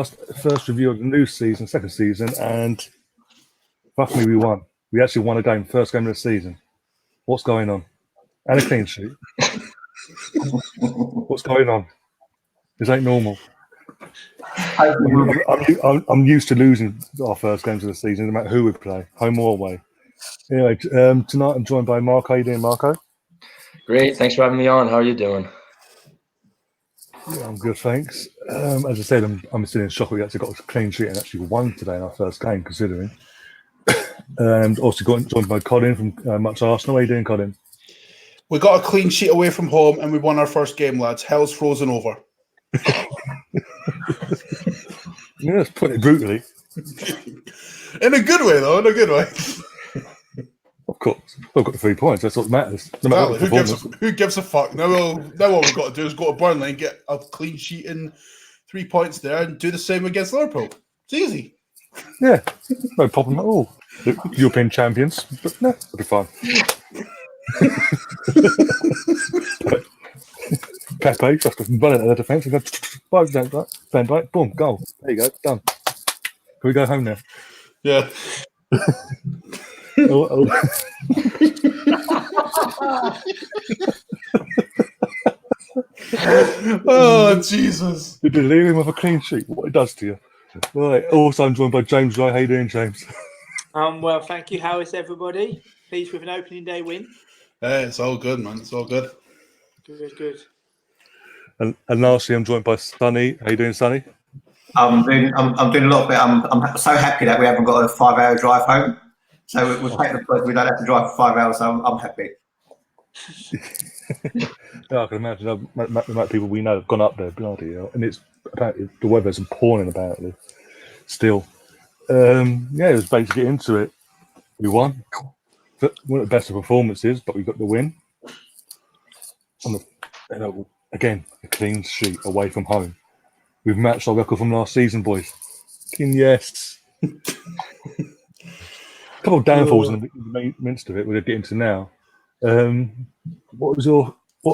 first review of the new season, second season, and fuck me, we won. We actually won a game, first game of the season. What's going on? And a clean sheet. What's going on? This ain't normal. I'm used to losing our first games of the season, no matter who we play, home or away. Anyway, tonight I'm joined by Marco. How you doing, Marco? Great. Thanks for having me on. How are you doing? Yeah, I'm good, thanks. As I said, I'm still in shock. We actually got a clean sheet and actually won today in our first game, considering. And also joined by Colin from Much Arsenal. How you doing, Colin? We got a clean sheet away from home and we won our first game, lads. Hell's frozen over. Yeah, let's put it brutally. In a good way, though. In a good way. Of course. We've got the 3 points. That's what matters. No matter what who gives a fuck? Now all we've got to do is go to Burnley and get a clean sheet and 3 points there and do the same against Liverpool. It's easy. Yeah, no problem at all. The European champions, but no, it'll be fine. Pepe just run into the defence and go, bend right, boom, goal. There you go, done. Can we go home now? Yeah. Oh, Jesus. The delirium of a clean sheet, what it does to you. Right. Also, I'm joined by James Wright. How you doing, James? Well, thank you. How is everybody? Pleased with an opening day win? Hey, it's all good, man. It's all good. Good. And lastly, I'm joined by Sonny. How you doing, Sonny? I'm doing a lot better. I'm so happy that we haven't got a 5-hour drive home. So we'll take the point. We don't have to drive for 5 hours. So I'm happy. Yeah, I can imagine the amount of people we know have gone up there, bloody hell. And it's apparently the weather's appalling apparently. Still, yeah, it was basically into it. We won. One of the best of performances, but we got the win. Again, a clean sheet away from home. We've matched our record from last season, boys. Yes. A couple of downfalls in the midst of it. We'll get into now. What were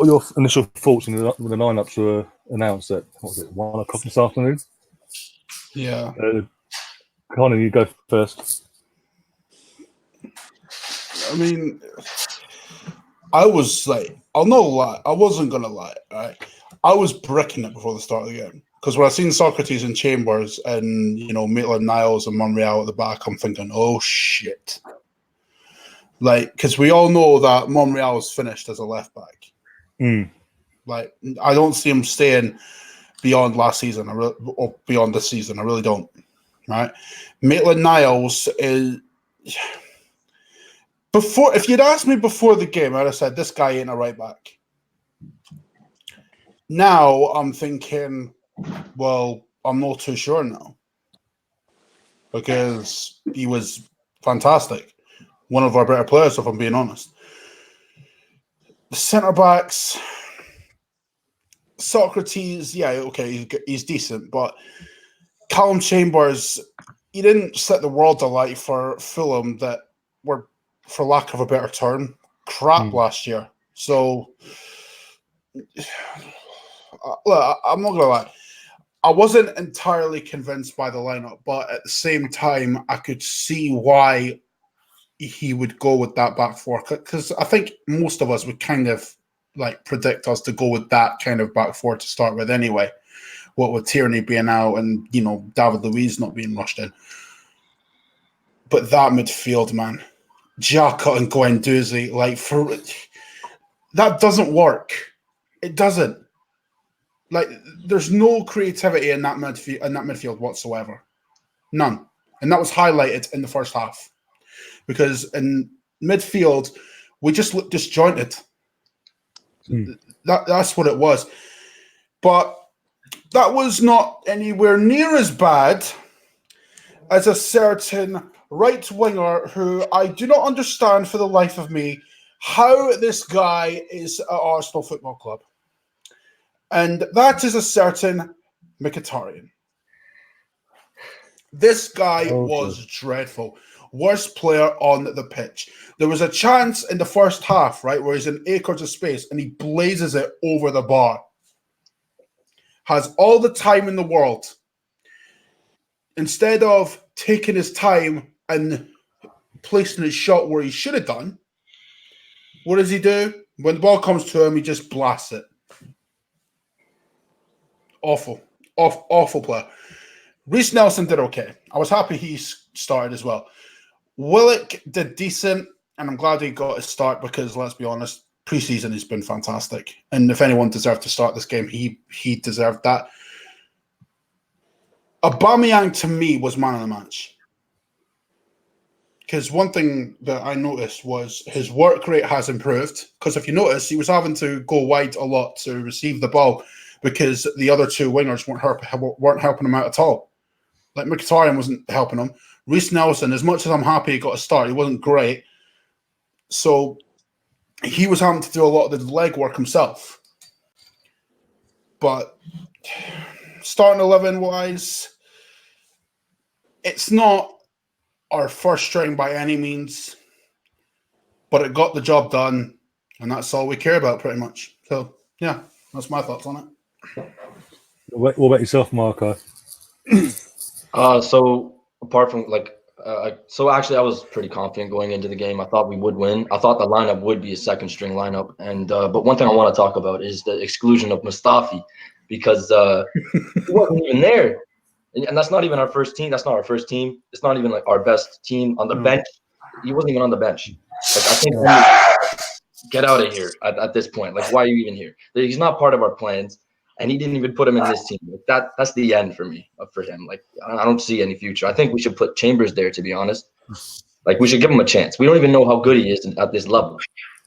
your initial thoughts when the lineups were announced at 1 o'clock this afternoon? Yeah. Colin, you go first. I mean, I was like, I'll not lie. I wasn't gonna lie. Right? I was bricking it before the start of the game because when I seen Socrates and Chambers and Maitland-Niles and Monreal at the back, I'm thinking, oh shit. Like, because we all know that Monreal is finished as a left back. Like, I don't see him staying beyond last season or beyond this season. I really don't. Right? Maitland-Niles is. If you'd asked me before the game, I'd have said this guy ain't a right back. Now I'm thinking, well, I'm not too sure now because he was fantastic. One of our better players, if I'm being honest. The centre backs, Socrates, yeah, okay, he's decent, but Callum Chambers, he didn't set the world alight for Fulham that were, for lack of a better term, crap last year. So, look, I'm not going to lie. I wasn't entirely convinced by the lineup, but at the same time, I could see why he would go with that back four. Because I think most of us would kind of like predict us to go with that kind of back four to start with anyway. What with Tierney being out and, David Luiz not being rushed in. But that midfield, man. Xhaka and Guendouzi, that doesn't work. It doesn't. Like, there's no creativity in that midfield whatsoever. None. And that was highlighted in the first half. Because in midfield, we just looked disjointed. That's what it was. But that was not anywhere near as bad as a certain right winger who I do not understand for the life of me how this guy is at Arsenal Football Club. And that is a certain Mkhitaryan. This guy was dreadful. Worst player on the pitch. There was a chance in the first half, right, where he's in acres of space and he blazes it over the bar. Has all the time in the world. instead of taking his time and placing his shot where he should have done, what does he do? When the ball comes to him, he just blasts it. Awful player. Reece Nelson did okay. I was happy he started as well. Willock did decent, and I'm glad he got his start because, let's be honest, preseason has been fantastic. And if anyone deserved to start this game, he deserved that. Aubameyang, to me, was man of the match. Because one thing that I noticed was his work rate has improved. Because if you notice, he was having to go wide a lot to receive the ball because the other two wingers weren't helping him out at all. Like Mkhitaryan wasn't helping him. Reece Nelson, as much as I'm happy he got a start, he wasn't great. So he was having to do a lot of the legwork himself. But starting 11-wise, it's not our first string by any means, but it got the job done, and that's all we care about pretty much. So, yeah, that's my thoughts on it. What about yourself, Marco? So apart from so actually I was pretty confident going into the game. I thought we would win. I thought the lineup would be a second string lineup. And but one thing I want to talk about is the exclusion of Mustafi because he wasn't even there. And that's not even our first team. That's not our first team. It's not even like our best team on the bench. He wasn't even on the bench. Like I think get out of here at this point. Like why are you even here? He's not part of our plans. And he didn't even put him in this team. Like that's the end for me, for him. Like I don't see any future. I think we should put Chambers there, to be honest. Like we should give him a chance. We don't even know how good he is at this level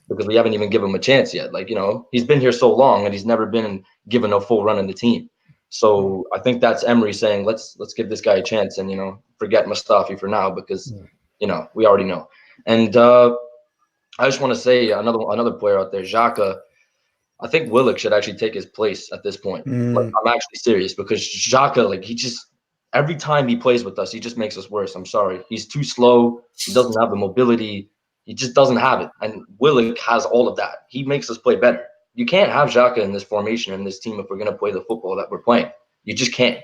because we haven't even given him a chance yet. Like, you know, he's been here so long and he's never been given a full run in the team. So I think that's Emery saying, let's give this guy a chance and, you know, forget Mustafi for now because, you know, we already know. And I just want to say another player out there, Xhaka. I think Willock should actually take his place at this point. Like, I'm actually serious because Xhaka, like every time he plays with us, he just makes us worse. I'm sorry. He's too slow. He doesn't have the mobility. He just doesn't have it. And Willock has all of that. He makes us play better. You can't have Xhaka in this formation in this team if we're going to play the football that we're playing. You just can't.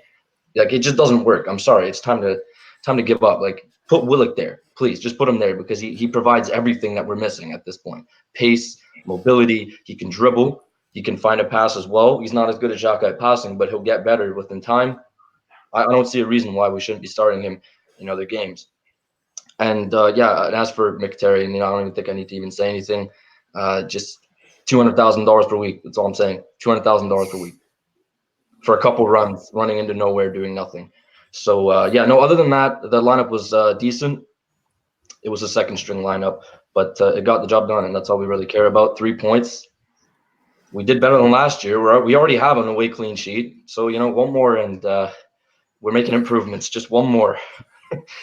Like, it just doesn't work. I'm sorry. It's time to give up. Like, put Willock there. Please, just put him there because he provides everything that we're missing at this point. Pace, mobility, he can dribble. He can find a pass as well. He's not as good as Xhaka at passing, but he'll get better within time. I don't see a reason why we shouldn't be starting him in other games. And, yeah, and as for Mkhitaryan, you know, I don't even think I need to even say anything. Just $200,000 per week. That's all I'm saying. $200,000 per week for a couple runs, running into nowhere, doing nothing. So, yeah, no, other than that, the lineup was decent. It was a second string lineup, but it got the job done, and that's all we really care about. 3 points. We did better than last year. We already have an away clean sheet. So, you know, one more, and we're making improvements. Just one more.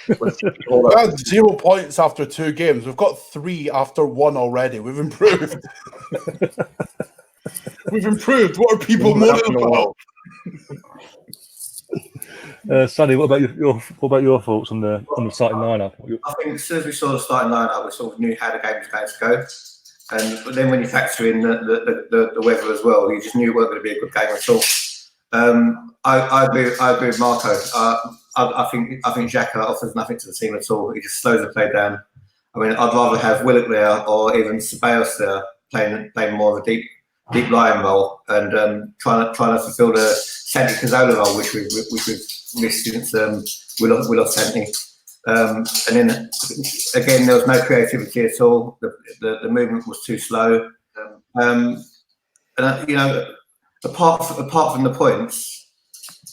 Let's see. We had 0 points after 2 games. We've got 3 after 1 already. We've improved. We've improved. What are people moaning about? Sonny, what about your thoughts on the starting lineup? I think as soon as we saw the starting lineup, we sort of knew how the game was going to go. But then when you factor in the weather as well, you just knew it wasn't going to be a good game at all. I agree with Marco. I think Xhaka offers nothing to the team at all. He just slows the play down. I mean, I'd rather have Willock there or even Ceballos there playing more of a deep lying role and trying to fulfil the Santi Cazorla role, which we've missed since we lost Santi. And then again, there was no creativity at all. The movement was too slow. And you know, apart from the points,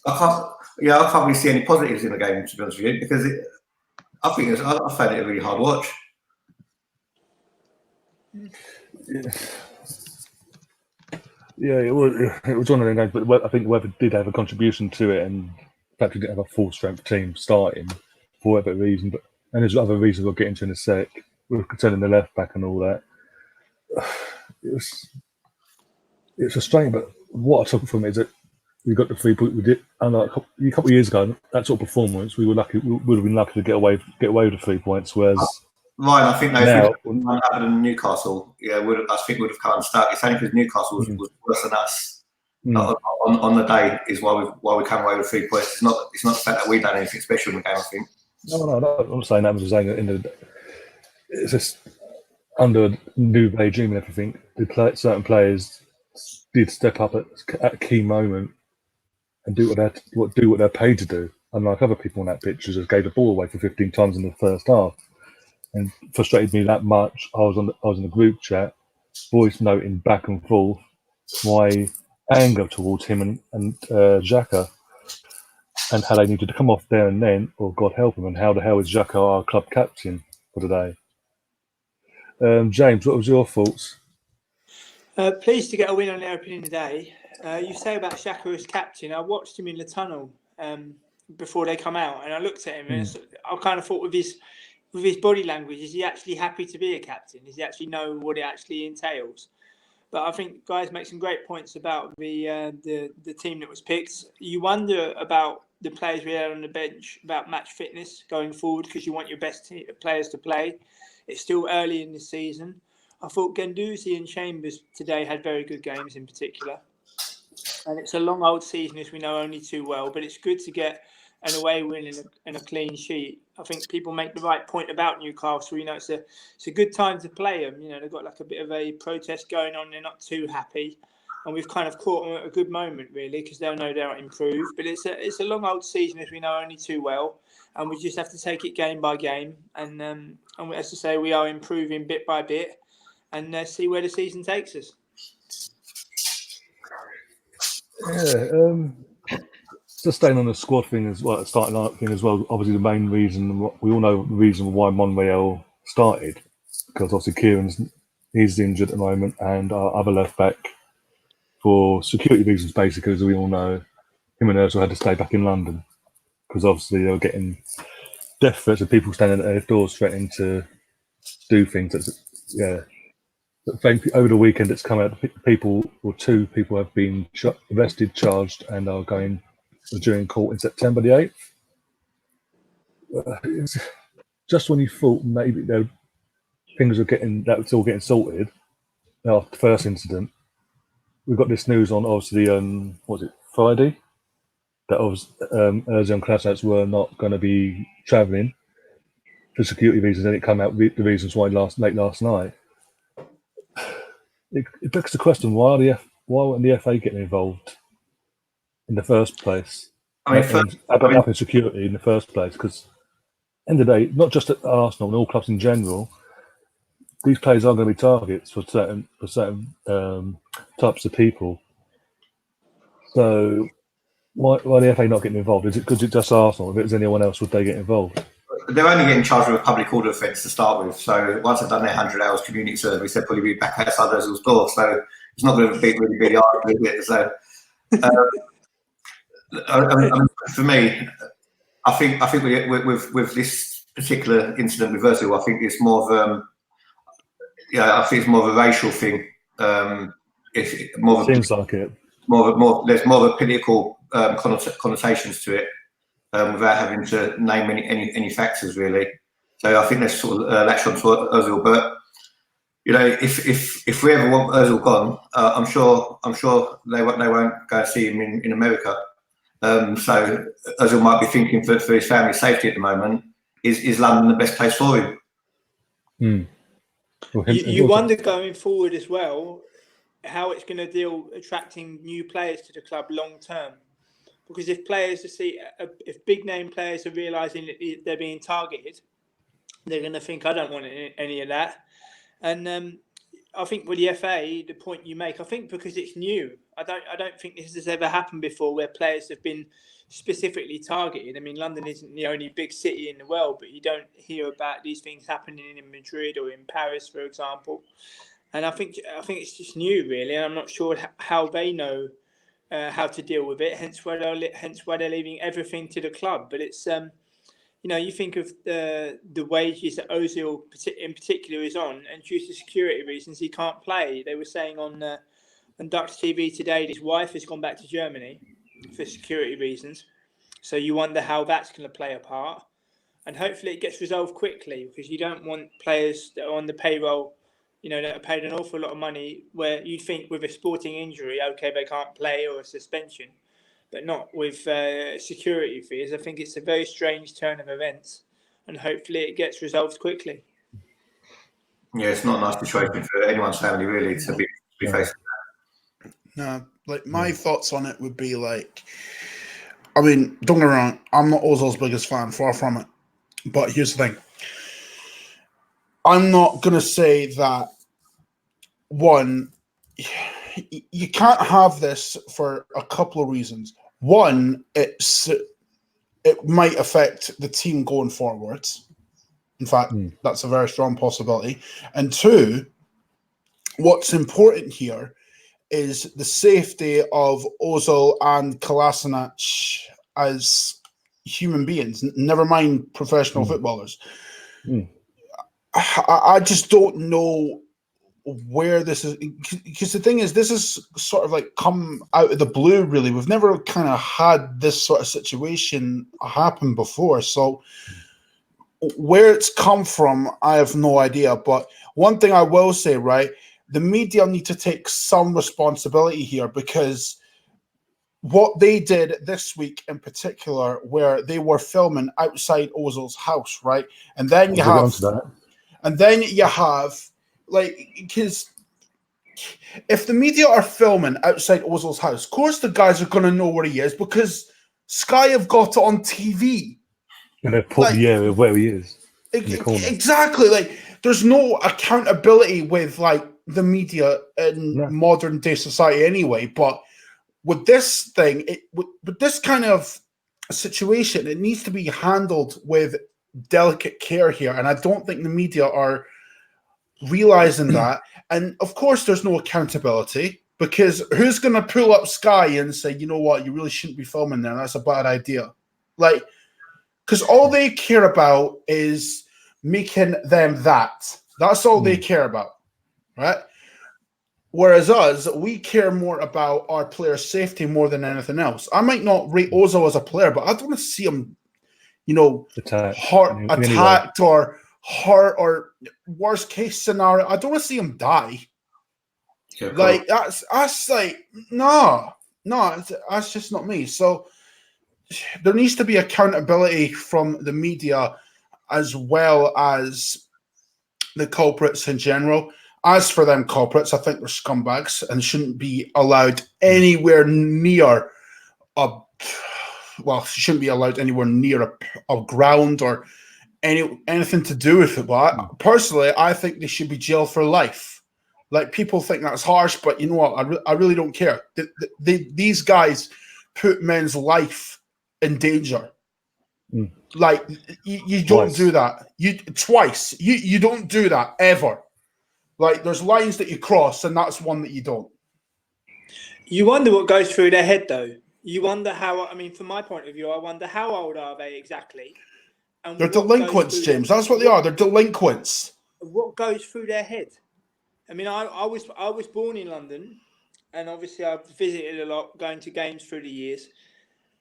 I can't really see any positives in the game, to be honest with you, because I found it a really hard watch. Yeah, it was one of the games, but I think the weather did have a contribution to it, and in fact, we didn't have a full strength team starting for whatever reason. And there's other reasons we'll get into in a sec. We were concerning the left back and all that. It's frustrating, but what I took from it is that we got the 3 points. We did, unlike a couple of years ago, that sort of performance, we would have been lucky to get away with the 3 points. Whereas Ryan, I think those would have happened in Newcastle. Yeah, I think would have come unstuck. It's only because Newcastle was worse than us. on the day is why we come away with 3 points. It's not the fact that we've done anything special in the game. I think. No. I'm not saying that. I'm just saying that it's just under a new regime and everything. Certain players did step up at a key moment and do what they're paid to do. Unlike other people on that pitch who just gave the ball away for 15 times in the first half, and frustrated me that much. I was in a group chat, voice noting back and forth my anger towards him and Xhaka, and how they needed to come off there and then, or God help him, and how the hell is Xhaka our club captain for today? James, what was your thoughts? Pleased to get a win on the opening day. You say about Xhaka as captain. I watched him in the tunnel before they come out, and I looked at him, and I kind of thought with his body language, is he actually happy to be a captain? Does he actually know what it actually entails? But I think guys make some great points about the team that was picked. You wonder about the players we had on the bench, about match fitness going forward, because you want your best players to play. It's still early in the season. I thought Guendouzi and Chambers today had very good games in particular. And it's a long old season, as we know only too well, but it's good to get an away win and a clean sheet. I think people make the right point about Newcastle. You know, it's a good time to play them. You know, they've got like a bit of a protest going on. They're not too happy. And we've kind of caught them at a good moment, really, because they'll no doubt improve. But it's a long old season, as we know only too well. And we just have to take it game by game. And as I say, we are improving bit by bit. And see where the season takes us. Yeah, just staying on the squad thing as well, starting lineup thing as well. Obviously, the main reason we all know the reason why Monreal started, because obviously he's injured at the moment, and our other left back, for security reasons, basically, as we all know, him and Ozil had to stay back in London because obviously they were getting death threats of people standing at their doors threatening to do things. But over the weekend, it's come out two people have been arrested, charged, and are going during court in September the 8th. Just when you thought maybe things were that was all getting sorted after the first incident, we've got this news on obviously was it Friday that Ozil and Krasnodar were not going to be travelling for security reasons, and it came out the reasons why late last night. It begs the question: why weren't the FA getting involved in the first place? Up in security in the first place, because end of the day, not just at Arsenal and all clubs in general, these players are going to be targets for certain types of people. So why the FA not getting involved? Is it because it's just Arsenal? If it was anyone else, would they get involved? They're only getting charged with a public order offence to start with. So once they've done their 100 hours community service, they'll probably be back outside Ozil's door. So it's not going to be really big argument, is it? So for me, I think with this particular incident with Ozil, I think it's more of it's more of a racial thing. Seems like it. There's more of a political connotations to it. Without having to name any factors really, so I think there's sort of latched on to Ozil. But you know, if we ever want Ozil gone, I'm sure they won't go and see him in America. So Ozil might be thinking for his family's safety at the moment. Is London the best place for him? Well, you wonder going forward as well how it's going to deal attracting new players to the club long term. Because if big name players are realising that they're being targeted, they're going to think, I don't want any of that. And I think with the FA, the point you make, I think because it's new, I don't think this has ever happened before where players have been specifically targeted. I mean, London isn't the only big city in the world, but you don't hear about these things happening in Madrid or in Paris, for example. And I think it's just new, really. And I'm not sure how they know how to deal with it. Hence why they're leaving everything to the club. But it's you think of the wages that Ozil in particular is on, and due to security reasons, he can't play. They were saying on Dutch TV today, his wife has gone back to Germany for security reasons. So you wonder how that's going to play a part. And hopefully it gets resolved quickly, because you don't want players that are on the payroll, that are paid an awful lot of money, where you think with a sporting injury, okay, they can't play or a suspension, but not with security fees. I think it's a very strange turn of events, and hopefully it gets resolved quickly. Yeah, it's not a nice situation for anyone's family, really, to be facing. No, like my thoughts on it would be like, I mean, don't get me wrong, I'm not Ozil's biggest fan, far from it. But here's the thing. I'm not going to say that, one, you can't have this for a couple of reasons. One, it might affect the team going forwards. In fact, that's a very strong possibility. And two, what's important here is the safety of Ozil and Kolasinac as human beings, never mind professional footballers. I just don't know where this is, because the thing is, this is sort of like come out of the blue, really. We've never kind of had this sort of situation happen before. So where it's come from, I have no idea. But one thing I will say, right, the media need to take some responsibility here, because what they did this week in particular, where they were filming outside Ozil's house, right? And then you have, like, because if the media are filming outside Ozil's house, of course the guys are going to know where he is, because Sky have got it on TV. And they've put the area of where he is. Exactly. Like, there's no accountability with, like, the media in modern day society anyway. But with this thing, with this kind of situation, it needs to be handled with delicate care here. And I don't think the media are realizing that. And of course, there's no accountability, because who's going to pull up Sky and say, you know what, you really shouldn't be filming there. That's a bad idea. Like, because all they care about is making them that. That's all they care about, right? Whereas us, we care more about our players' safety more than anything else. I might not rate Ozil as a player, but I don't want to see him, attacked or hurt, or worst case scenario, I don't want to see him die. Yeah, like that's like no, that's just not me. So there needs to be accountability from the media as well as the culprits in general. As for them culprits, I think they're scumbags and shouldn't be allowed anywhere near shouldn't be allowed anywhere near a ground or anything to do with it. But personally, I think they should be jailed for life. Like, people think that's harsh, but you know what? I really don't care. These guys put men's life in danger. Like, you don't do that. Twice. You don't do that ever. Like, there's lines that you cross, and that's one that you don't. You wonder what goes through their head, though. You wonder how, I mean, from my point of view, I wonder how old are they exactly? And they're delinquents, James. That's what they are. They're delinquents. What goes through their head? I mean, I was born in London, and obviously I've visited a lot, going to games through the years.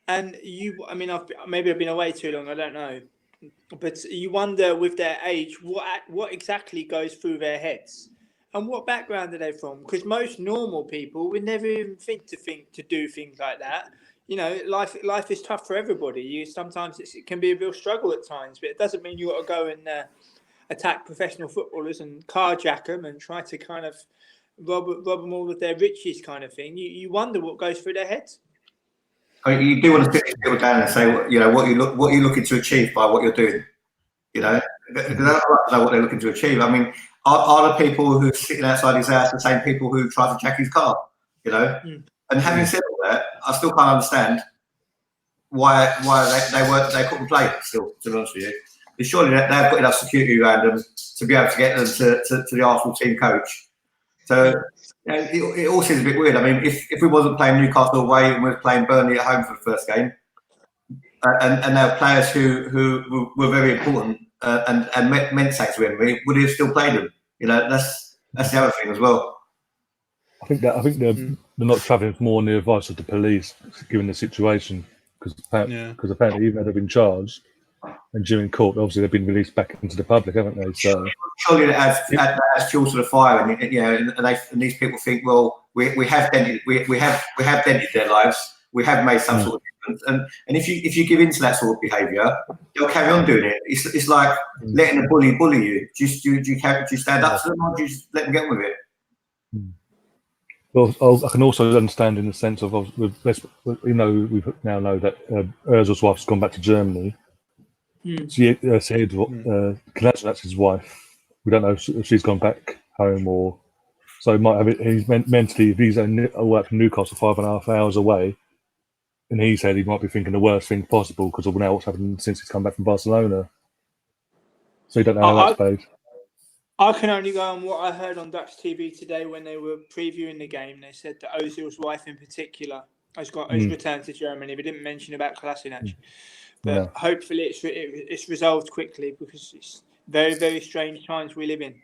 And I've been away too long, I don't know. But you wonder with their age, what exactly goes through their heads, and what background are they from? Because most normal people would never even think to do things like that. Life is tough for everybody. Sometimes it can be a real struggle at times, but it doesn't mean you got to go and attack professional footballers and carjack them and try to kind of rob them all of their riches, kind of thing. You wonder what goes through their heads. I mean, you do want to sit people down and say, what you're looking to achieve by what you're doing. Because I don't know what they're looking to achieve. I mean, are the people who are sitting outside his house the same people who tried to jack his car? And having said all that, I still can't understand why they couldn't play still, to be honest with you. Because surely they've got enough security around them to be able to get them to the Arsenal team coach. So it all seems a bit weird. I mean, if we wasn't playing Newcastle away and we were playing Burnley at home for the first game, and there were players who were very important and meant something to him, would he have still played them? That's the other thing as well. I think they're not travelling more on the advice of the police, given the situation, because apparently even though they've been charged, and during court, obviously they've been released back into the public, haven't they? So surely that adds fuel to the fire, and these people think, well, we have dented their lives, we have made some sort of difference, and if you give in to that sort of behaviour, they'll carry on doing it. It's like letting a bully you. Do you stand up to them, or do you just let them get on with it? Well, I can also understand in the sense of, we now know that Ozil's wife's gone back to Germany. She said, that's his wife. We don't know if she's gone back home or so. He might have it. He's mentally, if he's away from Newcastle 5.5 hours away, and he said he might be thinking the worst thing possible because of now what's happened since he's come back from Barcelona. So you don't know how that's played. I can only go on what I heard on Dutch TV today when they were previewing the game. They said that Ozil's wife in particular has returned to Germany. They didn't mention about Kolasinac. But hopefully it's resolved quickly because it's very, very strange times we live in.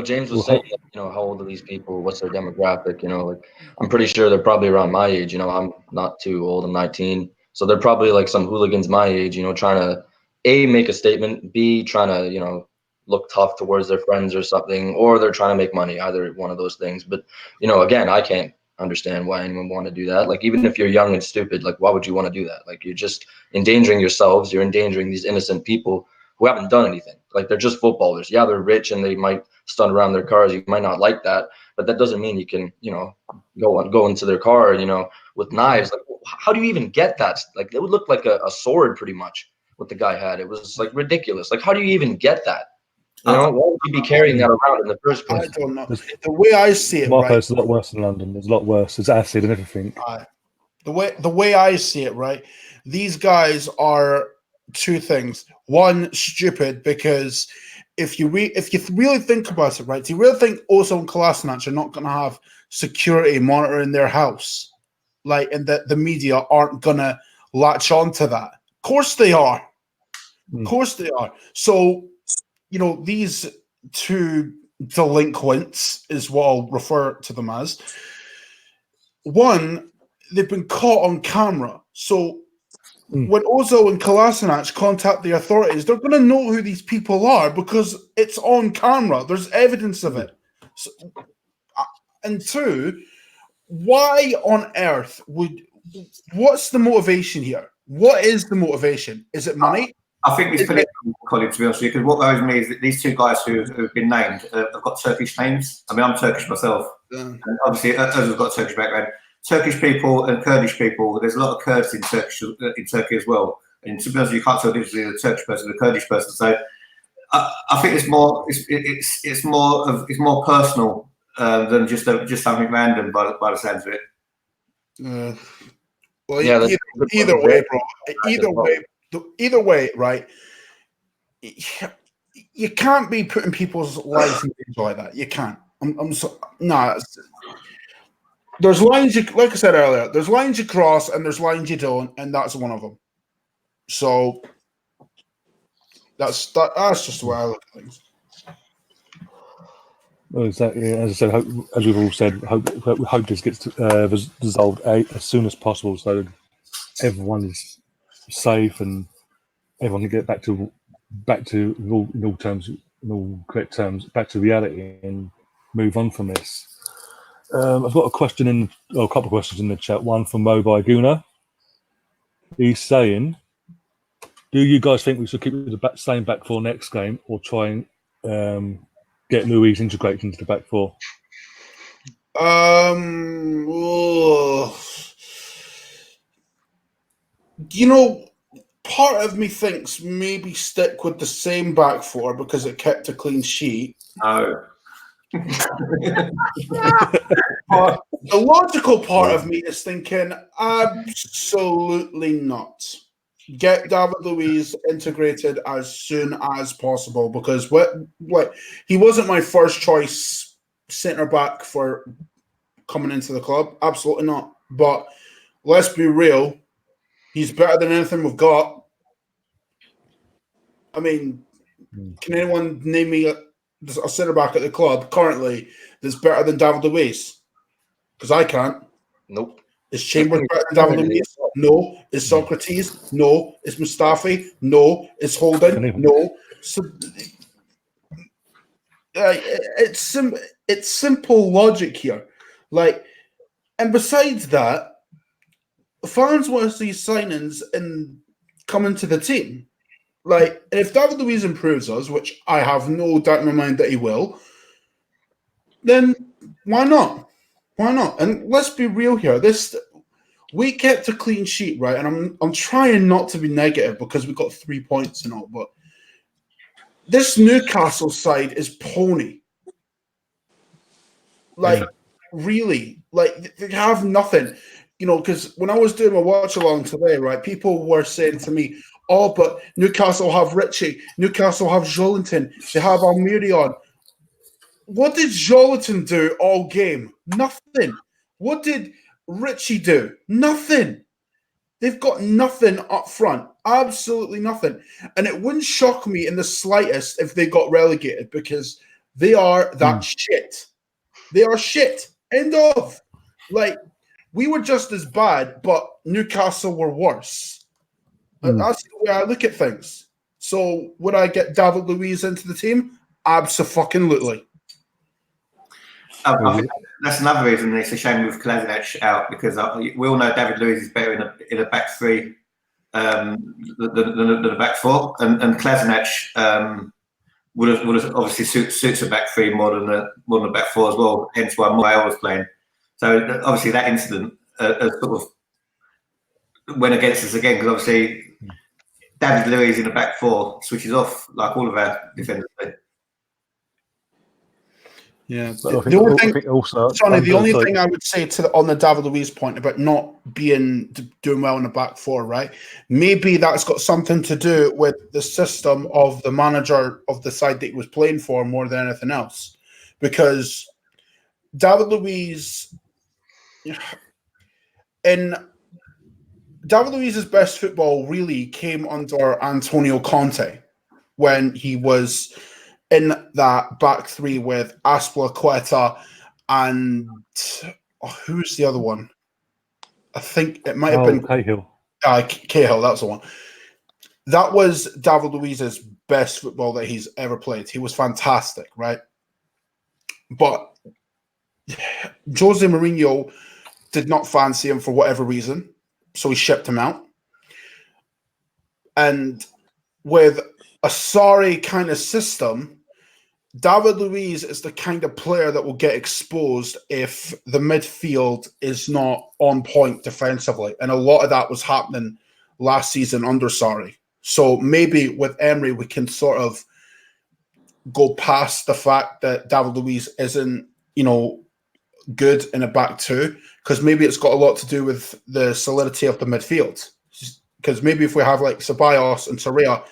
James was saying, how old are these people? What's their demographic? I'm pretty sure they're probably around my age. I'm not too old. I'm 19. So they're probably like some hooligans my age, trying to, A, make a statement, B, trying to, look tough towards their friends or something, or they're trying to make money, either one of those things. But, again, I can't understand why anyone want to do that. Like, even if you're young and stupid, like, why would you want to do that? Like, you're just endangering yourselves. You're endangering these innocent people who haven't done anything. Like, they're just footballers. Yeah, they're rich and they might stunt around their cars. You might not like that, but that doesn't mean you can, go into their car, with knives. Like, how do you even get that? Like, it would look like a sword pretty much what the guy had. It was like ridiculous. Like, how do you even get that? Why would you be carrying that around in the first place? I don't know. The way I see it, right? It's a lot worse in London. There's a lot worse. There's acid and everything. The way I see it, right? These guys are two things. One, stupid, because if you really think about it, right? Do you really think Ozil and Kolasinac are not going to have security monitoring their house, like, and that the media aren't going to latch onto that? Of course they are. Of course they are. So, these two delinquents is what I'll refer to them as. One, they've been caught on camera. So when Ozil and Kolasinac contact the authorities, they're going to know who these people are because it's on camera. There's evidence of it. So, and two, why on earth what's the motivation here? What is the motivation? Is it money? I think it's political, Colin, to be honest with you, because what worries me is that these two guys who have been named have got Turkish names. I mean, I'm Turkish myself. And obviously, Ozil's got a Turkish background. Turkish people and Kurdish people, there's a lot of Kurds in Turkey as well. And to be honest, you can't tell the difference between a Turkish person and a Kurdish person. So I think it's more personal than just something random by the sounds of it. Well, yeah, either way, bro. Either way, right? You can't be putting people's lives in danger like that. You can't. There's lines like I said earlier. There's lines you cross, and there's lines you don't, and that's one of them. So that's just the way I look at things. Well, exactly. As I said, as we've all said, hope this gets resolved as soon as possible, so everyone is safe and everyone can get back to in all correct terms, back to reality and move on from this. I've got a couple of questions in the chat. One from Mobile Guna. He's saying, do you guys think we should keep the same back four next game or try and get Luiz integrated into the back four? Part of me thinks maybe stick with the same back four because it kept a clean sheet. No. The logical part of me is thinking absolutely not. Get David Luiz integrated as soon as possible because he wasn't my first choice centre back for coming into the club. Absolutely not. But let's be real, he's better than anything we've got. I mean, can anyone name me a centre back at the club currently that's better than David Luiz? Because I can't. Nope. Is Chambers better than David Luiz? No. Is Socrates? No. Is Mustafi? No. Is Holden? No. So it's simple logic here. Like, and besides that, fans want to see signings and come into the team. Like, and if David Luiz improves us, which I have no doubt in my mind that he will, then why not? Why not? And let's be real here. We kept a clean sheet, right? And I'm trying not to be negative because we got 3 points and all, but this Newcastle side is pony. Like, really, like they have nothing. Because when I was doing my watch along today, right, people were saying to me, "Oh, but Newcastle have Richie, Newcastle have Jolinton, they have Almirion." What did Jolinton do all game? Nothing. What did Richie do? Nothing. They've got nothing up front. Absolutely nothing. And it wouldn't shock me in the slightest if they got relegated because they are that shit. They are shit. End of. Like, we were just as bad, but Newcastle were worse. That's the way I look at things. So would I get David Luiz into the team? Absolutely. I think that's another reason it's a shame with Kolasinac out because we all know David Luiz is better in a back three than a back four, and Kolasinac would have obviously suits a back three more than a back four as well. Hence why Moyle was playing. So obviously that incident sort of went against us again because obviously David Luiz in the back four switches off like all of our defenders do. Yeah, But the only thing I would say on the David Luiz point about not doing well in the back four, right? Maybe that's got something to do with the system of the manager of the side that he was playing for more than anything else, because David Luiz's best football really came under Antonio Conte when he was in that back three with Aspilicueta and who's the other one? I think it might have been Cahill. Cahill, that's the one. That was David Luiz's best football that he's ever played. He was fantastic, right? But Jose Mourinho did not fancy him for whatever reason, so he shipped him out. And with a sorry kind of system, David Luiz is the kind of player that will get exposed if the midfield is not on point defensively. And a lot of that was happening last season under Sarri. So maybe with Emery, we can sort of go past the fact that David Luiz isn't, good in a back two, because maybe it's got a lot to do with the solidity of the midfield. Because maybe if we have like Ceballos and Torreira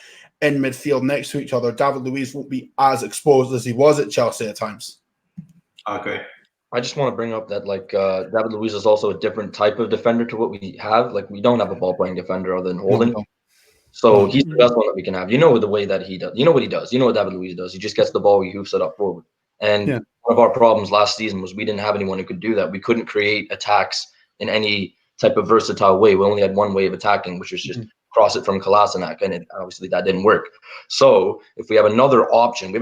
in midfield next to each other, David Luiz won't be as exposed as he was at Chelsea at times. Okay. I just want to bring up that David Luiz is also a different type of defender to what we have. Like, we don't have a ball playing defender other than Holden. No. So he's the best one that we can have. You know the way that he does. You know what he does. You know what David Luiz does. He just gets the ball, he hoofs it up forward. And one of our problems last season was we didn't have anyone who could do that. We couldn't create attacks in any type of versatile way. We only had one way of attacking, which was just cross it from Kolasinac, and obviously that didn't work. So if we have another option,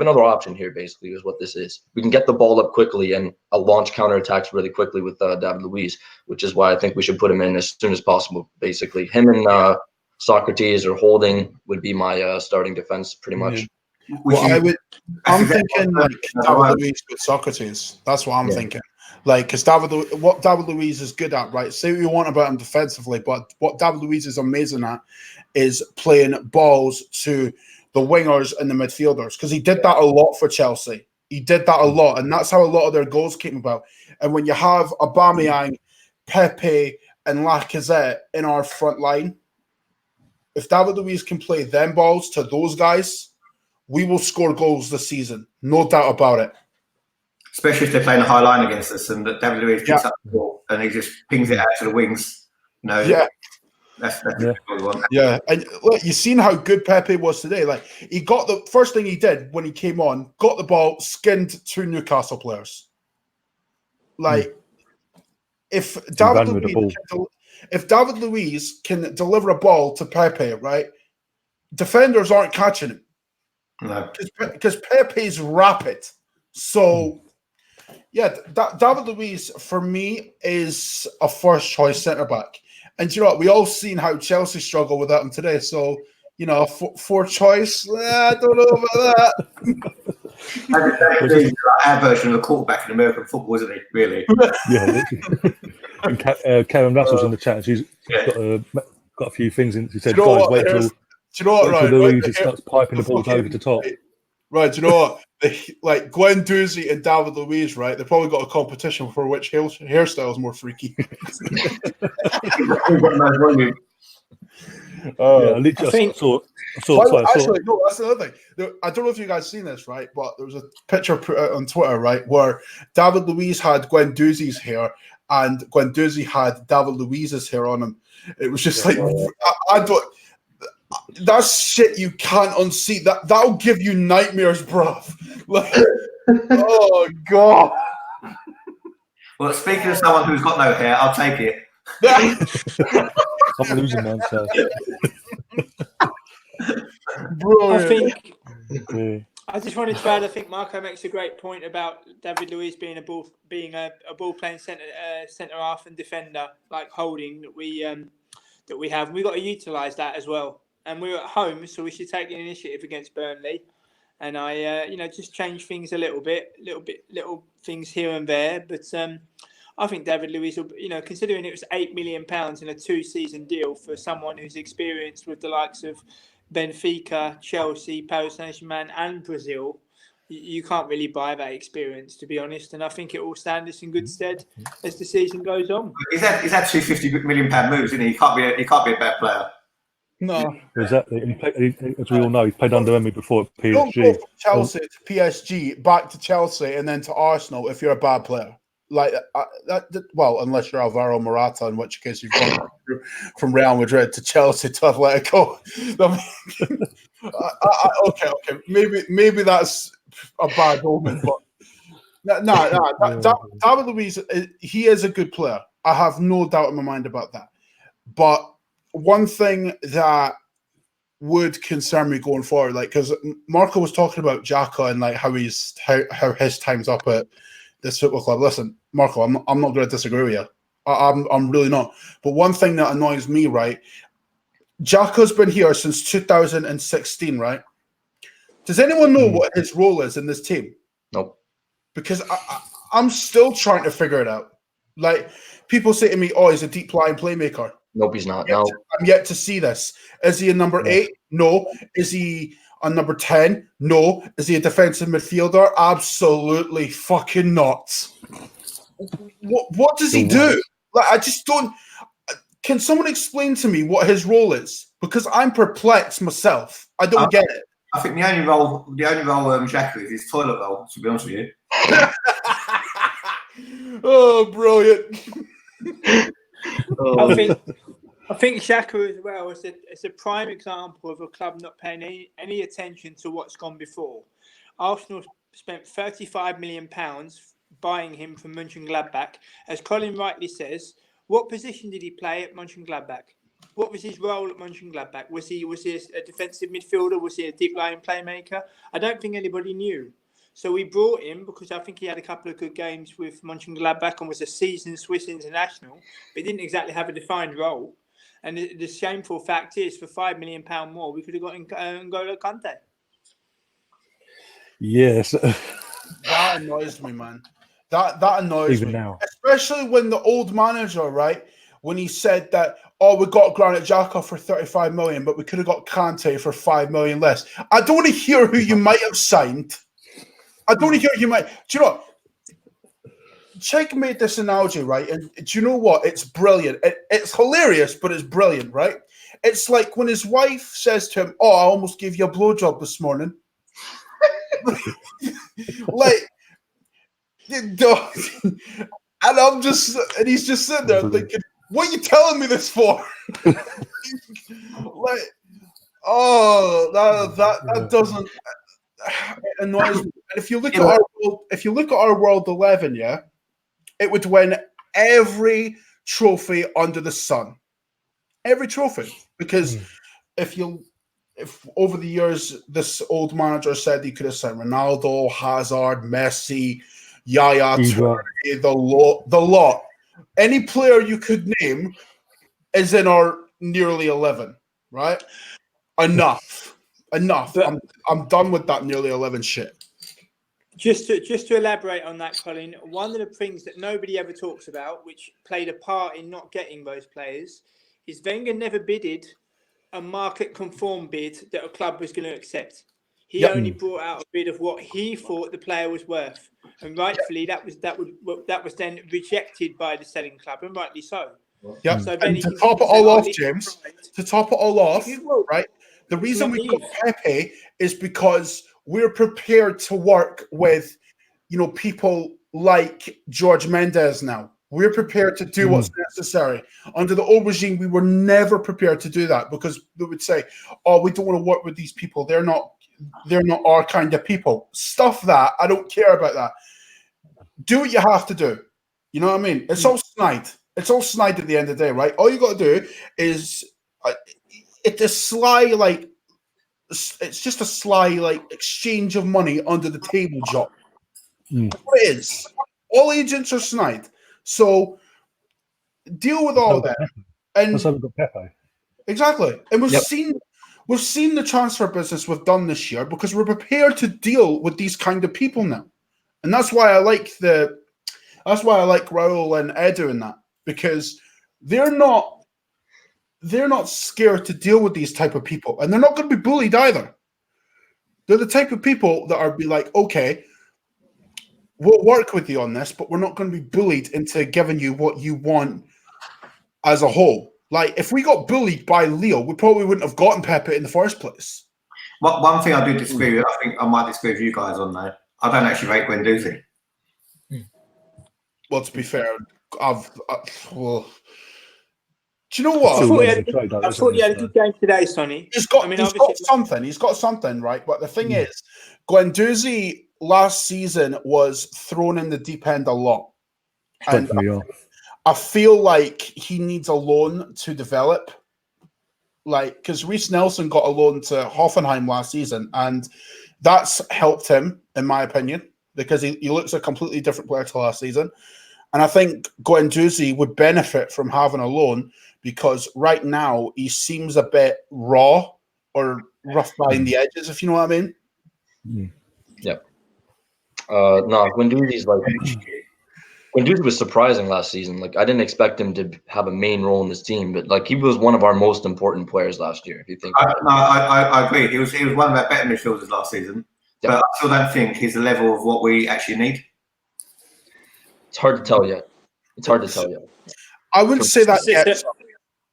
here basically is what this is. We can get the ball up quickly and launch counterattacks really quickly with David Luiz, which is why I think we should put him in as soon as possible. Basically, him and Socrates or Holding would be my starting defense pretty much. Yeah. Well, I'm thinking like David Luiz with Socrates. That's what I'm thinking. Like, because what David Luiz is good at, right? Say what you want about him defensively, but what David Luiz is amazing at is playing balls to the wingers and the midfielders, because he did that a lot for Chelsea. He did that a lot, and that's how a lot of their goals came about. And when you have Aubameyang, Pepe, and Lacazette in our front line, if David Luiz can play them balls to those guys, we will score goals this season. No doubt about it. Especially if they're playing a high line against us and that David Luiz picks up the ball and he just pings it out to the wings. That's what we want. Yeah, and look, you've seen how good Pepe was today. Like, he got the first thing he did when he came on, got the ball, skinned two Newcastle players. Like, if He David ran with the Luiz ball. if David Luiz can deliver a ball to Pepe, right, defenders aren't catching him. No. Because Pepe's rapid. So, yeah, David Luiz, for me, is a first choice centre back. And you know what? We all seen how Chelsea struggle without him today. So, you know, for choice, I don't know about He's our version of a quarterback in American football, isn't he? Really? Yeah, literally. And Karen Russell's in the chat. She's got a few things in. She said, Do you know "Guys, what? wait till Right? Louise Right, starts piping the balls over the top." Right, do you know what? Like Gwen Doozy and David Luiz, right? They probably got a competition for which hairstyle is more freaky. Yeah, literally, I saw. Actually, no, that's another thing. I don't know if you guys seen this, right? But there was a picture put out on Twitter, right, where David Luiz had Gwen Doozy's hair and Gwen Doozy had David Luiz's hair on him. It was just like, I don't. That's shit you can't unsee. That'll give you nightmares, bruv. Like, oh god. Well, speaking of someone who's got no hair, I'll take it. I'm losing man. So. Brilliant. I just wanted to add. I think Marco makes a great point about David Luiz being a ball playing centre half and defender like Holding that we have. We've got to utilise that as well. And we're at home, so we should take the initiative against Burnley. And I, just change things a little little things here and there. But I think David Luiz will, considering it was £8 million in a 2-season deal for someone who's experienced with the likes of Benfica, Chelsea, Paris Saint-Germain, and Brazil, you can't really buy that experience, to be honest. And I think it will stand us in good stead as the season goes on. He's had two £50 million moves, isn't he? He can't be a bad player. No, exactly. As we all know, he played under Emery before at PSG. Don't go from Chelsea to PSG, back to Chelsea, and then to Arsenal if you're a bad player. Like well, unless you're Alvaro Morata, in which case you've gone from Real Madrid to Chelsea to Atletico. Okay, maybe that's a bad omen, but David Luiz, he is a good player. I have no doubt in my mind about that. But one thing that would concern me going forward, like, because Marco was talking about Xhaka and like how his time's up at this football club. Listen, Marco, I'm not going to disagree with you. I'm really not. But one thing that annoys me, right? Xhaka's been here since 2016, right? Does anyone know what his role is in this team? Nope. Because I'm still trying to figure it out. Like, people say to me, "Oh, he's a deep line playmaker." Nope, he's not. No. I'm yet to see this. Is he a number 8? No. Is he a number 10? No. Is he a defensive midfielder? Absolutely fucking not. What does he do? Like, I just don't. Can someone explain to me what his role is? Because I'm perplexed myself. I don't get it. I think the only role Xhaka is toilet roll, to be honest with you. Oh, brilliant. I think Xhaka as well is a prime example of a club not paying any attention to what's gone before. Arsenal spent £35 million buying him from Mönchengladbach. As Colin rightly says, what position did he play at Mönchengladbach? What was his role at Mönchengladbach? Was he a defensive midfielder? Was he a deep line playmaker? I don't think anybody knew. So we brought him because I think he had a couple of good games with Mönchengladbach and was a seasoned Swiss international, but he didn't exactly have a defined role. And the shameful fact is, for £5 million more, we could have got N'Golo Kante. Yes. That annoys me, man. That annoys Even me. now. Especially when the old manager, right, when he said that, "Oh, we got Granit Xhaka for 35 million, but we could have got Kante for 5 million less." I don't want to hear who you might have signed. I don't want to hear you might. Do you know what? Cheik made this analogy, right? And do you know what? It's brilliant. It's hilarious, but it's brilliant, right? It's like when his wife says to him, "Oh, I almost gave you a blowjob this morning." Like, and he's just sitting there thinking, "What are you telling me this for?" Like, oh, that doesn't. It annoys me. And if you look at our world 11, yeah, it would win every trophy under the sun. Every trophy. Because if over the years this old manager said he could have signed Ronaldo, Hazard, Messi, Yaya Toure, the lot. Any player you could name is in our nearly 11, right? Enough. But I'm done with that nearly 11 shit. just to elaborate on that, Colin, one of the things that nobody ever talks about, which played a part in not getting those players, is Wenger never bidded a market-conform bid that a club was going to accept. He only brought out a bid of what he thought the player was worth, and rightfully that was then rejected by the selling club, and rightly so. Yeah. So then to top it all off, James. To top it all off, right? The reason we got Pepe is because we're prepared to work with, people like George Mendes now. We're prepared to do what's necessary. Under the old regime, we were never prepared to do that because they would say, "Oh, we don't want to work with these people. They're not our kind of people." Stuff that. I don't care about that. Do what you have to do. You know what I mean? It's all snide. It's all snide at the end of the day, right? All you got to do is it's a sly, it's just a sly, exchange of money under the table job. That's what it is. All agents are snide. So deal with all that. And that's how we got Pepe. Exactly. And we've seen the transfer business we've done this year because we're prepared to deal with these kind of people now. And that's why I like Rowe and Edu in that, because they're not scared to deal with these type of people, and they're not going to be bullied either. They're the type of people that are be like, okay, we'll work with you on this, but we're not going to be bullied into giving you what you want as a whole. Like, if we got bullied by Leo, we probably wouldn't have gotten Pepe in the first place. One thing I do disagree with, I think I might disagree with you guys on that. I don't actually rate Guendouzi. Well, to be fair, well, do you know what? I thought he had a good game today, Sonny. He's got something. He's got something, right? But the thing is, Guendouzi last season was thrown in the deep end a lot. And I feel like he needs a loan to develop. Like, because Reece Nelson got a loan to Hoffenheim last season, and that's helped him, in my opinion, because he looks a completely different player to last season. And I think Guendouzi would benefit from having a loan because right now he seems a bit raw or rough behind the edges, if you know what I mean. Yep. No, Guendouzi was surprising last season. Like, I didn't expect him to have a main role in this team, but he was one of our most important players last year. If you think, I agree. He was one of our better midfielders last season, but I still don't think he's the level of what we actually need. It's hard to tell yet. I wouldn't say that yet.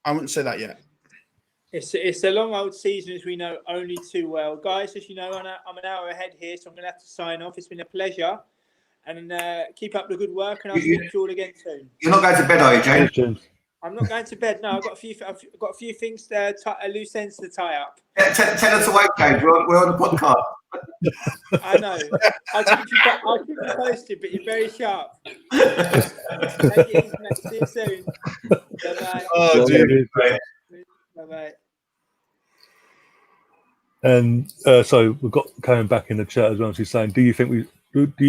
I wouldn't say that yet. It's a long old season, as we know only too well. Guys, as you know, I'm an hour ahead here, so I'm going to have to sign off. It's been a pleasure. And keep up the good work, and I'll speak to you all again soon. You're not going to bed, are you, James? I'm not going to bed. No, I've got a few things loose ends to tie up. Tell us away, James. We're on the podcast. I know. I'll keep you posted, but you're very sharp. Take it easy, mate. See you soon. Bye-bye. Oh, dude. Bye-bye. And so we've got Colin back in the chat as well. She's saying, do you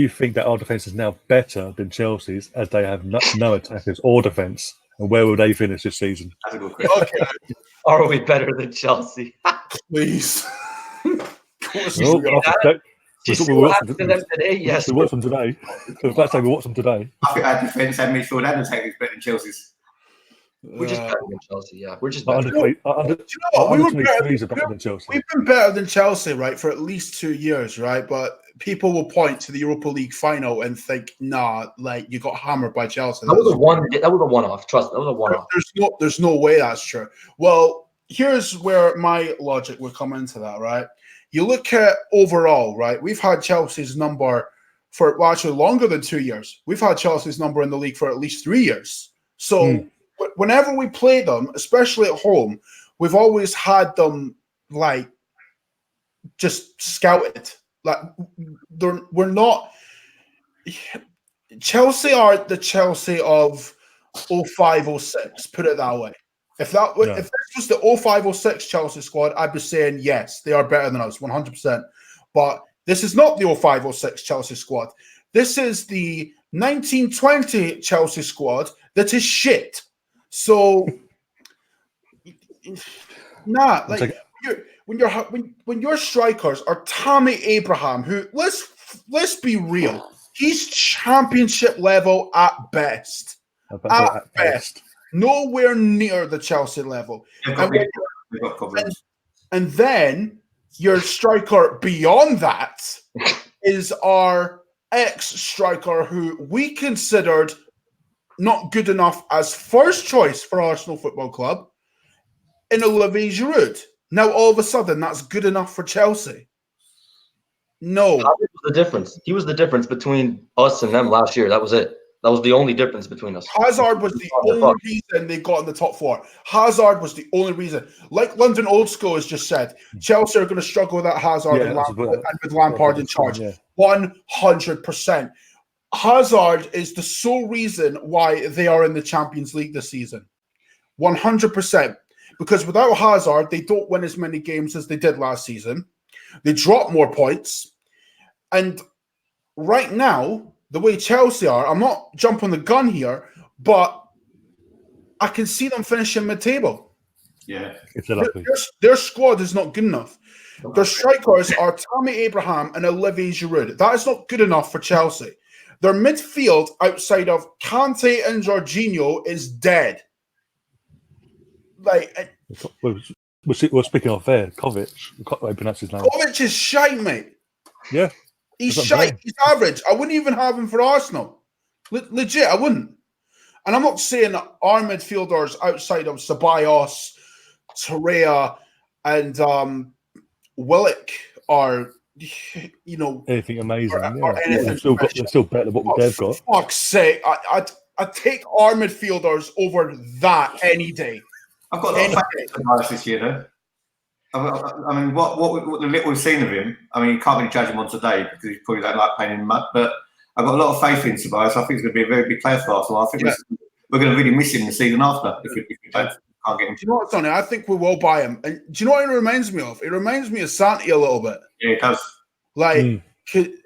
think that our defence is now better than Chelsea's, as they have no attackers or defence? And where will they finish this season? That's a good question. Okay. Are we better than Chelsea? Please. You see what happened to them today? Yes. We watched them today. I was about to say we watched them today. I think our defence and midfield and attack is better than Chelsea's. We're just better than Chelsea, yeah. We're just better. Do you know what? We've been better than Chelsea, right, for at least 2 years, right? But people will point to the Europa League final and think, nah, you got hammered by Chelsea. That was a one-off. Trust, that was a one-off. There's no way that's true. Well, here's where my logic would come into that, right? You look at overall, right? We've had Chelsea's number for actually longer than 2 years. We've had Chelsea's number in the league for at least 3 years. So whenever we play them, especially at home, we've always had them just scouted. We're not. Chelsea are the Chelsea of 05-06. Put it that way. If this was the 05-06 Chelsea squad, I'd be saying yes, they are better than us, 100%. But this is not the 05-06 Chelsea squad. This is the 1920 Chelsea squad that is shit. So, when your strikers are Tammy Abraham, who let's be real, he's championship level at best. At best. Nowhere near the Chelsea level. And then your striker beyond that is our ex-striker who we considered not good enough as first choice for Arsenal Football Club in Olivier Giroud. Now, all of a sudden, that's good enough for Chelsea. No. That was the difference. He was the difference between us and them last year. That was it. That was the only difference between us. Hazard was the only reason they got in the top four. Hazard was the only reason. Like London Old School has just said, Chelsea are going to struggle without Hazard and with Lampard in charge. 100%. Hazard is the sole reason why they are in the Champions League this season. 100%. Because without Hazard, they don't win as many games as they did last season. They drop more points. And right now, the way Chelsea are, I'm not jumping the gun here, but I can see them finishing mid-table. Yeah. Their squad is not good enough. Their strikers are Tammy Abraham and Olivier Giroud. That is not good enough for Chelsea. Their midfield outside of Kante and Jorginho is dead. We're speaking of there. Kovic. I can't pronounce his name. Kovic is shite, mate. Yeah. He's shite. He's average. I wouldn't even have him for Arsenal. Legit, I wouldn't. And I'm not saying that our midfielders outside of Ceballos, Torreira, and Willock are, anything amazing. Anything they're still better than what they've got. For fuck's sake, I'd take our midfielders over that any day. I've got a lot of faith in Ceballos this year, though. I mean, what the little we've seen of him, I mean, you can't really judge him on today because he probably don't like playing in the mud, but I've got a lot of faith in Ceballos. I think he's going to be a very big player for Arsenal. I think we're going to really miss him the season after if we can't get him. Do you know what, Sonny? I think we will buy him. And do you know what he reminds me of? He reminds me of Santi a little bit. Yeah, he does. Like,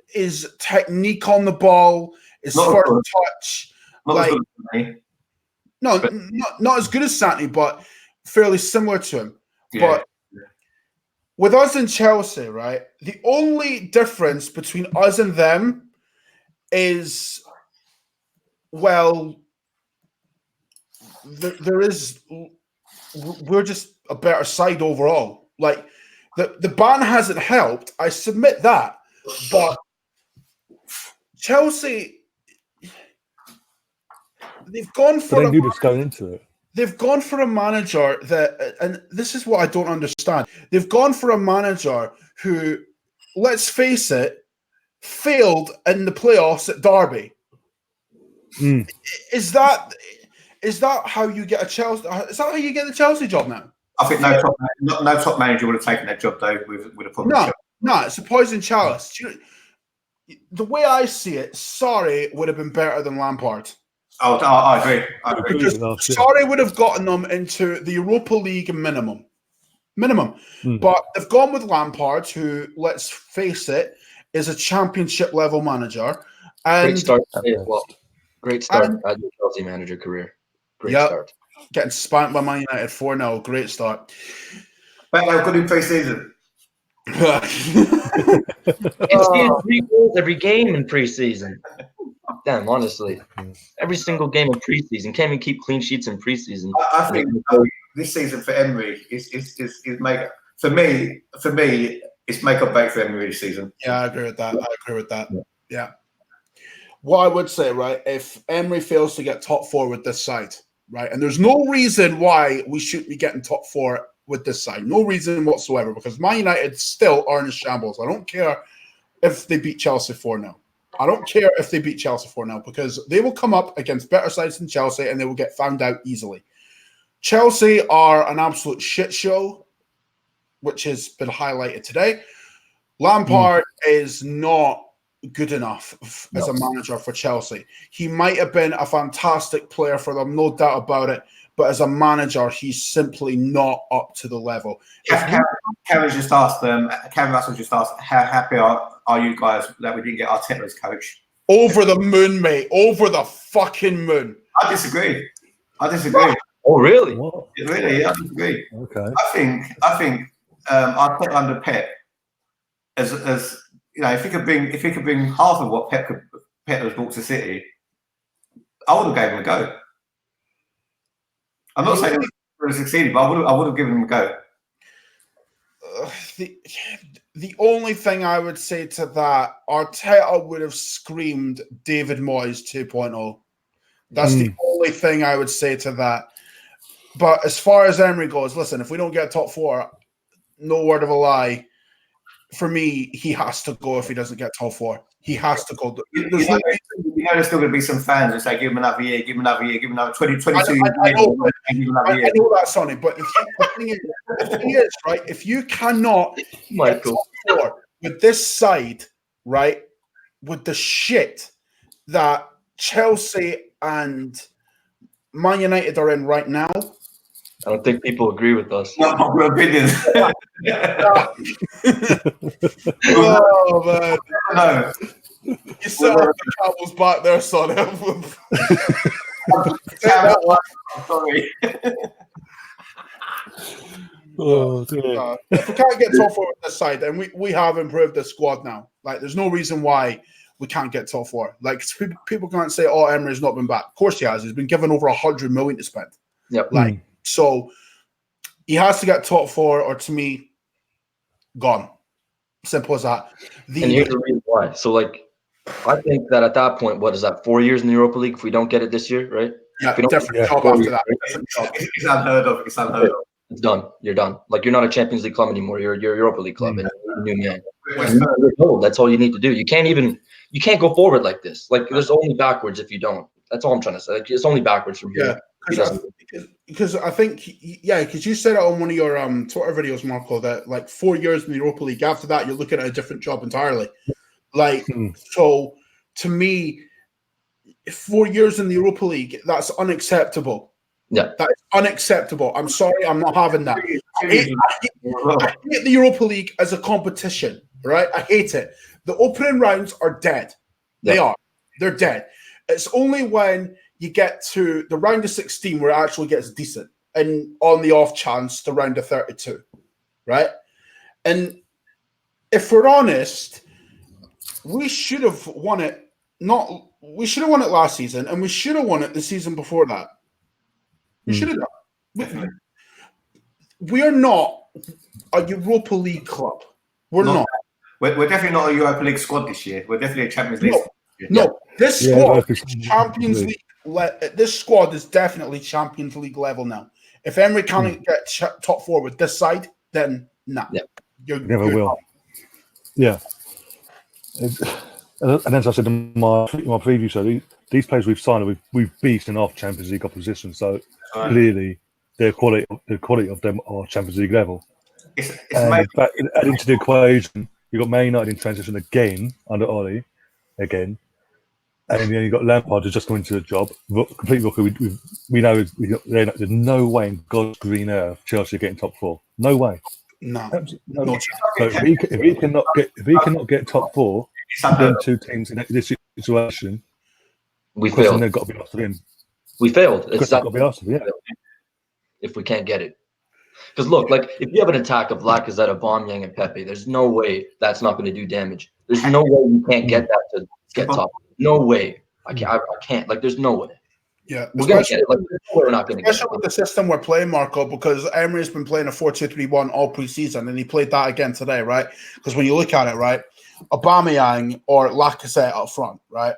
his technique on the ball, his first touch. Not as good as Santi, but fairly similar to him. Yeah. But with us in Chelsea, right, the only difference between us and them is, well, we're just a better side overall. Like, the ban hasn't helped, I submit that, but Chelsea, they've gone for they knew this going into it. They've gone for a manager that, and this is what I don't understand. They've gone for a manager who, let's face it, failed in the playoffs at Derby. Is that how you get a Chelsea? Is that how you get the Chelsea job now? I think no top manager would have taken that job though. With a problem. No, it's a poison chalice. The way I see it, Sarri would have been better than Lampard. Oh, I agree. Because Sarri would have gotten them into the Europa League minimum. But they've gone with Lampard, who, let's face it, is a championship level manager. And great start at your Chelsea manager career. Great start. Getting spanked by Man United 4-0. Great start. But I've got in pre-season. He's getting 3 goals every game in pre-season. Damn, honestly, every single game in preseason. Can't even keep clean sheets in preseason. I think this season for Emery is make for me it's make or break for Emery this season. Yeah, I agree with that. Yeah. What I would say, right, if Emery fails to get top 4 with this side, right, and there's no reason why we shouldn't be getting top 4 with this side, no reason whatsoever, because Man United still are in shambles. I don't care if they beat Chelsea 4-0. I don't care if they beat Chelsea 4-0 because they will come up against better sides than Chelsea and they will get found out easily. Chelsea are an absolute shit show, which has been highlighted today. Lampard is not good enough as a manager for Chelsea. He might have been a fantastic player for them, no doubt about it. But as a manager, he's simply not up to the level. Karen just asked Karen Russell just asked, how happy are you guys that we didn't get Arteta as coach? Over the moon, mate. Over the fucking moon. I disagree. Oh, really? What? Really, I disagree. Okay. I think Arteta under Pep, as you know, if he could bring half of what Pep has brought to City, I would have gave him a go. I'm not saying he would have succeeded, but I would have given him a go. The only thing I would say to that, Arteta would have screamed David Moyes 2.0. That's the only thing I would say to that. But as far as Emery goes, listen, if we don't get top 4, no word of a lie, for me, he has to go if he doesn't get top 4. He has to go. There's still going to be some fans who say, give him another year, give him another year, give him another 2022 I know that, Sonny, but the thing is, right, if you cannot get top 4 with this side, right, with the shit that Chelsea and Man United are in right now, I don't think people agree with us. Not popular opinions. oh man, No. you set off the camel's back there, son. Sorry. Oh, dear. If we can't get top 4 with this side, and we have improved the squad now. Like, there's no reason why we can't get top 4. Like, people can't say, "Oh, Emery's not been back." Of course he has. He's been given over 100 million to spend. Yep. Like, so he has to get top 4, or to me, gone. Simple as that. And here's the reason why. So, like, I think that at that point, what is that? 4 years in the Europa League if we don't get it this year, right? Yeah, if we don't different job after that. It's unheard of. It's unheard of. It's done. You're done. Like, you're not a Champions League club anymore. You're a Europa League club, and you're a new man. That's all you need to do. You can't go forward like this. Like, there's only backwards if you don't. That's all I'm trying to say. Like, it's only backwards from here. Because I think, because you said it on one of your Twitter videos, Marco, that like 4 years in the Europa League, after that, you're looking at a different job entirely. Like, so to me, 4 years in the Europa League, that's unacceptable. Yeah. That is unacceptable. I'm sorry, I'm not having that. I hate the Europa League as a competition, right? I hate it. The opening rounds are dead. They are. They're dead. It's only when you get to the round of 16 where it actually gets decent, and on the off chance, the round of 32, right? And if we're honest, we should have won it. We should have won it last season, and we should have won it the season before that. We should have done. We are not a Europa League club. We're not. We're definitely not a Europa League squad this year. We're definitely a Champions League. No, this squad is Champions League. This squad is definitely Champions League level now. If Emery can't get top 4 with this side, then nah. You never will. Yeah. And as I said in my preview show, these players we've signed, we've beaten off Champions League opposition. So clearly, the quality of them are Champions League level. It's adding to the equation, you've got Man United in transition again under Ollie, again. And then you've got Lampard who's just come into the job. Complete rookie. We know there's no way in God's green earth Chelsea are getting top 4. No way. No. So if he cannot get top 4, then 2 teams in this situation, we failed. They've got to be asked again. We failed. It's got to be asked again. If we can't get it. Because look, like, if you have an attack of Lacazette, Aubameyang, and Pepe, there's no way that's not going to do damage. There's no way you can't get that to get top. No way. I can't. Like, there's no way. Yeah, we're going to get it. Like, we're not going to get it. Especially with the system we're playing, Marco, because Emery's been playing a 4-2-3-1 all preseason, and he played that again today, right? Because when you look at it, right, Aubameyang or Lacazette up front, right?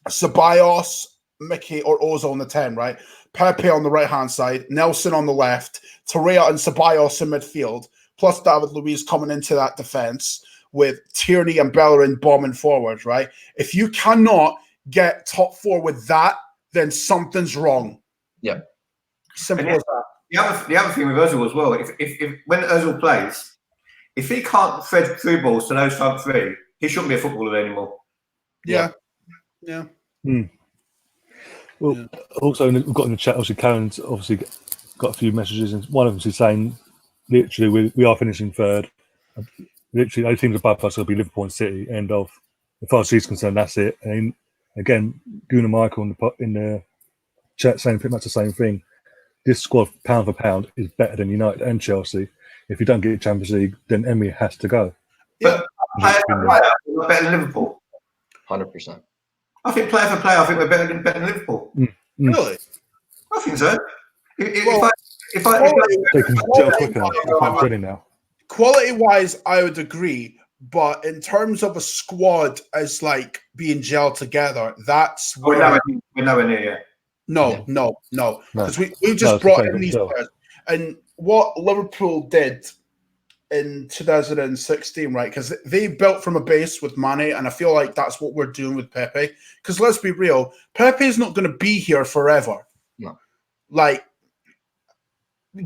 Ceballos, Mickey, or Ozil on the 10, right? Pepe on the right-hand side, Nelson on the left, Torreira and Ceballos in midfield, plus David Luiz coming into that defense with Tierney and Bellerin bombing forward, right? If you cannot get top 4 with that, then something's wrong. Yeah. Simple as that. The other thing with Ozil as well, if when Ozil plays, if he can't thread through balls to those front 3, he shouldn't be a footballer anymore. Yeah. Well, Yeah. also we've got in the chat. Obviously, Karen's obviously got a few messages, and one of them is saying, literally, we are finishing third. Literally, 8 teams above us will be Liverpool and City. End of. As far as she's concerned, that's it. And again, Guna Michael in the chat saying pretty much the same thing. This squad, pound for pound, is better than United and Chelsea. If you don't get Champions League, then Emery has to go. Yeah. Player for player, we're better than Liverpool. 100%. I think player for player, I think we're better than Liverpool. Really? I think so. Well, If I They can gel quicker now. Quality-wise, I would agree. But in terms of a squad as like being gelled together, that's we're nowhere near yet. No. Because we just brought in these players. And what Liverpool did in 2016, right? Because they built from a base with Mane, and I feel like that's what we're doing with Pepe. Because let's be real, Pepe is not going to be here forever. No. Like,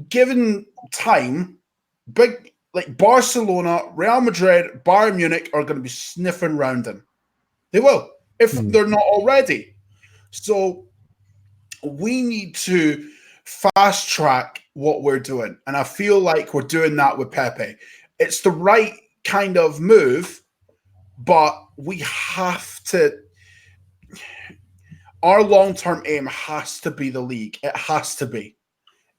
given time, big like Barcelona, Real Madrid, Bayern Munich are going to be sniffing around him. They will, if they're not already. So we need to fast track what we're doing. And I feel like we're doing that with Pepe. It's the right kind of move, but we have to. Our long-term aim has to be the league. It has to be.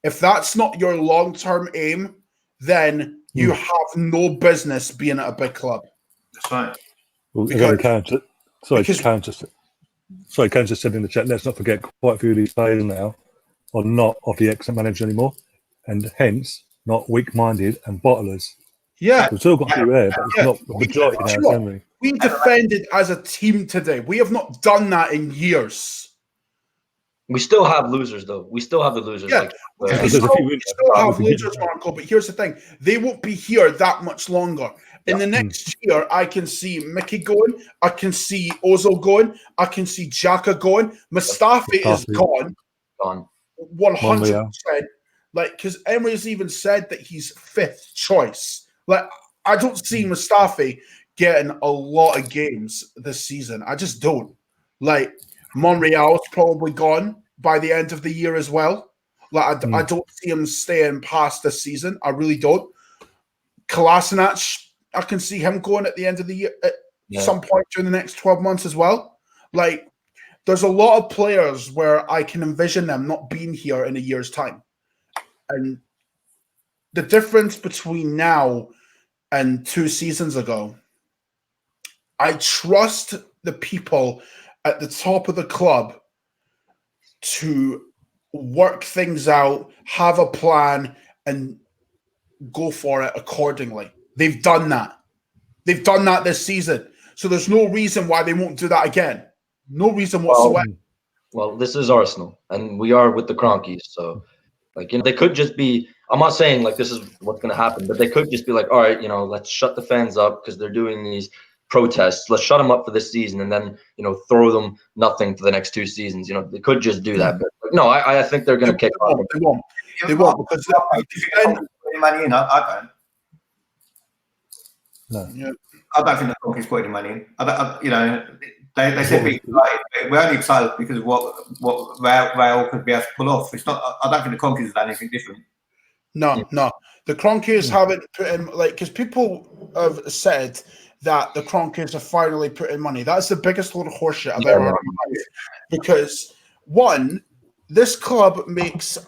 If that's not your long-term aim, then you have no business being at a big club. That's right. Well, Karen just said in the chat, let's not forget quite a few of these players now are not of the excellent manager anymore, and hence not weak-minded and bottlers. Yeah. We've still got to be there, but it's not the majority now, is Henry. We defended as a team today. We have not done that in years. We still have losers, though. We still have the losers. Yeah. We still have losers, Marco, but here's the thing. They won't be here that much longer. In the next year, I can see Mickey going. I can see Ozil going. I can see Xhaka going. Mustafi is gone. 100%. Like, because Emery's even said that he's 5th choice. Like, I don't see Mustafi getting a lot of games this season. I just don't. Like, Monreal's probably gone by the end of the year as well. Like, I don't see him staying past this season. I really don't. Kolasinac, I can see him going at the end of the year at some point during the next 12 months as well. Like, there's a lot of players where I can envision them not being here in a year's time. And the difference between now and 2 seasons ago, I trust the people at the top of the club to work things out, have a plan, and go for it accordingly. They've done that. They've done that this season. So there's no reason why they won't do that again. No reason whatsoever. Well, this is Arsenal, and we are with the Cronkies. So, like, they could just be, I'm not saying, like, this is what's going to happen, but they could just be like, all right, let's shut the fans up because they're doing these protests. Let's shut them up for this season and then, throw them nothing for the next 2 seasons. They could just do that. But no, I think they're going to kick off. They won't because money in. I don't. No. Yeah. I don't think the Cronkies put any money in. They said we're only excited because of what Rail could be able to pull off. It's not. I don't think the Cronkies have done anything different. No. The Cronkies haven't put in, because people have said that the Cronkies have finally put in money. That's the biggest load of horseshit I've ever heard in my life. Because, one, this club makes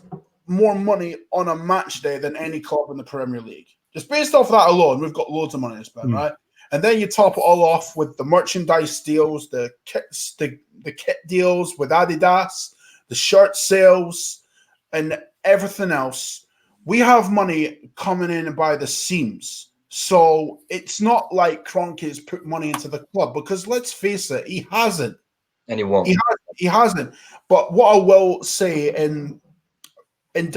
more money on a match day than any club in the Premier League. Just based off that alone, we've got loads of money to spend, right? And then you top it all off with the merchandise deals, the kits, the kit deals with Adidas, the shirt sales, and everything else. We have money coming in by the seams. So it's not like Kroenke's put money into the club, because let's face it, he hasn't. And he won't. He hasn't. But what I will say not in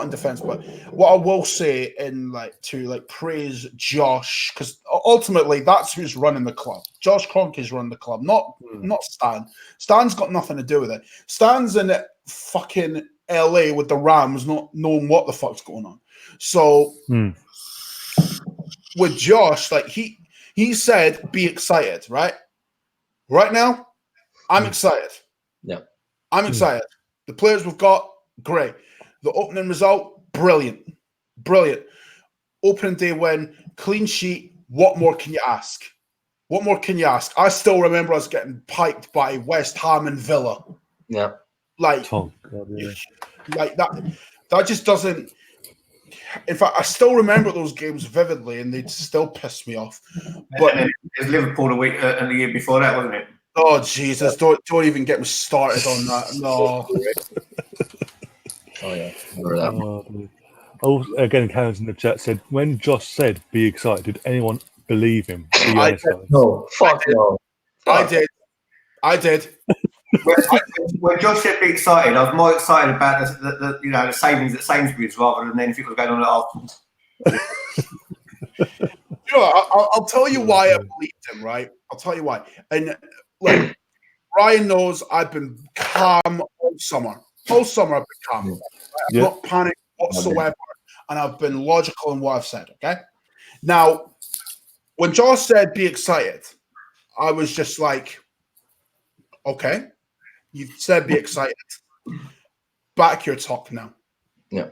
defense, but what I will say to praise Josh, because ultimately that's who's running the club. Josh Kroenke's running the club, not Stan. Stan's got nothing to do with it. Stan's in fucking LA with the Rams, not knowing what the fuck's going on. So with Josh, he He said, "Be excited." Right now, I'm excited. Yeah, I'm excited. The players we've got, great. The opening result, brilliant. Opening day win, clean sheet. What more can you ask? What more can you ask? I still remember us getting piped by West Ham and Villa. yeah. Like, Oh, God, yeah. like that just doesn't. In fact, I still remember those games vividly, and they'd still piss me off. But and then it was Liverpool the week and the year before that, wasn't it? oh Jesus, don't even get me started on that. No. Oh yeah, remember that. Oh, dear. Oh, again, Karen's in the chat said, when Josh said, be excited, did anyone believe him? Be I honest, guys. No, fuck no. I did. When Josh said be excited, I was more excited about the savings at Sainsbury's rather than anything that was going on at Arsenal. You know, I'll tell you why I believed him, right? I'll tell you why. And like Ryan knows I've been calm all summer. All summer I've been calm. I've not panicked whatsoever, and I've been logical in what I've said, okay? Now, when Josh said be excited, I was just like, okay, you've said be excited. Back your talk now. Yeah.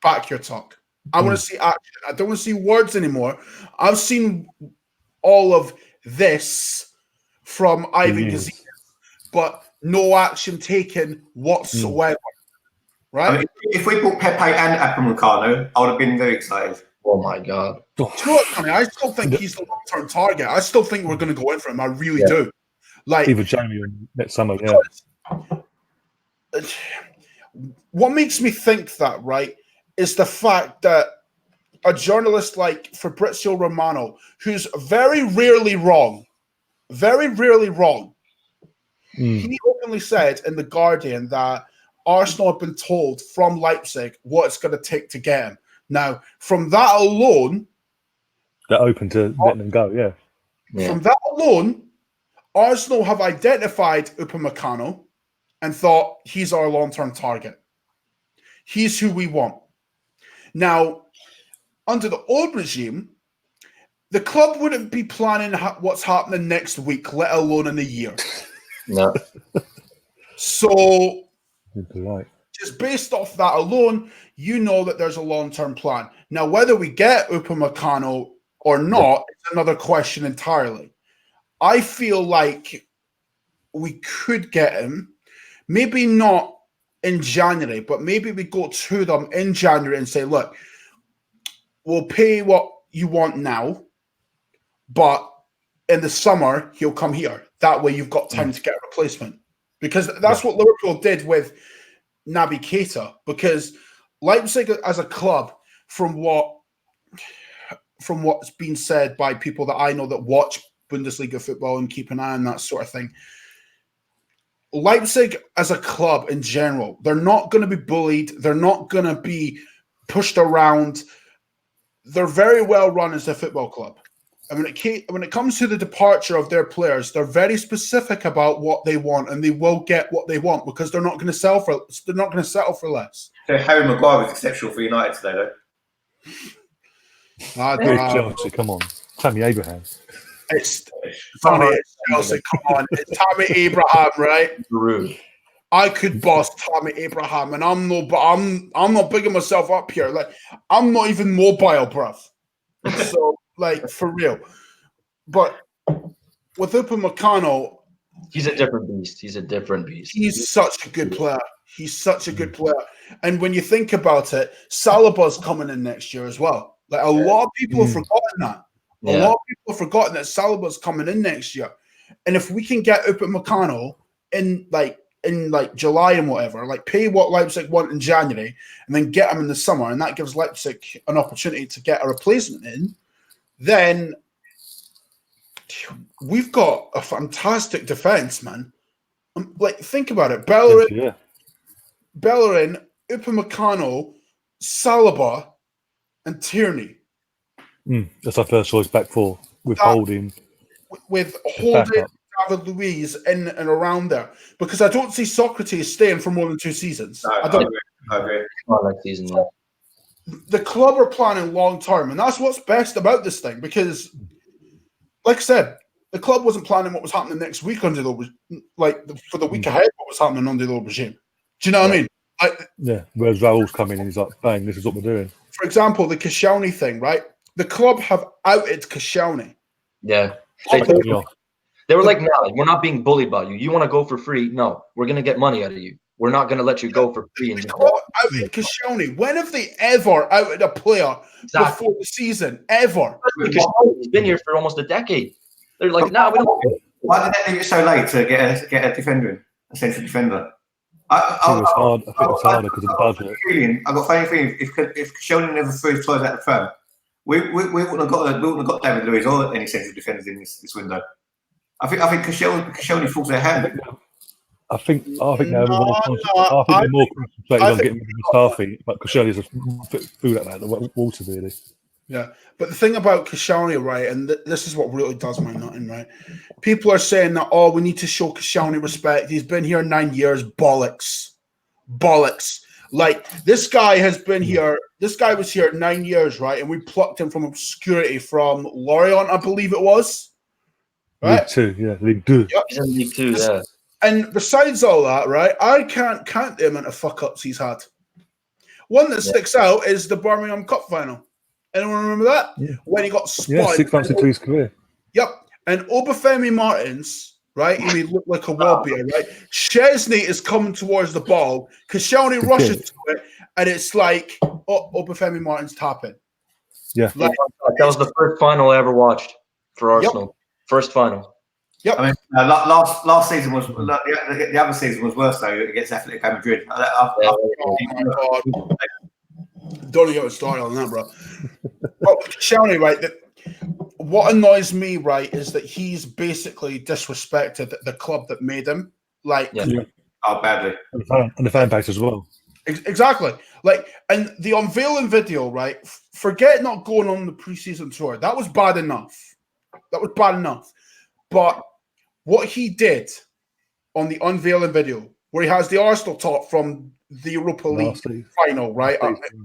Back your talk. I want to see action. I don't want to see words anymore. I've seen all of this from Ivan Gazidis, but no action taken whatsoever. Right? I mean, if we bought Pepe and Upamecano, I would have been very excited. Oh my God. Do you know what, Sonny? I still think he's the long-term target. I still think we're going to go in for him. I really do. Like either January or next summer, what makes me think that, right, is the fact that a journalist like Fabrizio Romano, who's very rarely wrong, he openly said in The Guardian that Arsenal have been told from Leipzig what it's going to take to get him. Now, from that alone, they're open to letting them go, From that alone, Arsenal have identified Upamecano and thought he's our long-term target. He's who we want. Now, under the old regime, the club wouldn't be planning what's happening next week, let alone in a year. No. So, right. just based off that alone, you know that there's a long-term plan. Now, whether we get Upamecano or not, it's another question entirely. I feel like we could get him, maybe not in January, but maybe we go to them in January and say, look, we'll pay what you want now, but in the summer, he'll come here. That way you've got time to get a replacement. Because that's what Liverpool did with Naby Keita. Because Leipzig as a club, from what's been said by people that I know that watch Bundesliga football and keep an eye on that sort of thing, Leipzig as a club in general, they're not going to be bullied. They're not going to be pushed around. They're very well run as a football club. And when it comes to the departure of their players, they're very specific about what they want, and they will get what they want because they're not going to settle for less. So Harry Maguire was exceptional for United today, though. Chelsea, come on. Tammy Abraham. It's Chelsea, come on. It's Tammy Abraham, right? Rude. I could boss Tammy Abraham, and I'm not bigging myself up here. Like, I'm not even mobile, bruv. So, like, for real. But with Upamecano, he's a different beast. He's such a good player. He's such a good player. And when you think about it, Salah's coming in next year as well. Like, a lot of people have forgotten that. A lot of people have forgotten that Salah's coming in next year. And if we can get Upamecano in July and whatever, like pay what Leipzig want in January and then get him in the summer, and that gives Leipzig an opportunity to get a replacement in, then we've got a fantastic defense, man. Like, think about it. Bellerin, Upamecano, Salah, and Tierney. That's our first choice back four with Holding. With Holding, David Luiz in and around there. Because I don't see Socrates staying for more than 2 seasons. No, I don't. I agree. Not next season, yeah. The club are planning long term, and that's what's best about this thing, because like I said, the club wasn't planning what was happening next week under for the week ahead, what was happening under the regime. Do you know what I mean? Whereas Raoul's coming and he's like, bang, this is what we're doing. For example, the Koscielny thing, right? The club have outed Koscielny. Yeah. They were like, no, we're not being bullied by you. You want to go for free? No, we're going to get money out of you. We're not going to let you go for free. And just outed Koscielny. When have they ever outed a player before the season? Ever? He's been here for almost a decade. They're like, no, we don't. Why did they leave it so late to get a defender in, a central defender? I think it's harder because of the budget. I've got a funny feeling if Koscielny never threw his toys out the pram, we wouldn't have got David Luiz or any central defenders in this window. I think Koscielny falls their hand. I think they're more concentrated on getting rid of Mustafi, but Koscielny's a food at the water, really. Yeah, but the thing about Koscielny, right, and this is what really does my nutting, right? People are saying that, we need to show Koscielny respect. He's been here 9 years. Bollocks. Like, this guy has been here. This guy was here 9 years, right? And we plucked him from obscurity from Lorient, I believe it was. Right? League 2. Yep. He's in League 2, yeah. And besides all that, right, I can't count the amount of fuck-ups he's had. One that sticks out is the Birmingham Cup final. Anyone remember that? Yeah. When he got spotted. Yeah, 6 months into his career. Yep. And Obafemi Martins, right? He look like a wall-beater, right? Chesney is coming towards the ball. Koscielny rushes to it, and it's like, Obafemi Martins tapping. Yeah. That was the first final I ever watched for Arsenal. Yep. First final. Yep. I mean, last season was the other season was worse though against Atletico Madrid. Don't get me started on that, bro. But Koscielny, right? What annoys me, right, is that he's basically disrespected the club that made him. Like, badly, and the fan base as well. Exactly. Like, and the unveiling video, right? Forget not going on the preseason tour. That was bad enough. But what he did on the unveiling video, where he has the Arsenal top from the Europa League final, right?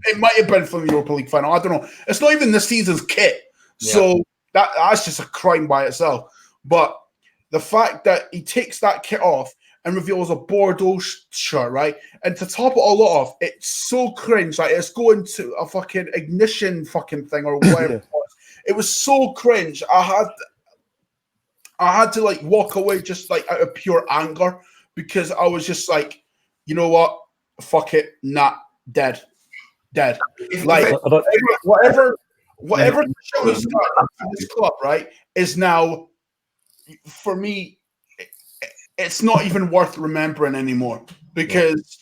It might have been from the Europa League final. I don't know. It's not even this season's kit. So that's just a crime by itself. But the fact that he takes that kit off and reveals a Bordeaux shirt, right? And to top it all off, it's so cringe. Like, it's going to a fucking ignition fucking thing or whatever it was. It was so cringe. I had to like walk away just like out of pure anger because I was just like, you know what? Fuck it. Nah, dead. Like, whatever Koscielny's done for this club, right, is now, for me, it's not even worth remembering anymore because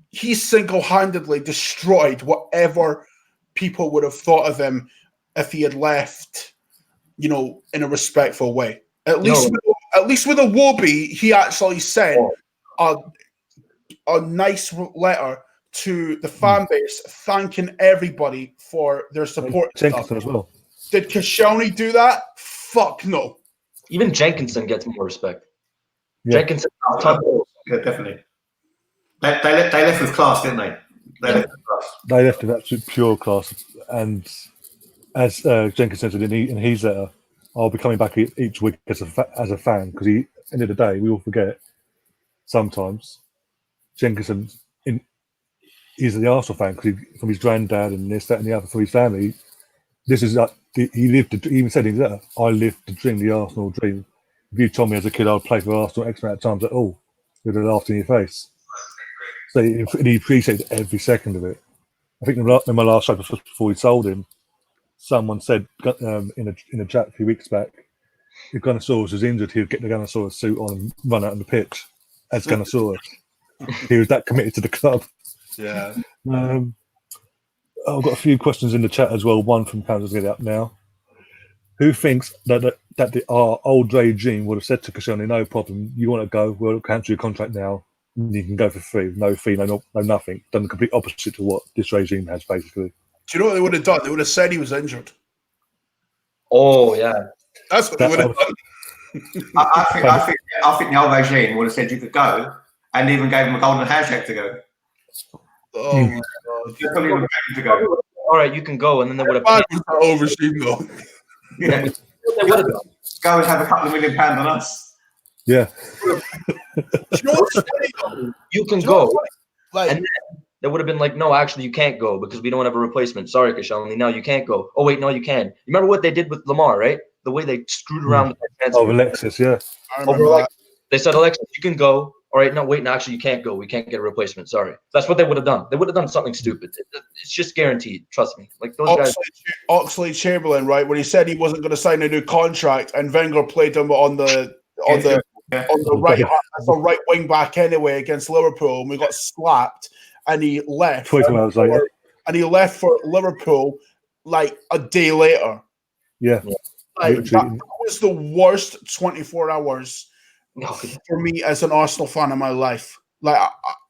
he single-handedly destroyed whatever people would have thought of him if he had left, in a respectful way. At least with a Wobie, he actually sent a nice letter to the fan base thanking everybody for their support. Jenkinson as well. Did Koscielny do that? Fuck no. Even Jenkinson gets more respect. Yeah. Jenkinson, definitely. They left with class, didn't they? They left with absolute pure class, and as Jenkinson said in his letter, I'll be coming back each week as a fan because end of the day, we all forget sometimes Jenkinson he's the Arsenal fan because from his granddad and this, that, and the other for his family. This is like he even said in his letter, I lived to dream the Arsenal dream. If you told me as a kid I'd play for Arsenal X amount of times, you'd have laughed in your face. So he appreciated every second of it. I think in my last show before we sold him, someone said in a chat a few weeks back, if Gunnosaurus was injured, he'd get the Gunnosaurus suit on and run out on the pitch as Gunnosaurus. He was that committed to the club. Yeah. I've got a few questions in the chat as well. One from Kansas, get it up now. Who thinks that our old regime would have said to Koscielny, no problem, you want to go, we'll cancel your contract now, and you can go for free, no fee, no nothing. Done the complete opposite to what this regime has, basically. Do you know what they would have done? They would have said he was injured. Oh, yeah. That's what they would have done. I think the old regime would have said you could go and even gave him a golden handshake to go. Oh, my God. They probably would have gave him to go. All right, you can go, and then they would have paid. Old regime, though. Yeah. They would have done. go and have a couple of £1 million on us. Yeah. Do you know what's funny, though? You can Do you know go. what's funny? Like, And they would have been like, no, actually, you can't go because we don't have a replacement. Sorry, Koscielny. No, you can't go. Oh, wait, no, you can. You remember what they did with Lamar, right? The way they screwed around with that transfer. Oh, Alexis, yeah. I Over remember like, that. they said, Alexis, you can go. All right, no, wait, no, actually, you can't go. We can't get a replacement. Sorry. That's what they would have done. They would have done something stupid. It's just guaranteed. Trust me. Like those guys. Oxlade Chamberlain, right, when he said he wasn't going to sign a new contract, and Wenger played him on the right wing back anyway against Liverpool, and we got slapped, and he left. 24 hours later. And he left for Liverpool like a day later. Yeah. Like, that was the worst 24 hours for me as an Arsenal fan in my life. Like,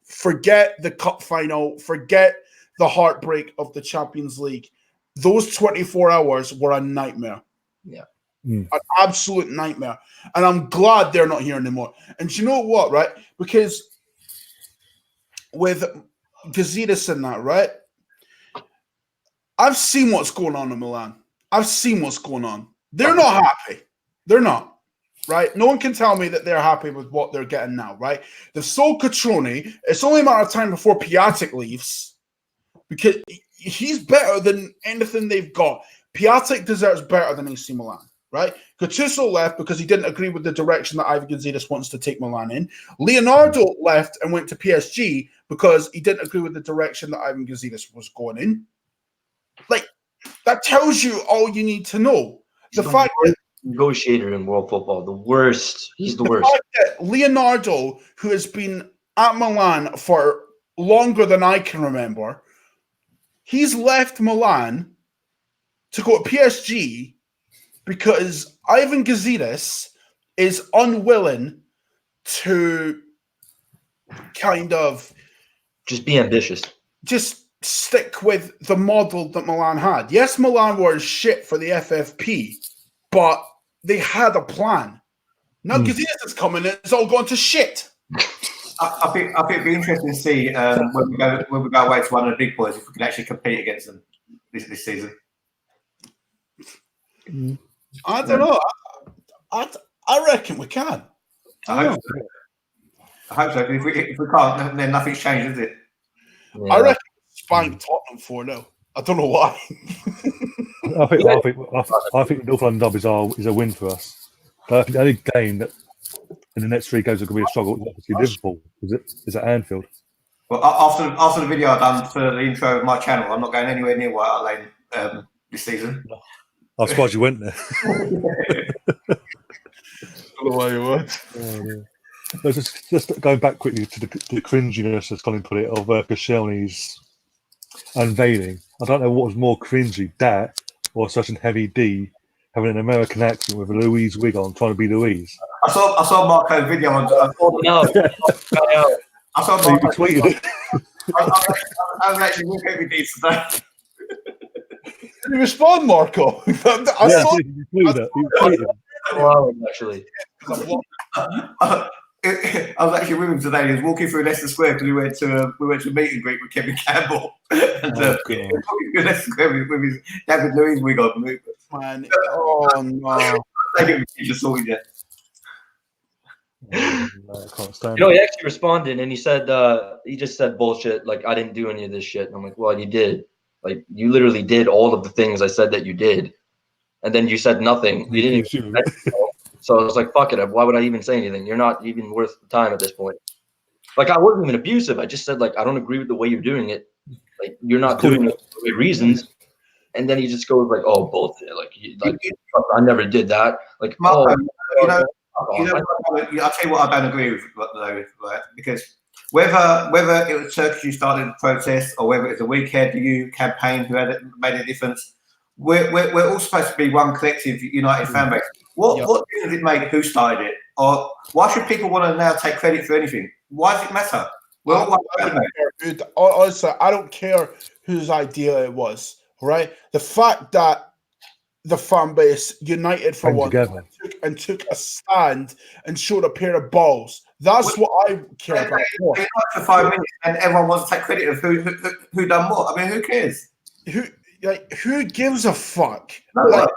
forget the cup final, forget the heartbreak of the Champions League. Those 24 hours were a nightmare. Yeah. An absolute nightmare. And I'm glad they're not here anymore. And you know what, right? Because with Gazidis and that, right? I've seen what's going on in Milan. I've seen what's going on. They're not happy. They're not. Right? No one can tell me that they're happy with what they're getting now, right? They've sold Cutrone. It's only a matter of time before Piatek leaves because he's better than anything they've got. Piatek deserves better than AC Milan, right? Gattuso left because he didn't agree with the direction that Ivan Gazidis wants to take Milan in. Leonardo left and went to PSG because he didn't agree with the direction that Ivan Gazidis was going in. Like, that tells you all you need to know. The fact that negotiator in world football, the worst. He's the worst. Fact that Leonardo, who has been at Milan for longer than I can remember, he's left Milan to go to PSG because Ivan Gazidis is unwilling to kind of just be ambitious. Just stick with the model that Milan had. Yes, Milan were shit for the FFP, but they had a plan. Now Gazidis is coming in, it's all gone to shit. I think it'd be interesting to see when we go away to one of the big boys if we can actually compete against them this season. I don't know. I reckon we can. I hope so. If we can't, then nothing's changed, is it? Yeah. I reckon spank Tottenham 4-0. I don't know why. I think the North London Derby is a win for us. But I think the only game that in the next 3 games are going to be a struggle is obviously Liverpool. Is at Anfield. Well, after the video I've done for the intro of my channel, I'm not going anywhere near White Hart Lane this season. I'm surprised you went there. I don't know why you would. Oh, yeah. No, just going back quickly to the cringiness, as Colin put it, of Koscielny's unveiling. I don't know what was more cringy, that or such an heavy D having an American accent with a Louise wig on, trying to be Louise. I saw Marco's video on. I saw So you Marco tweeted it. I was actually with Heavy D today. Did you respond, Marco? You tweeted it. Wow, actually. I was actually with him today. He was walking through Leicester Square because we went to a meet and greet with Kevin Campbell. And walking through Leicester Square with his David Luiz wig on. Man, oh no! Just saw you there. I can't stand He actually responded and he said, he just said bullshit. Like, I didn't do any of this shit. And I'm like, well, you did. Like, you literally did all of the things I said that you did. And then you said nothing. You didn't even So I was like, fuck it. Why would I even say anything? You're not even worth the time at this point. Like, I wasn't even abusive. I just said, like, I don't agree with the way you're doing it. Like, you're not doing it for the right reasons. And then he just goes like, oh, bullshit. Like, I never did that. Like, Marco, I'll tell you what I don't agree with, though, right? Because whether it was Turkish who started the protest or whether it was the Weekend EU campaign who made a difference, we're all supposed to be one collective, united fan base. What difference does it make who started it? Or why should people want to now take credit for anything? Why does it matter? Honestly, I don't care whose idea it was, right? The fact that the fan base united for one and took a stand and showed a pair of balls. That's what I care about. For 5 minutes, and everyone wants to take credit of who done what. I mean, who cares? Who gives a fuck? No,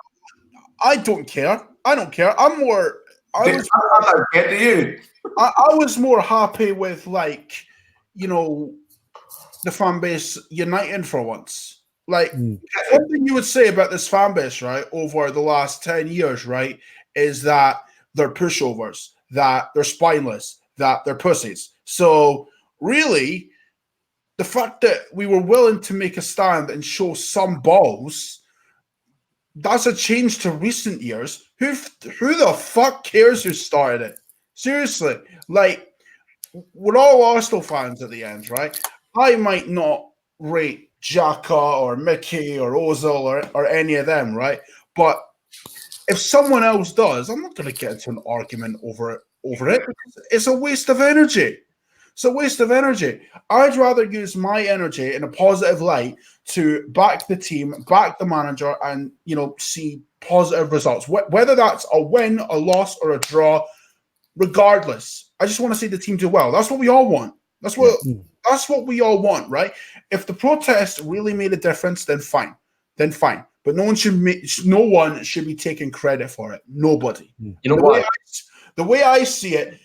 I don't care. I don't care. I don't care, do you? I was more happy with, like, you know, the fan base uniting for once. Like, something you would say about this fan base, right, over the last 10 years, right, is that they're pushovers, that they're spineless, that they're pussies. So really, the fact that we were willing to make a stand and show some balls, that's a change to recent years. Who the fuck cares who started it? Seriously, like, we're all Arsenal fans at the end, right? I might not rate Xhaka or Mickey or Ozil or any of them, right? But if someone else does, I'm not going to get into an argument over it because it's a waste of energy. It's a waste of energy. I'd rather use my energy in a positive light to back the team, back the manager, and, you know, see positive results. Whether that's a win, a loss, or a draw, regardless, I just want to see the team do well. That's what we all want. That's what we all want, right? If the protest really made a difference, then fine. But no one should be taking credit for it. Nobody. You know what? The way I see it,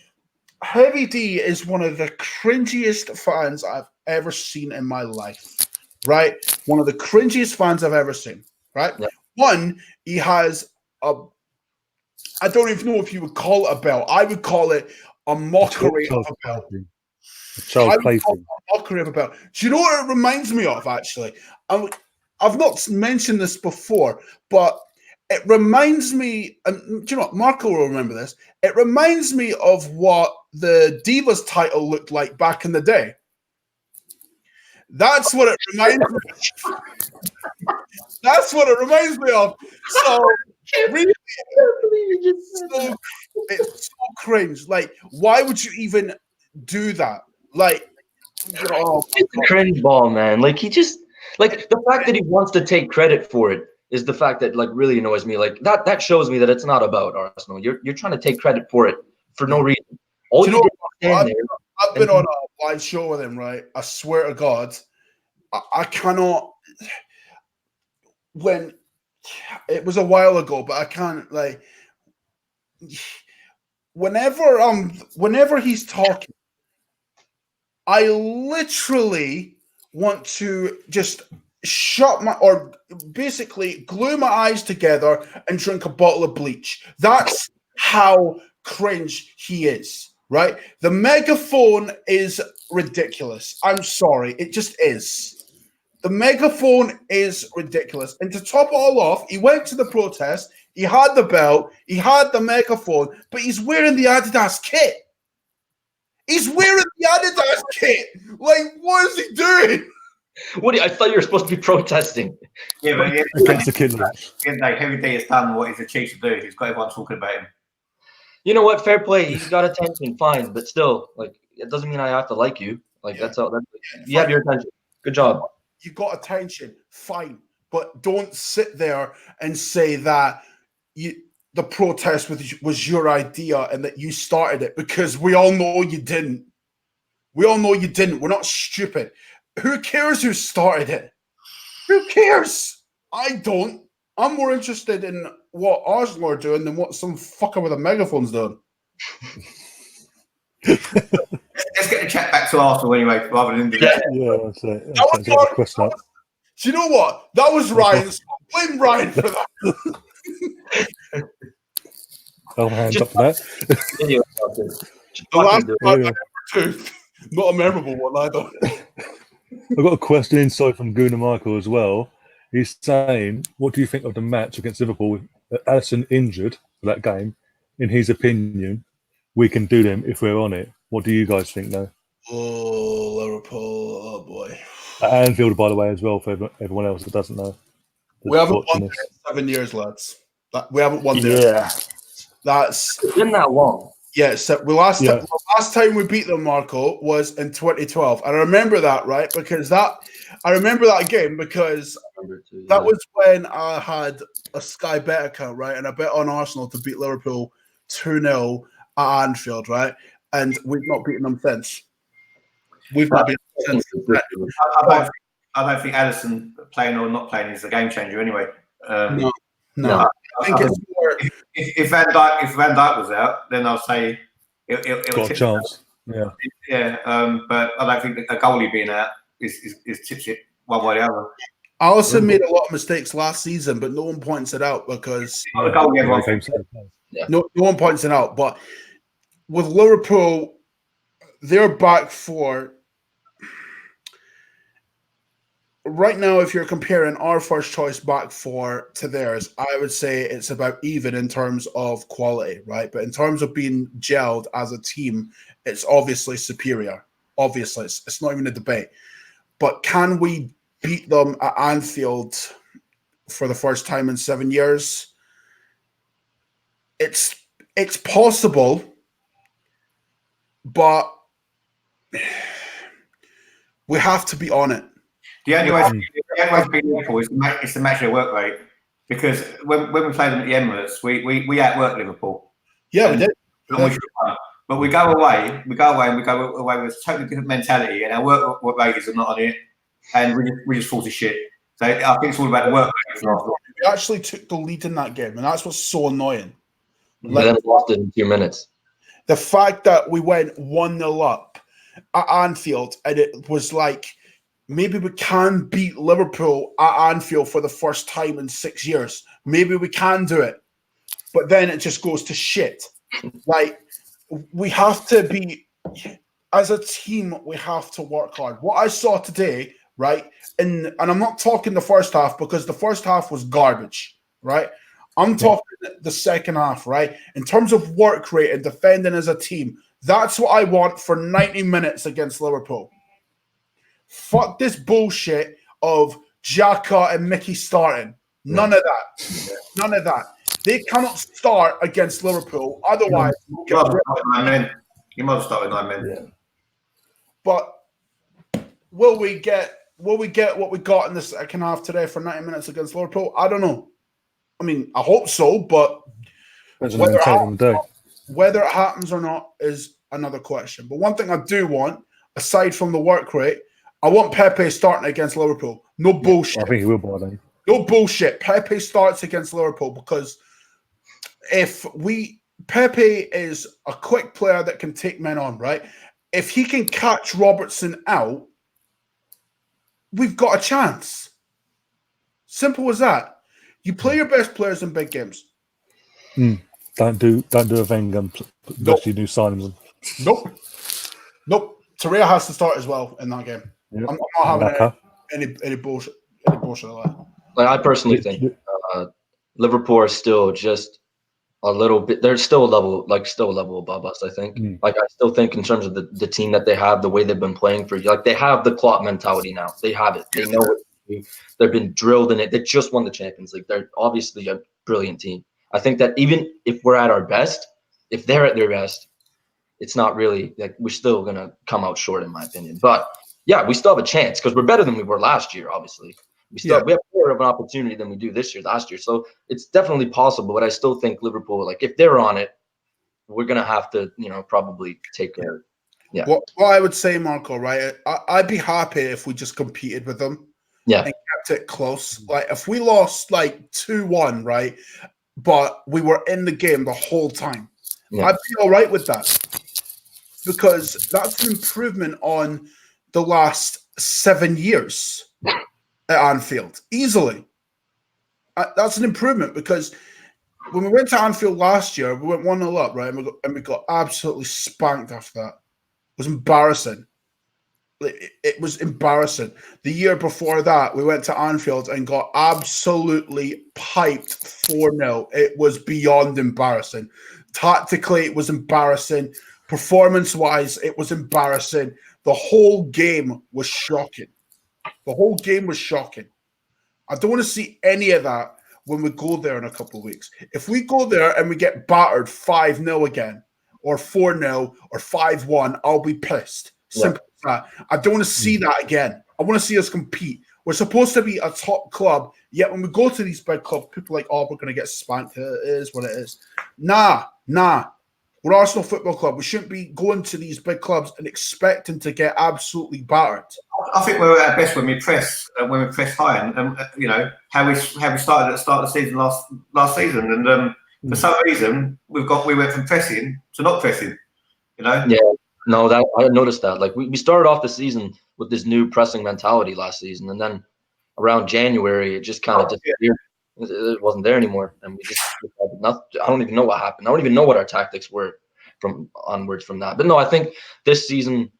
Heavy D is one of the cringiest fans I've ever seen in my life, right? One of the cringiest fans I've ever seen, right? Yeah. One, he has I don't even know if you would call it a belt. I would call it a mockery of a belt. Mockery of a belt. Do you know what it reminds me of, actually? I've not mentioned this before, but it reminds me, and do you know what? Marco will remember this. It reminds me of what the Divas title looked like back in the day. That's what it reminds me of. That's what it reminds me of. So, really, it's so cringe. Like, why would you even do that? Like, you know, it's a cringe ball, man. Like, he just, like, the fact that he wants to take credit for it is the fact that, like, really annoys me. Like, that shows me that it's not about Arsenal. You're trying to take credit for it for no reason. All you did was stand there. I've been on a live show with him, right? I swear to God, I cannot. When it was a while ago, but I can't, like, whenever he's talking, I literally want to just or basically glue my eyes together and drink a bottle of bleach. That's how cringe he is, right? The megaphone is ridiculous. I'm sorry. It just is. The megaphone is ridiculous. And to top it all off, he went to the protest, he had the belt, he had the megaphone, but he's wearing the Adidas kit. He's wearing the Adidas kit. Like, what is he doing? Woody, I thought you were supposed to be protesting. Yeah, but against the kid. Like, Heavy D has done what he's achieved to do. He's got everyone talking about him. You know what? Fair play. He's got attention, fine, but still, like, it doesn't mean I have to like you. Like, that's all. You have your attention. Good job. You got attention, fine, but don't sit there and say that the protest was your idea and that you started it, because we all know you didn't. We all know you didn't. We're not stupid. Who cares who started it? Who cares? I don't. I'm more interested in what Arsenal are doing than what some fucker with a megaphone's doing. Let's get the chat back to Arsenal anyway, rather than that's it. Do you know what? That was Ryan's. Blame Ryan for that. Oh, hands up for that. Not a memorable one either. I've got a question inside from Gunnar Michael as well. He's saying, what do you think of the match against Liverpool with Alisson injured for that game? In his opinion, we can do them if we're on it. What do you guys think, though? Oh, Liverpool. Oh, boy. At Anfield, by the way, as well, for everyone else that doesn't know. We haven't won there in 7 years, lads. We haven't won there. Yeah. It's been that long. Yeah, so the last time we beat them, Marco, was in 2012. And I remember that, right? Because I remember that game because that was when I had a Sky Bet account, right? And I bet on Arsenal to beat Liverpool 2-0 at Anfield, right? And we've not beaten them since. We've not beaten them since. I don't think Alisson playing or not playing is a game changer anyway. No. I think it's more if Van Dijk was out, then I'll say it Got a chance. Yeah. Yeah, but I don't think that a goalie being out is tips it one way or the other. Alisson made a lot of mistakes last season, but no one points it out because The goalie everyone no one points it out. But with Liverpool, their back four right now, if you're comparing our first choice back four to theirs, I would say it's about even in terms of quality, right? But in terms of being gelled as a team, it's obviously superior. Obviously, it's not even a debate. But can we beat them at Anfield for the first time in 7 years? It's possible, but we have to be on it. The only way to beat Liverpool is to match their work rate, because when we played them at the Emirates, we outworked Liverpool. Yeah, we did. And we should have won. But we go away and we go away with a totally different mentality, and our work rates are not on it, and we just fall to shit. So I think it's all about the work rate. We actually took the lead in that game, and that's what's so annoying. Like, then lost it in 2 minutes. The fact that we went 1-0 up at Anfield, and it was like, maybe we can beat Liverpool at Anfield for the first time in 6 years. Maybe we can do it. But then it just goes to shit. Like, we have to be, as a team, we have to work hard. What I saw today, right, and I'm not talking the first half because the first half was garbage, right? I'm talking the second half, right? In terms of work rate and defending as a team, that's what I want for 90 minutes against Liverpool. Fuck this bullshit of Xhaka and Mickey starting. None of that. None of that. They cannot start against Liverpool. Otherwise, you might have started with 9 men. Yeah. But will we get what we got in the second half today for 90 minutes against Liverpool? I don't know. I mean, I hope so, but whether it happens or not is another question. But one thing I do want, aside from the work rate, I want Pepe starting against Liverpool. No bullshit. I think he will, by then. No bullshit. Pepe starts against Liverpool because Pepe is a quick player that can take men on, right? If he can catch Robertson out, we've got a chance. Simple as that. You play your best players in big games. Don't do a Wenger, especially new signings. Nope. Torreira has to start as well in that game. Yep. I'm not having any bullshit. Any bullshit like that. Like, I personally think Liverpool are still just a little bit. They're still a level above us. I think. Like, I still think in terms of the team that they have, the way they've been playing for, like, they have the Klopp mentality now. They have it. They know what to do. They've been drilled in it. They just won the Champions League. They're obviously a brilliant team. I think that even if we're at our best, if they're at their best, it's not really like we're still gonna come out short, in my opinion. But yeah, we still have a chance because we're better than we were last year. Obviously, we have more of an opportunity than we do last year. So it's definitely possible. But I still think Liverpool, like, if they're on it, we're gonna have to, probably take care. Yeah. What I would say, Marco, right? I'd be happy if we just competed with them. Yeah. And kept it close. Like, if we lost like 2-1, right, but we were in the game the whole time, I'd be all right with that because that's an improvement on the last 7 years at Anfield, easily. That's an improvement because when we went to Anfield last year, we went 1-0 up, right, and we got absolutely spanked after that. It was embarrassing. It was embarrassing. The year before that, we went to Anfield and got absolutely piped 4-0. It was beyond embarrassing. Tactically, it was embarrassing. Performance-wise, it was embarrassing. The whole game was shocking. I don't want to see any of that when we go there in a couple of weeks. If we go there and we get battered 5-0 again, or 4-0, or 5-1, I'll be pissed. Simple as that. I don't want to see that again. I want to see us compete. We're supposed to be a top club, yet when we go to these big clubs, people are like, oh, we're going to get spanked. It is what it is. Nah. We're Arsenal Football Club. We shouldn't be going to these big clubs and expecting to get absolutely battered. I think we're at our best when we press high, and how we started at the start of the season last season, and for some reason we went from pressing to not pressing. You know? Yeah. No, that I noticed that. Like we started off the season with this new pressing mentality last season, and then around January it just kind of disappeared. It wasn't there anymore, and we just had nothing. I don't even know what happened. I don't even know what our tactics were from onwards from that. But no, I think this season,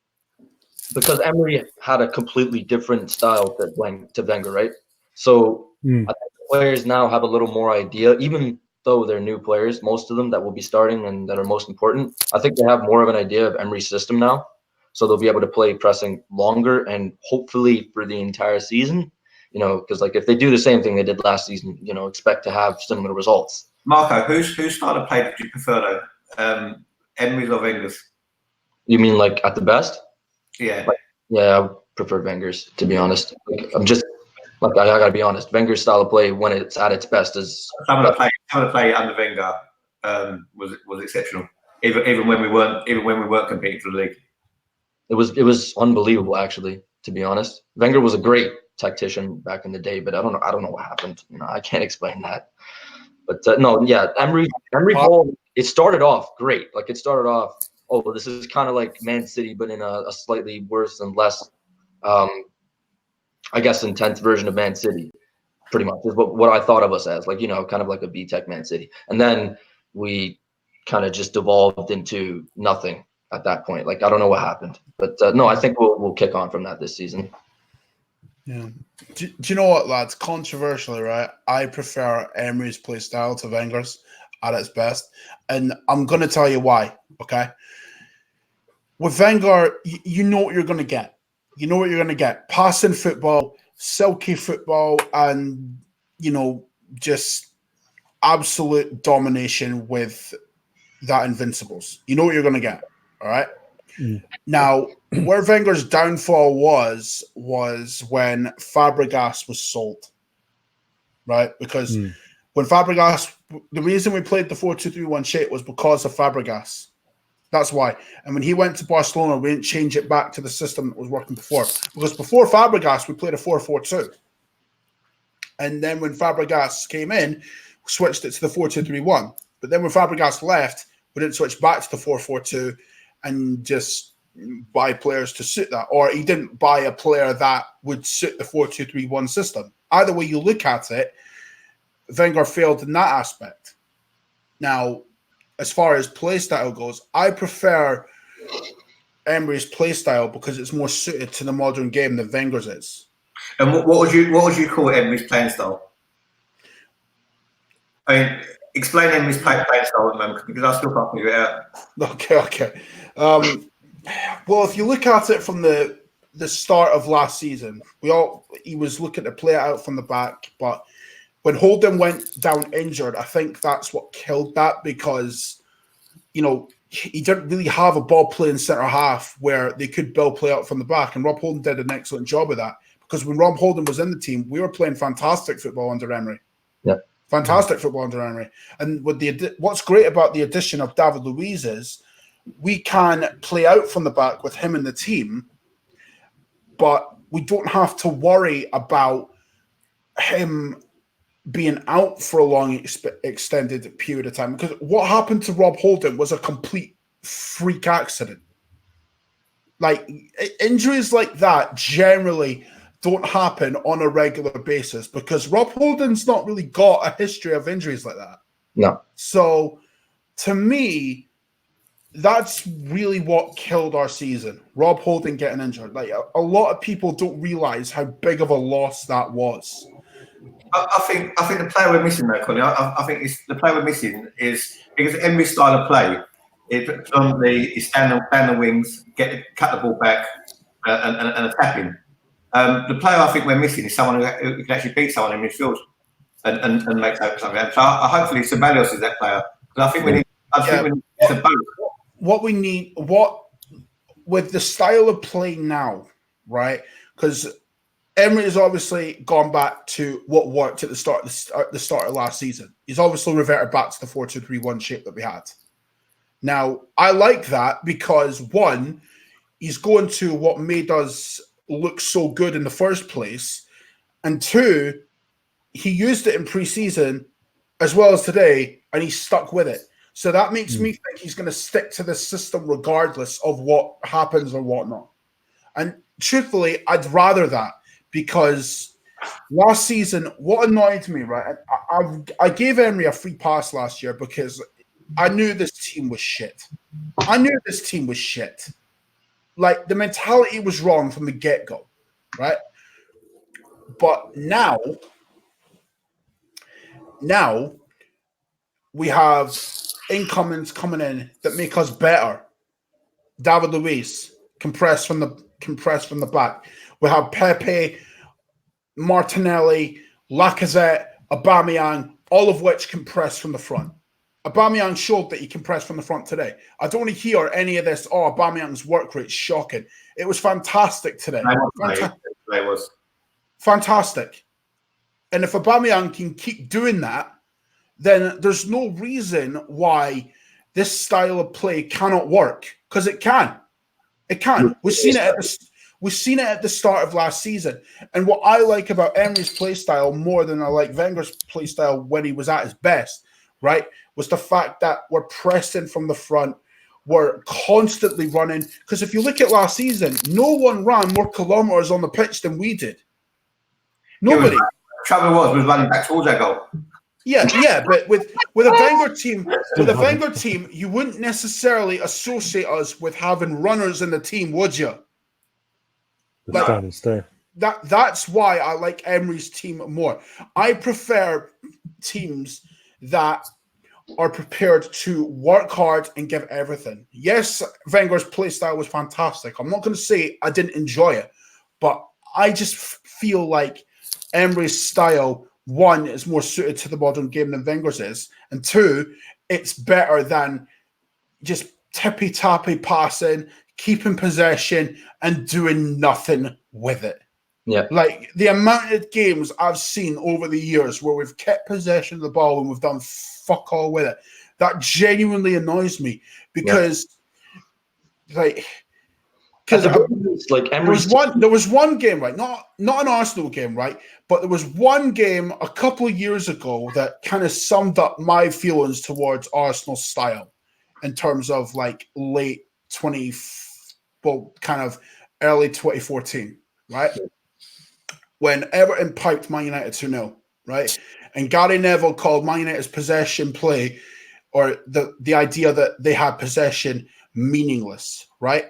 because Emery had a completely different style to Wenger, right? So I think the players now have a little more idea, even though they're new players, most of them that will be starting and that are most important. I think they have more of an idea of Emery's system now, so they'll be able to play pressing longer and hopefully for the entire season. You know, because like if they do the same thing they did last season, you know, expect to have similar results. Marco, whose style of play did you prefer though? Emery's or Wenger's? You mean like at the best? Yeah. Yeah, I prefer Wenger's, to be honest. Like, I gotta be honest. Wenger's style of play when it's at its best is Some of the play under Wenger was exceptional. Even when we weren't competing for the league. it was unbelievable, actually, to be honest. Wenger was a great tactician back in the day, but I don't know what happened. You know, I can't explain that. But no, yeah, Emery Ball, it started off great. Like it started off, oh, this is kind of like Man City, but in a slightly worse and less, I guess, intense version of Man City. Pretty much is what I thought of us as, like, you know, kind of like a B-Tech Man City. And then we kind of just devolved into nothing at that point. Like, I don't know what happened, but no, I think we'll kick on from that this season. Yeah. Do you know what, lads? Controversially, right? I prefer Emery's play style to Wenger's at its best. And I'm going to tell you why, okay? With Wenger, you know what you're going to get. You know what you're going to get. Passing football, silky football, and, you know, just absolute domination with that Invincibles. You know what you're going to get, all right? Now, where Wenger's downfall was when Fabregas was sold, right? Because when Fabregas, the reason we played the 4-2-3-1 shape was because of Fabregas. That's why. And when he went to Barcelona, we didn't change it back to the system that was working before. Because before Fabregas, we played a 4-4-2. And then when Fabregas came in, we switched it to the 4-2-3-1. But then when Fabregas left, we didn't switch back to the 4-4-2 and just buy players to suit that. Or he didn't buy a player that would suit the 4-2-3-1 system. Either way you look at it, Wenger failed in that aspect. Now, as far as play style goes, I prefer Emery's play style because it's more suited to the modern game than Wenger's is. And what would you call Emery's playing style? I mean, explain Emery's playing style at the moment because I still can't figure it out. Okay. Well, if you look at it from the start of last season, he was looking to play it out from the back, but when Holden went down injured, I think that's what killed that because, you know, he didn't really have a ball playing centre half where they could build play out from the back, and Rob Holden did an excellent job of that because when Rob Holden was in the team, we were playing fantastic football under Emery. Yeah. Fantastic football under Emery. And with what's great about the addition of David Luiz is we can play out from the back with him in the team, but we don't have to worry about him being out for a long extended period of time. Because what happened to Rob Holden was a complete freak accident. Like, injuries like that generally don't happen on a regular basis because Rob Holden's not really got a history of injuries like that. No. So, to me, that's really what killed our season. Rob Holden getting injured. Like, a lot of people don't realize how big of a loss that was. I think the player we're missing though, Colin. I think the player we're missing is because Emery's style of play. It predominantly is stand the wings, cut the ball back, and attack him. The player I think we're missing is someone who can actually beat someone in midfield and make something. So hopefully Ceballos is that player. But I think we need. We need to both. What we need, with the style of play now, right? Because Emery has obviously gone back to what worked at the start of last season. He's obviously reverted back to the 4-2-3-1 shape that we had. Now, I like that because, one, he's going to what made us look so good in the first place, and two, he used it in pre-season as well as today and he's stuck with it. So that makes me think he's going to stick to the system regardless of what happens or whatnot. And truthfully, I'd rather that, because last season, what annoyed me, right? I gave Emery a free pass last year because I knew this team was shit. Like, the mentality was wrong from the get-go, right? But now we have incomings coming in that make us better. David Luiz, compressed from the back. We have Pepe, Martinelli, Lacazette, Aubameyang, all of which compress from the front. Aubameyang showed that he compressed from the front today. I don't want to hear any of this, oh, Aubameyang's work rate's shocking. It was fantastic today. It was. Fantastic. And if Aubameyang can keep doing that, then there's no reason why this style of play cannot work, because it can. It can. We've seen it at the start of last season. And what I like about Emery's play style more than I like Wenger's play style when he was at his best, right, was the fact that we're pressing from the front. We're constantly running. Because if you look at last season, no one ran more kilometers on the pitch than we did. Nobody. Trouble was running back towards that goal. Yeah, but with a Wenger team, you wouldn't necessarily associate us with having runners in the team, would you? That's why I like Emery's team more. I prefer teams that are prepared to work hard and give everything. Yes, Wenger's play style was fantastic. I'm not going to say I didn't enjoy it, but I just feel like Emery's style, one, is more suited to the modern game than Wenger's is, and two, it's better than just tippy-tappy passing, keeping possession, and doing nothing with it. Yeah. Like, the amount of games I've seen over the years where we've kept possession of the ball and we've done fuck all with it, that genuinely annoys me, because, because there was one game, right? Not an Arsenal game, right? But there was one game a couple of years ago that kind of summed up my feelings towards Arsenal style in terms of like late kind of early 2014, right? When Everton piped Man United 2-0, right? And Gary Neville called Man United's possession play, or the idea that they had possession, meaningless, right?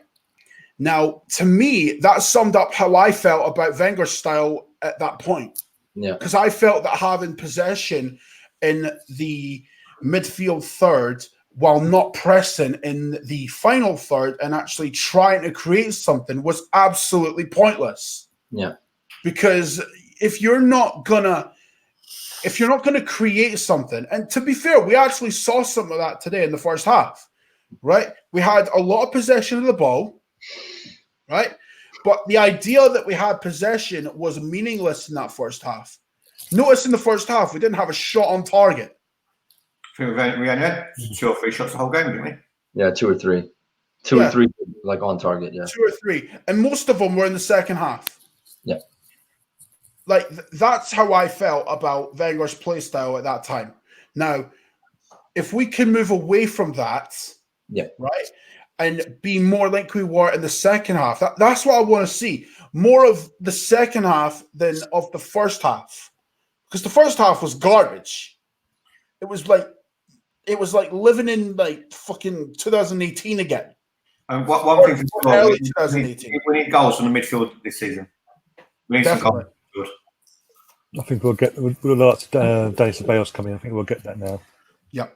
Now, to me, that summed up how I felt about Wenger's style at that point. Yeah. Because I felt that having possession in the midfield third while not pressing in the final third and actually trying to create something was absolutely pointless. Yeah. Because if you're not gonna create something, and to be fair, we actually saw some of that today in the first half, right? We had a lot of possession of the ball, right? But the idea that we had possession was meaningless in that first half. Notice in the first half, we didn't have a shot on target. We only had 2 or 3 shots the whole game, didn't we? Yeah, 2 or 3. 2 or 3, like on target, yeah. 2 or 3. And most of them were in the second half. Yeah. Like, that's how I felt about Wenger's play style at that time. Now, if we can move away from that, right, and be more like we were in the second half, that's what I want to see. More of the second half than of the first half. Because the first half was garbage. It was like living in like fucking 2018 again. And one thing early 2018. We need goals from the midfield this season. We need some goals. I think we'll like Danny Ceballos coming. I think we'll get that now. Yeah.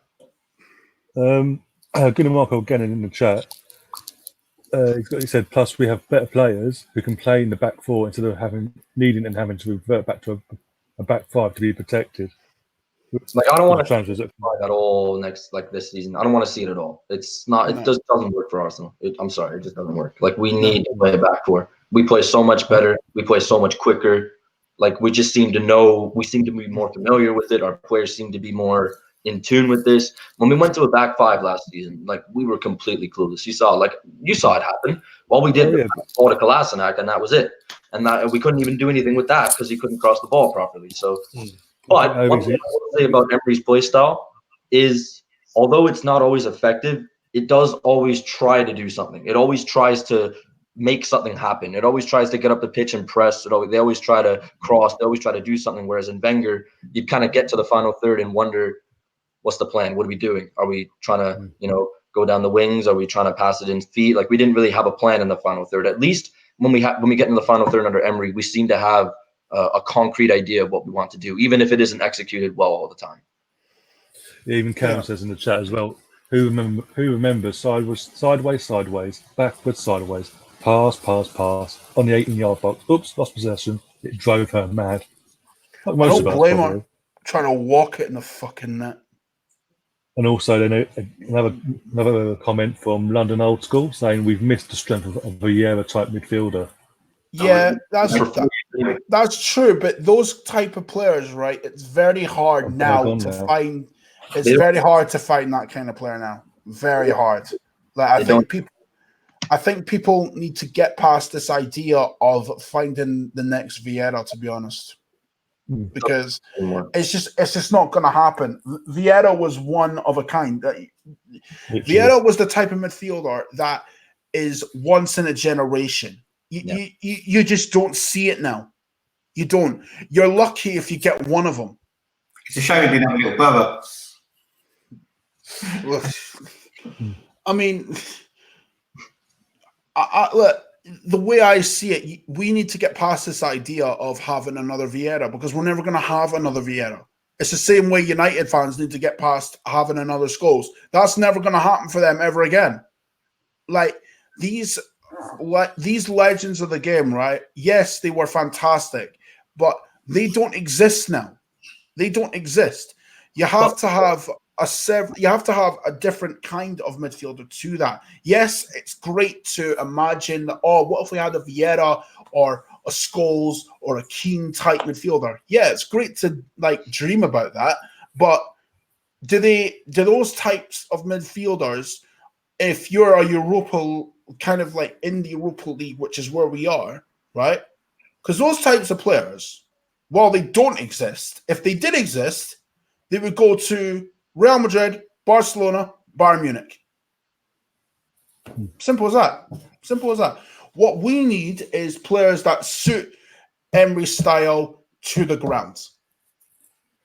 Good Marco again in the chat. He said, plus we have better players who can play in the back four instead of having to revert back to a back five to be protected. Like, I don't want to see it at all this season. I don't want to see it at all. It's not. It just doesn't work for Arsenal. I'm sorry, it just doesn't work. Like, we need to play a back four. We play so much better. We play so much quicker. Like, we just seem to know. We seem to be more familiar with it. Our players seem to be more in tune with this. When we went to a back five last season, like, we were completely clueless. You saw it happen. All we did was ball to Kolasinac, and that was it. And we couldn't even do anything with that because he couldn't cross the ball properly. So. But one thing I want to say about Emery's play style is, although it's not always effective, it does always try to do something. It always tries to make something happen. It always tries to get up the pitch and press. They always try to cross. They always try to do something. Whereas in Wenger, you'd kind of get to the final third and wonder, what's the plan? What are we doing? Are we trying to, go down the wings? Are we trying to pass it in feet? Like, we didn't really have a plan in the final third. At least when we get into the final third under Emery, we seem to have a concrete idea of what we want to do, even if it isn't executed well all the time. Yeah, even Karen says in the chat as well, who remembers sideways, backwards, sideways, pass, on the 18-yard box. Oops, lost possession. It drove her mad. Like most I of don't us, blame probably. her trying to walk it in the fucking net. And also then another comment from London Old School saying we've missed the strength of a Vieira-type midfielder. Yeah, that's true. But those type of players, right? It's very hard now to find. It's very hard to find that kind of player now. Very hard. Like, I think people need to get past this idea of finding the next Vieira, to be honest, because it's just not going to happen. Vieira was one of a kind. Vieira was the type of midfielder that is once in a generation. You just don't see it now. You don't. You're lucky if you get one of them. It's a shame he didn't have a little brother. I mean, look, the way I see it, we need to get past this idea of having another Vieira, because we're never going to have another Vieira. It's the same way United fans need to get past having another Scholes. That's never going to happen for them ever again. Like, these legends of the game, right? Yes, they were fantastic, but they don't exist now. They don't exist. You have to have a different kind of midfielder to that. Yes, it's great to imagine, what if we had a Vieira or a Scholes or a Keane type midfielder? Yeah, it's great to dream about that. But do those types of midfielders, if you're a Europa, kind of like in the Europa League, which is where we are, right? Because those types of players, while they don't exist, if they did exist, they would go to Real Madrid, Barcelona, Bayern Munich. Simple as that. Simple as that. What we need is players that suit Emery's style to the ground.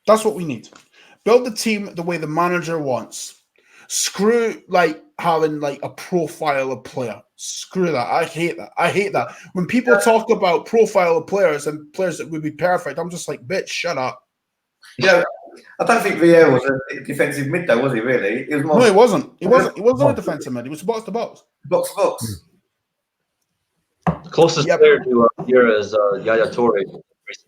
That's what we need. Build the team the way the manager wants. Screw having a profile of player. Screw that. I hate that. I hate that. When people talk about profile of players and players that would be perfect, I'm just like, bitch, shut up. Yeah, I don't think Vieira was a defensive mid, though, was he? Really? He was more. No, he wasn't. He wasn't a defensive mid. He was box to box. Box to box. The closest player to Vieira is Yaya Toure.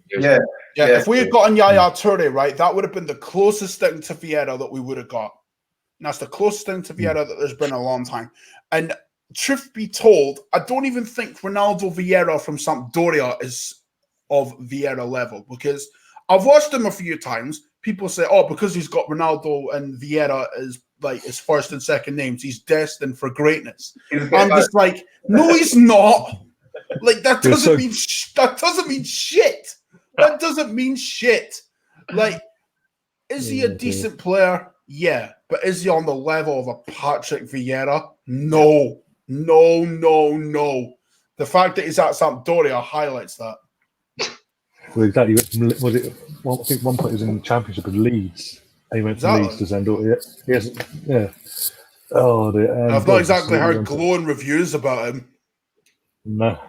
Yeah. If we had gotten Yaya Toure, right, that would have been the closest thing to Vieira that we would have got. And that's the closest thing to Vieira that there's been in a long time. And truth be told, I don't even think Ronaldo Vieira from Sampdoria is of Vieira level, because I've watched him a few times. People say, because he's got Ronaldo and Vieira as his first and second names, he's destined for greatness. I'm just like, no, he's not. That doesn't mean that doesn't mean shit. That doesn't mean shit. Is he a decent player? Yeah, but is he on the level of a Patrick Vieira? No. The fact that he's at Sampdoria highlights that. Well, exactly. I think one point he was in the Championship with Leeds. And he went from Leeds to Sampdoria. Yeah. Oh, I've not exactly heard glowing reviews about him. No.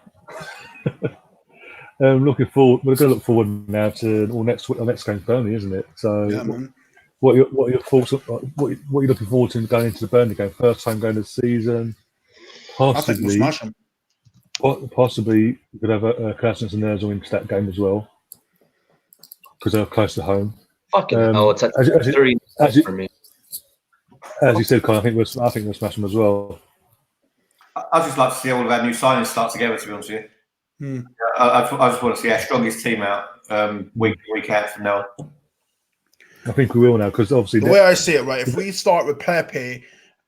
Looking forward. We're going to look forward now to next game's Burnley, isn't it? So, yeah, man. What are your thoughts? What are you looking forward to going into the Burnley game? First time going to the season. I think we'll smash them. Possibly we could have a Cousins and Ozil into that game as well, because they're close to home. Fucking hell, it's at 3 for me. As you said, Colin, I think we'll smash them as well. I'd just like to see all of our new signings start together, to be honest with you. I just want to see our strongest team out week out from now. I think we will now, because obviously the way I see it, right? If we start with Pepe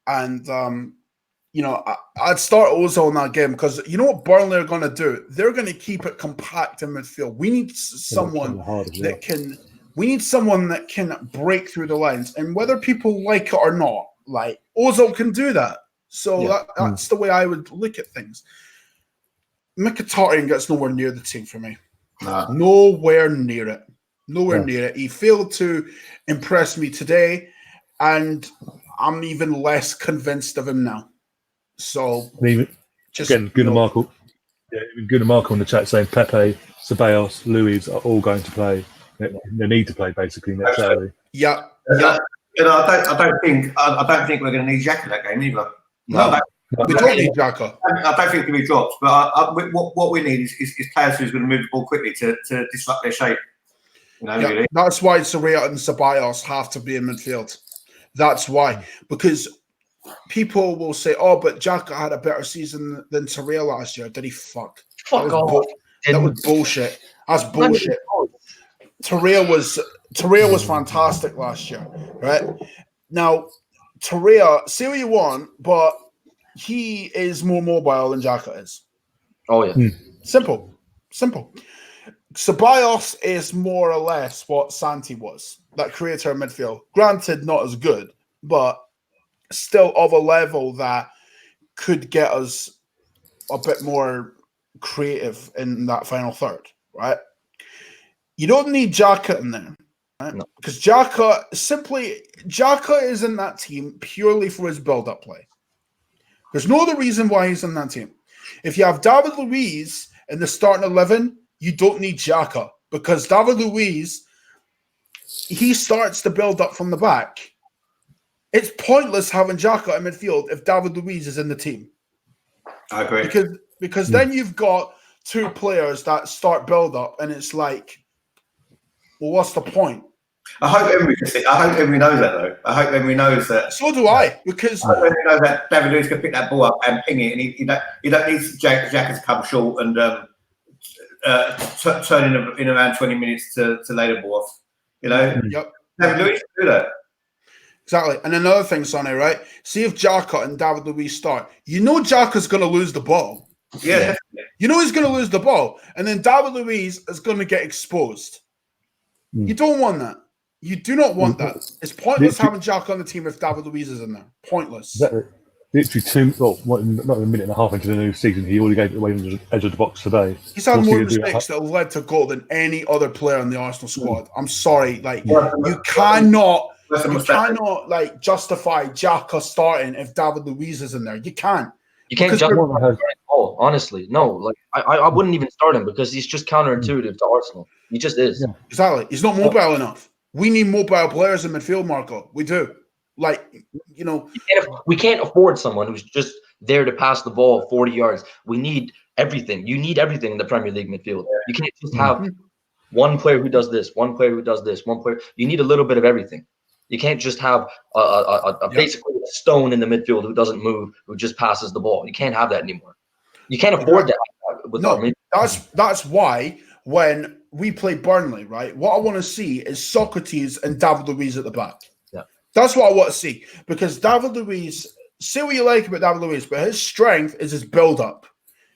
and I'd start Ozil in that game, because you know what Burnley are going to do? They're going to keep it compact in midfield. We need someone that can We need someone that can break through the lines, and whether people like it or not, like Ozil can do that. So that's the way I would look at things. Mkhitaryan gets nowhere near the team for me. Nowhere near it. Nowhere near it. He failed to impress me today, and I'm even less convinced of him now. So just again, Marco in the chat saying Pepe, Ceballos, Luis are all going to play. They need to play basically next Saturday. Yeah. I don't think we're going to need Xhaka that game either. No, we don't need Xhaka. I don't think he'll be dropped. But what we need is players who's going to move the ball quickly to disrupt their shape. Really. That's why Sarria and Ceballos have to be in midfield. That's why, because people will say, "Oh, but Xhaka had a better season than Sarria last year." Did he? Fuck off. That was bullshit. That's bullshit. Sarria was fantastic last year, right? Now, Sarria, say what you want, but he is more mobile than Xhaka is. Oh yeah. Simple. Ceballos is more or less what Santi was, that creator of midfield. Granted, not as good, but still of a level that could get us a bit more creative in that final third, right? You don't need Xhaka in there, right? No. Because Xhaka is in that team purely for his build-up play. There's no other reason why he's in that team. If you have David Luiz in the starting 11, you don't need Xhaka, because David Luiz, he starts the build-up from the back. It's pointless having Xhaka in midfield if David Luiz is in the team. I agree. Because then you've got two players that start build-up, and it's like, well, what's the point? I hope Emery knows that, though. I hope Emery knows that. So do I, because I hope Emery knows that David Luiz can pick that ball up and ping it, and you don't need Xhaka to come short and turn in around 20 minutes to lay the ball off. Yep. David Luiz can do that. Exactly. And another thing, Sonny, right? See if Xhaka and David Luiz start. You know Xhaka's going to lose the ball. Yeah, definitely. You know he's going to lose the ball. And then David Luiz is going to get exposed. You don't want that. You do not want that. It's pointless having Xhaka on the team if David Luiz is in there. Pointless. Literally not a minute and a half into the new season, he already gave it away on the edge of the box today. He's had more mistakes that have led to goal than any other player in the Arsenal squad. I'm sorry. You cannot justify Xhaka starting if David Luiz is in there. You can't. You can't justify him, honestly. No, I wouldn't even start him because he's just counterintuitive to Arsenal. He just is. Yeah. Exactly. He's not mobile enough. We need mobile players in midfield, Marco. We do. We can't afford someone who's just there to pass the ball 40 yards. We need everything. You need everything in the Premier League midfield. You can't just have one player who does this, one player who does this, one player. You need a little bit of everything. You can't just have basically a stone in the midfield who doesn't move, who just passes the ball. You can't have that anymore. You can't afford that. That's why when we play Burnley, right, what I want to see is Socrates and David Luiz at the back. Yeah. That's what I want to see, because David Luiz, say what you like about David Luiz, but his strength is his build-up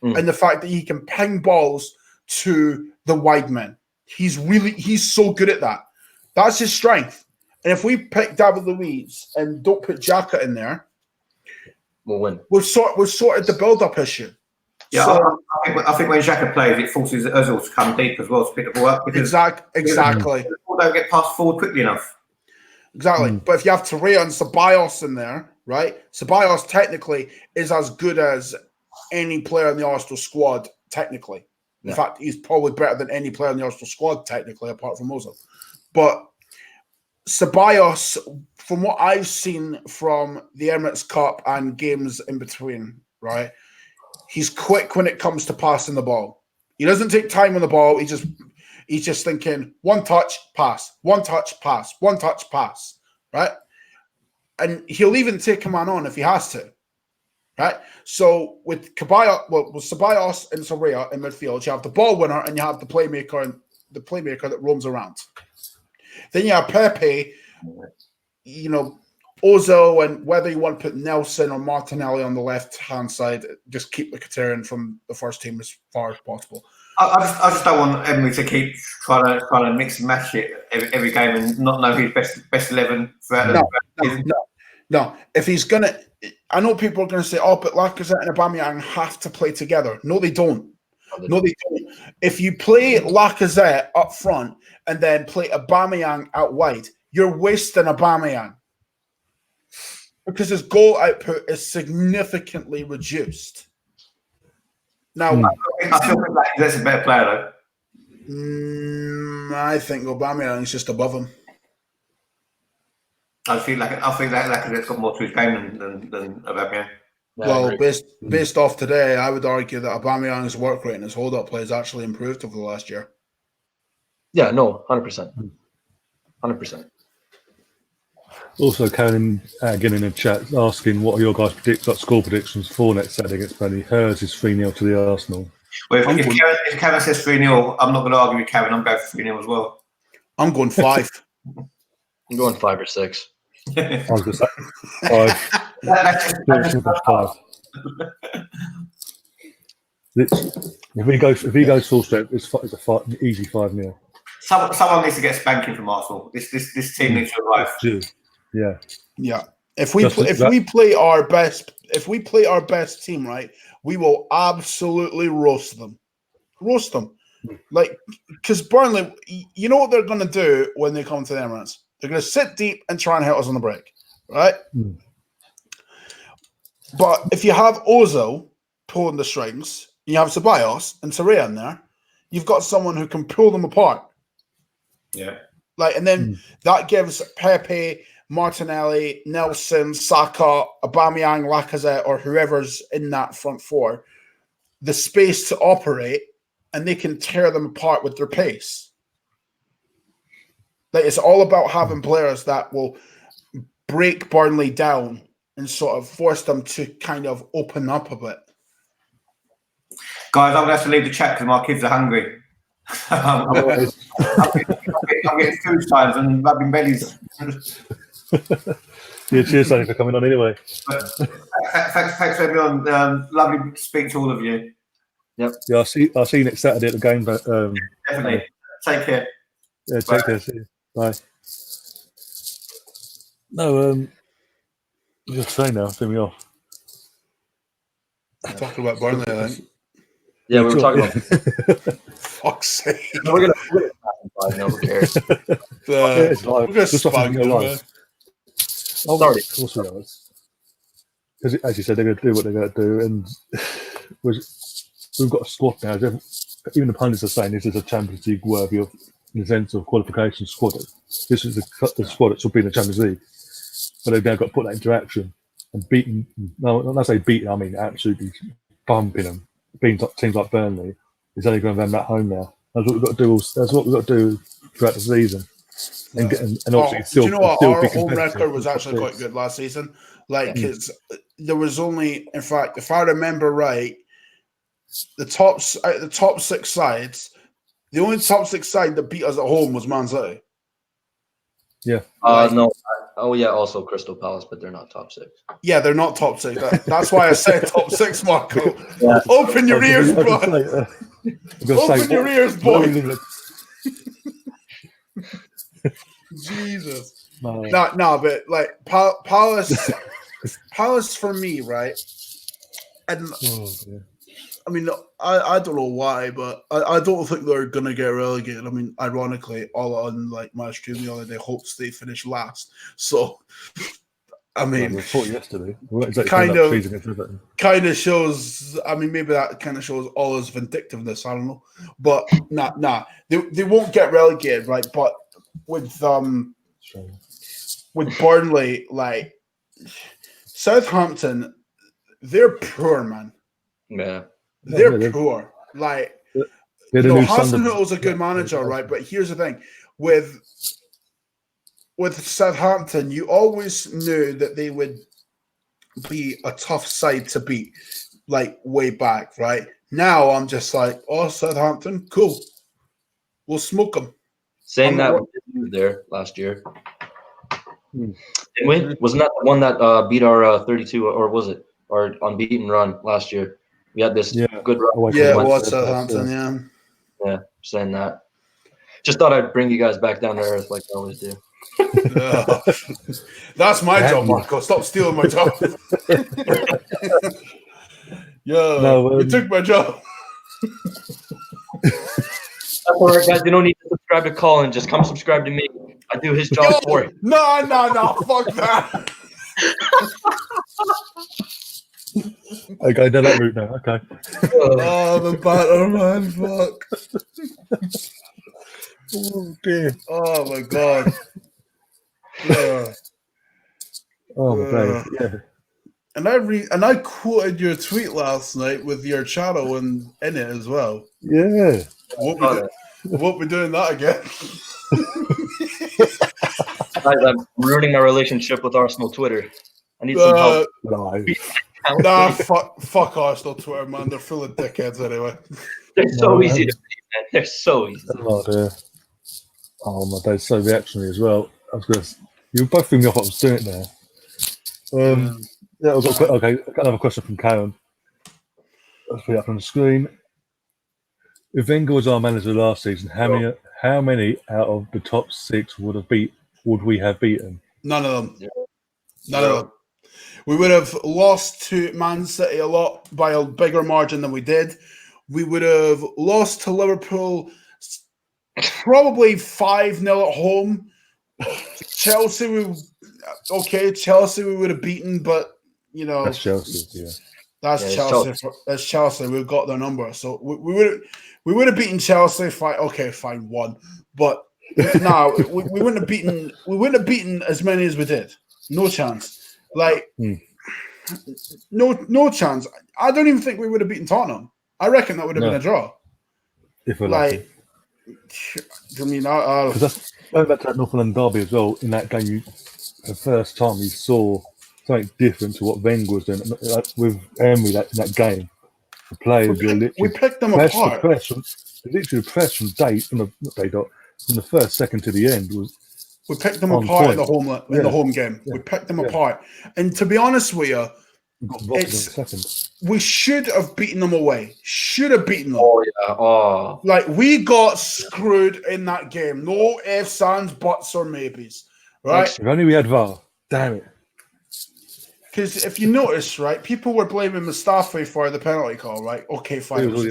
and the fact that he can ping balls to the wide men. He's so good at that. That's his strength. And if we pick David Luiz and don't put Xhaka in there, we'll win. We've sorted the build-up issue. Yeah, so, I think when Xhaka plays, it forces Ozil to come deep as well to pick the ball up. Exactly. The ball don't get passed forward quickly enough. Exactly. But if you have Sarria and Ceballos in there, right? Ceballos technically is as good as any player in the Arsenal squad, technically. In fact, he's probably better than any player in the Arsenal squad, technically, apart from Ozil. But Ceballos, from what I've seen from the Emirates Cup and games in between, right? He's quick when it comes to passing the ball. He doesn't take time on the ball. He's just thinking one touch, pass, one touch, pass, one touch, pass, right? And he'll even take a man on if he has to, right? So with Ceballos and Sarria in midfield, you have the ball winner and you have the playmaker that roams around. Then you have Pepe, Ozil, and whether you want to put Nelson or Martinelli on the left-hand side, just keep Mkhitaryan from the first team as far as possible. I just don't want Emery to keep trying to mix and match it every game and not know his best 11 throughout the season. No. If he's gonna, I know people are gonna say, "Oh, but Lacazette and Aubameyang have to play together." No, they don't. No, they don't. If you play Lacazette up front and then play Aubameyang out wide, you're wasting Aubameyang because his goal output is significantly reduced. Now, I feel like that's a better player, though. I think Aubameyang is just above him. I think Lacazette's got more to his game than Aubameyang. Well, based off today, I would argue that Aubameyang's work rate and his hold-up play has actually improved over the last year. Yeah, no, 100%. 100%. Also, Colin again in the chat asking what are your guys' score predictions for next Saturday against Burnley? Hers is 3-0 to the Arsenal. Well, if Kevin says 3-0, I'm not going to argue with Kevin. I'm going for 3-0 as well. I'm going 5. I'm going 5 or 6. I was going to say 5. If he goes full strength, it's easy 5-0. Someone needs to get spanking from Arsenal. This team needs to arrive. Yeah. If we play our best team, right, we will absolutely roast them. Like, because Burnley, you know what they're going to do when they come to the Emirates? They're going to sit deep and try and hit us on the break, right? But if you have Ozil pulling the strings, and you have Ceballos and Sarria in there, you've got someone who can pull them apart. Yeah. Like, and then that gives Pepe, Martinelli, Nelson, Saka, Aubameyang, Lacazette, or whoever's in that front four the space to operate, and they can tear them apart with their pace. Like, it's all about having players that will break Burnley down and sort of force them to kind of open up a bit. Guys, I'm going to have to leave the chat because my kids are hungry. I'm getting food times and rubbing bellies. Yeah, cheers, Sonny, for coming on anyway. Thanks everyone. Lovely to speak to all of you. Yep. Yeah, I'll see you next Saturday at the game. But definitely. Take care. Yeah, take care. See you. Bye. No, just say now, threw me off. Talking about Burnley, I think. Yeah, we were talking about. Fuck's sake. No, we're gonna now. Who cares? We're gonna spag them, man. Oh, sorry. Of course we are. Because as you said, they're going to do what they're going to do, and we've got a squad now. Even the pundits are saying this is a Champions League worthy of, in the sense of qualification squad. This is the squad that should be in the Champions League, but they've now got to put that into action and beating. No, when I say beating, I mean absolutely bumping them. Being teams like Burnley is only going to them at home now. That's what we've got to do. That's what we've got to do throughout the season. And obviously, still, do you know what? Our home record was actually quite good last season. Like, there was only, in fact, if I remember right, the top 6 sides, the only top 6 side that beat us at home was Man City. Yeah. No. Oh yeah. Also Crystal Palace, but they're not top 6. Yeah, they're not top 6. That's why I said top 6, Marco. Yeah. Open your ears, bro. Open your ears, boy. Jesus. No, but like Palace for me, right? And I mean, I don't know why, but I don't think they're gonna get relegated. I mean, ironically, all on like my stream the other day, hopes they finish last. So, I mean, yesterday kind of shows. I mean, maybe that kind of shows all his vindictiveness. I don't know, but nah, they won't get relegated, right? But with Burnley, like Southampton, they're poor, man. Yeah. They're poor. Like, Hasenhüttl's a good manager, right? But here's the thing. With Southampton, you always knew that they would be a tough side to beat, like, way back, right? Now I'm just like, oh, Southampton, cool. We'll smoke them. Saying that we were there last year. Didn't we? Wasn't that the one that beat our 32, or was it our unbeaten run last year? We had this good run. Yeah, it was Southampton, yeah. Yeah, saying that. Just thought I'd bring you guys back down to earth like I always do. That's my Damn job, you. Marco. Stop stealing my job. Yo, No, you took my job. That's all right, guys. You don't need to subscribe to Colin. Just come subscribe to me. I do his job for you. No, fuck that. Okay, down that route now. Okay. Oh, the batter, man. Fuck. Oh dear. Oh, my God. Yeah. Oh my days. Yeah. And I quoted your tweet last night with your channel in it as well. Yeah. Won't be doing that again. Guys, I'm ruining my relationship with Arsenal Twitter. I need some help. No. Nah, fuck Arsenal Twitter, man. They're full of dickheads anyway. They're so easy to beat, man. They're so easy. Oh dear. Oh my days, so reactionary as well. I was gonna. You both threw me off what I was doing there. Yeah, I've got another question from Karen. Let's put it up on the screen. If Wenger was our manager last season, how many out of the top 6 would we have beaten? None of them. Yeah. None of them. We would have lost to Man City a lot by a bigger margin than we did. We would have lost to Liverpool probably 5-0 at home. Chelsea we would have beaten, but you know That's Chelsea, yeah. That's Chelsea. That's Chelsea. We've got their number, so we would have beaten Chelsea. Fine, 1, but no, we wouldn't have beaten. We wouldn't have beaten as many as we did. No chance. Like no chance. I don't even think we would have beaten Tottenham. I reckon that would have been a draw. If we're lucky. I mean, because that's going back to that Northern derby as well. In that game, the first time you saw something different to what Wenger was doing with Emery. In that game, the players we picked them apart. Literally press from the first second to the end was. We picked them apart in the home game. Yeah. We picked them apart, and to be honest with you, we should have beaten them away. Should have beaten them. Oh yeah. Oh. Like we got screwed in that game. No ifs, ands, buts, or maybes. Right? If only we had VAR. Damn it. Because if you notice, right, people were blaming Mustafi for the penalty call, right? Okay, fine. It was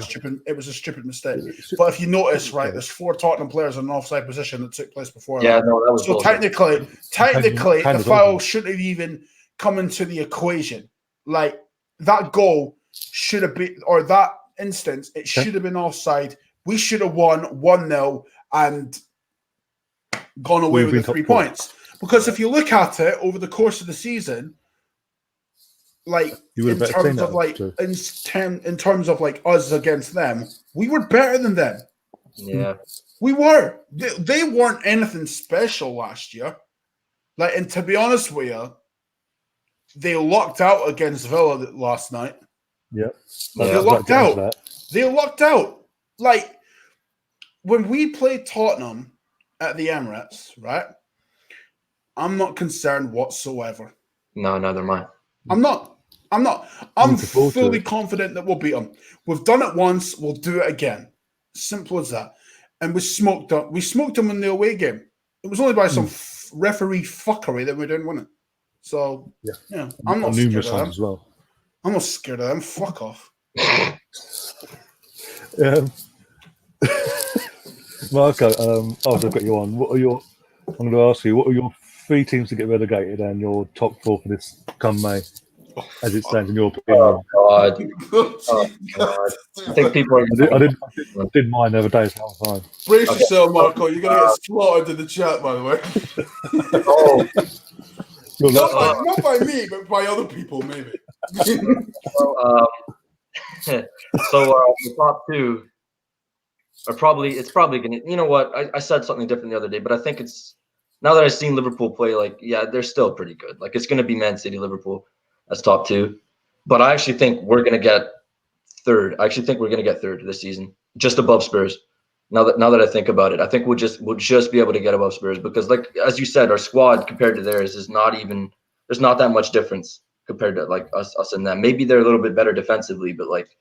a stupid mistake. But if you notice, right, there's 4 Tottenham players in an offside position that took place before. Yeah, no, that was so technically, the foul shouldn't have even come into the equation. Like that goal should have been, or that instance, it should have been offside. We should have won 1-0 and gone away with the 3 points. Because if you look at it over the course of the season, like in terms of like us against them, we were better than them. Yeah, we were. They weren't anything special last year. Like, and to be honest with you, they lucked out against Villa last night. Yep. They lucked out. They lucked out. Like when we played Tottenham at the Emirates, right? I'm not concerned whatsoever. No, neither am I. I'm not. I'm fully confident that we'll beat them. We've done it once. We'll do it again. Simple as that. And we smoked them. We smoked them in the away game. It was only by some referee fuckery that we didn't win it. So yeah, I'm not scared of them as well. I'm not scared of them. Fuck off. Marco, I've got you on. I'm going to ask you, what are your 3 teams to get relegated and your top 4 for this come May, as it stands in your opinion? Oh God! Oh God! I think people are. I did mine the other day, so I'm fine. Brace yourself, Marco. You're going to get slaughtered in the chat, by the way. Oh. Not by me, but by other people, maybe. The top 2 are probably. It's probably gonna. You know what? I said something different the other day, but I think it's now that I've seen Liverpool play. Like, yeah, they're still pretty good. Like, it's gonna be Man City, Liverpool as top 2, but I actually think we're gonna get 3rd. I actually think we're gonna get 3rd this season, just above Spurs. Now that I think about it, I think we'll just be able to get above Spurs because, like as you said, our squad compared to theirs is not even. There's not that much difference compared to like us and them. Maybe they're a little bit better defensively, but like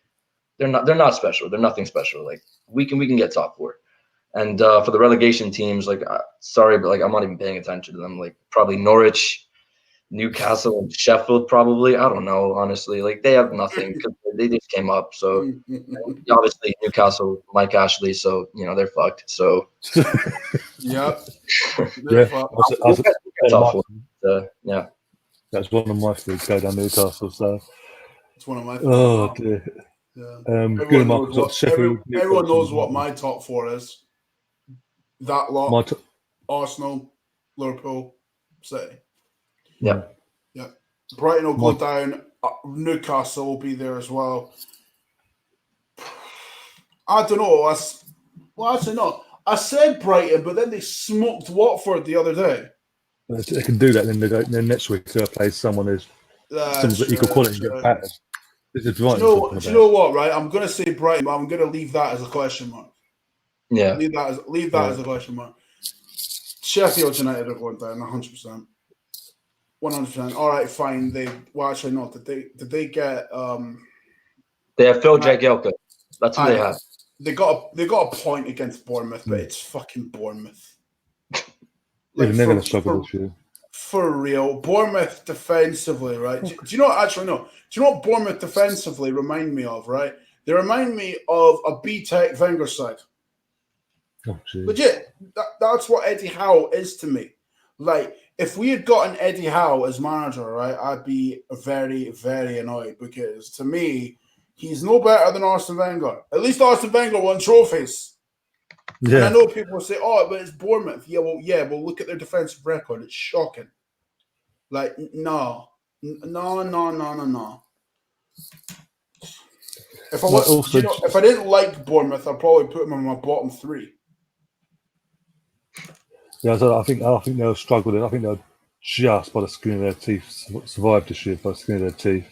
they're not special. They're nothing special. Like we can get top 4. And for the relegation teams, like sorry, but like I'm not even paying attention to them. Like probably Norwich, Newcastle, and Sheffield. Probably I don't know. Honestly, like they have nothing because they just came up. So obviously Newcastle, Mike Ashley. So they're fucked. So Yep. Yeah, top 4. Yeah. that's one of my three. Go down Newcastle. So, It's one of my. oh dear. Yeah. Good enough. Got Sheffield. Everyone knows Newcastle. what my top 4 is. That lot. My top. Arsenal, Liverpool, City. Yeah. Yeah. Brighton will go down. Newcastle will be there as well. I don't know. Actually, no. I said Brighton, but then they smoked Watford the other day. They can do that. Then next week they'll play someone who's that equal quality and get battered. This is right. Do you know what? Right, I'm going to say Brighton, but I'm going to leave that as a question mark. Yeah. Leave that as a question mark. Sheffield United are going down 100%. 100%. All right, fine. Actually not. Did they get They have Phil Jagielka. That's who they have. They got a point against Bournemouth, but it's fucking Bournemouth. They're going to struggle this year. For real. Bournemouth defensively, right? Do you know what? Actually, no. Do you know what Bournemouth defensively remind me of, right? They remind me of a B-Tech Wenger side. Oh, legit. That's what Eddie Howe is to me. Like, if we had gotten Eddie Howe as manager, right, I'd be very, very annoyed because to me, he's no better than Arsene Wenger. At least Arsene Wenger won trophies. Yeah. And I know people will say, "Oh, but it's Bournemouth." Yeah, well, look at their defensive record. It's shocking. Like, no. If I didn't like Bournemouth, I'd probably put them in my bottom 3. Yeah, so I think they'll struggle. I think they'll just by the skin of their teeth survive this year by the skin of their teeth.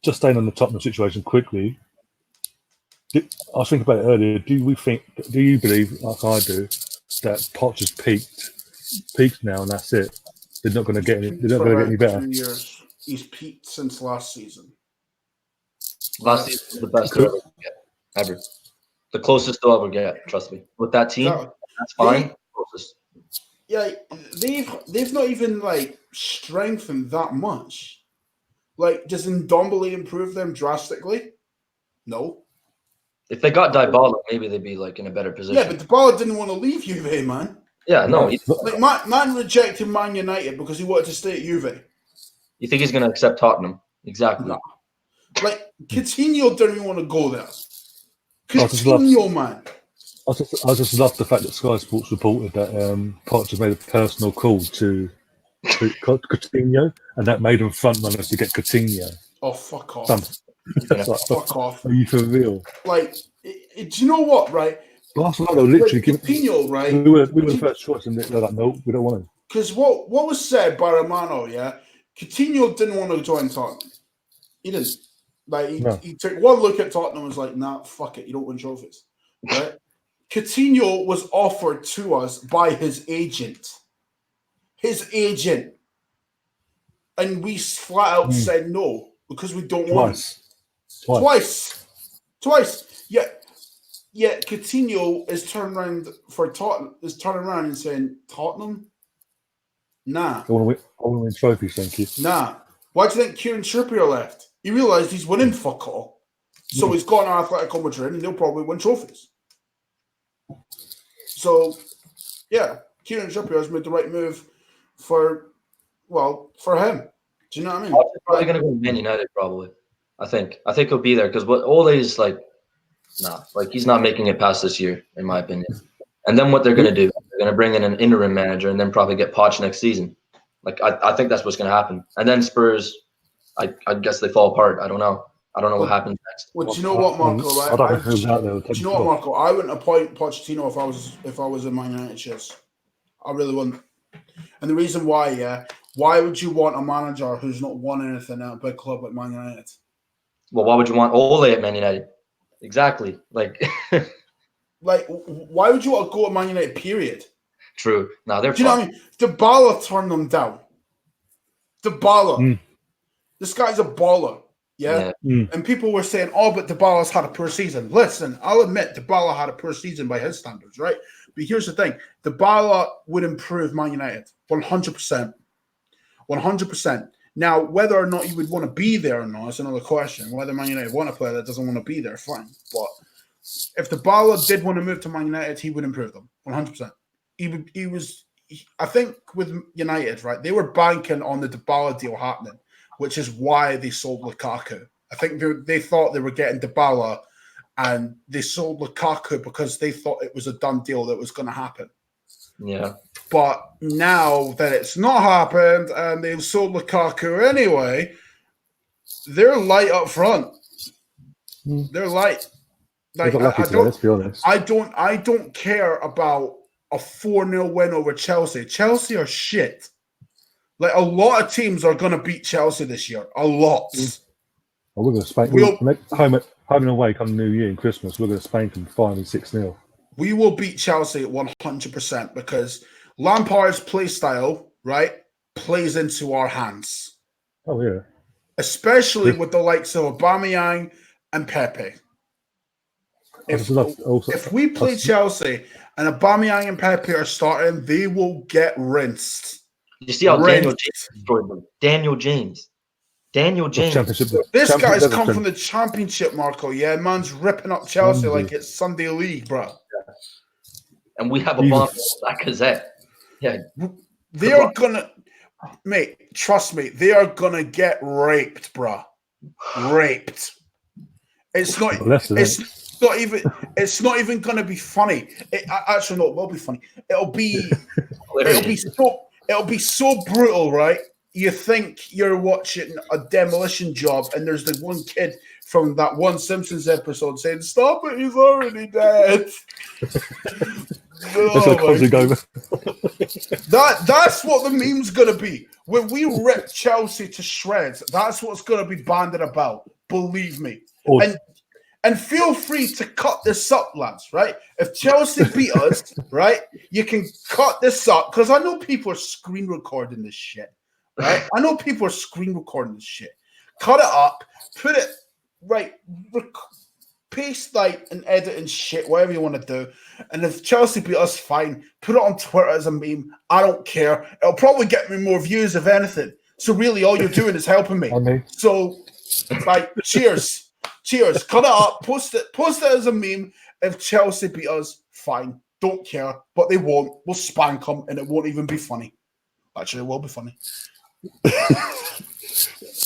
Just staying on the Tottenham situation quickly. I was thinking about it earlier. Do you believe, like I do, that Poch has peaked now, and that's it? They're not going to get any. They're not going to get any better. 2 years. He's peaked since last season. Last season was the best they'll ever get, ever. The closest they'll ever get. Trust me. With that team, that's fine. Closest. Yeah, they've not even like strengthened that much. Like, does Ndombele improve them drastically? No. If they got Dybala, maybe they'd be like in a better position. Yeah, but Dybala didn't want to leave Juve, man. Yeah, no. Like, man rejected Man United because he wanted to stay at Juve. You think he's going to accept Tottenham? Exactly. No. Like, Coutinho didn't even want to go there. Coutinho, man. I just love the fact that Sky Sports reported that Poch has made a personal call to Coutinho, and that made them front runners to get Coutinho. Oh, fuck off. Fuck off. Are you for real? Like, do you know what, right? Barcelona literally give Coutinho, right? We were the first choice, and they're like, no, we don't want him. Because what was said by Romano, yeah, Coutinho didn't want to join Tottenham. He didn't. Like, he took one look at Tottenham and was like, nah, fuck it, you don't win trophies. Right? Coutinho was offered to us by his agent. His agent. And we flat out said no because we don't want him. Twice. Yeah, Coutinho is turning around and saying, Tottenham? Nah. I want to win trophies, thank you. Nah. Why do you think Kieran Trippier left? He realised he's winning fuck all. So he's gone to Atletico Madrid and they'll probably win trophies. So, yeah, Kieran Trippier has made the right move for him. Do you know what I mean? He's probably going to go to Man United, probably. I think he'll be there because what Ole is like, he's not making it past this year, in my opinion. And then what they're going to do, they're going to bring in an interim manager and then probably get Poch next season. Like, I think that's what's going to happen. And then Spurs, I guess they fall apart. I don't know. I don't know what happens next. Well, do you know what, Marco? I don't know who's out there. Do you know what, Marco? I wouldn't appoint Pochettino if I was in Man United shoes. I really wouldn't. And the reason why, why would you want a manager who's not won anything at a big club like Man United? Well, why would you want Ole at Man United? Exactly. Like, why would you want to go to Man United? Period. True. No, they're. Do you know what I mean? Dybala turned them down. Dybala. This guy's a baller. Yeah. Mm. And people were saying, oh, but Dybala's had a poor season. Listen, I'll admit Dybala had a poor season by his standards, right? But here's the thing. Dybala would improve Man United 100%. 100%. Now, whether or not you would want to be there or not is another question. Whether Man United want a player that doesn't want to be there, fine. But if Dybala did want to move to Man United, he would improve them 100%. I think with United, right, they were banking on the Dybala deal happening, which is why they sold Lukaku. I think they thought they were getting Dybala, and they sold Lukaku because they thought it was a done deal that was going to happen. Yeah. But now that it's not happened and they've sold Lukaku anyway, they're light up front. They're light. Like, let's be honest. I don't care about a 4-0 win over Chelsea. Chelsea are shit. Like, a lot of teams are going to beat Chelsea this year. A lot. Well, we're going to spank home and away come New Year and Christmas. We're going to spank them 5 and 6-0. We will beat Chelsea 100% because Lampard's play style, right, plays into our hands. Oh, yeah. Especially with the likes of Aubameyang and Pepe. If we play Chelsea and Aubameyang and Pepe are starting, they will get rinsed. You see how Daniel James destroyed them? Daniel James. This guy's come from the Championship, Marco. Yeah, man's ripping up Chelsea like it's Sunday League, bro. Yeah. And we have a bomb like Lacazette. Yeah. They are gonna, mate, trust me, they are gonna get raped, bro. Raped. It's not even gonna be funny. Actually, no, it will be funny. It'll be so brutal, right? You think you're watching a demolition job, and there's the one kid from that one Simpsons episode saying, "Stop it, he's already dead." That's what the meme's gonna be. When we rip Chelsea to shreds, that's what's gonna be banded about. Believe me. And feel free to cut this up, lads, right? If Chelsea beat us, right, you can cut this up because I know people are screen recording this shit, right? I know people are screen recording this shit. Cut it up, put it, right, paste, like, and edit and shit, whatever you want to do. And if Chelsea beat us, fine. Put it on Twitter as a meme. I don't care. It'll probably get me more views, if anything. So really, all you're doing is helping me. So, like, cheers. Cheers. Cut it up. Post it as a meme. If Chelsea beat us, fine. Don't care. But they won't. We'll spank them, and it won't even be funny. Actually, it will be funny.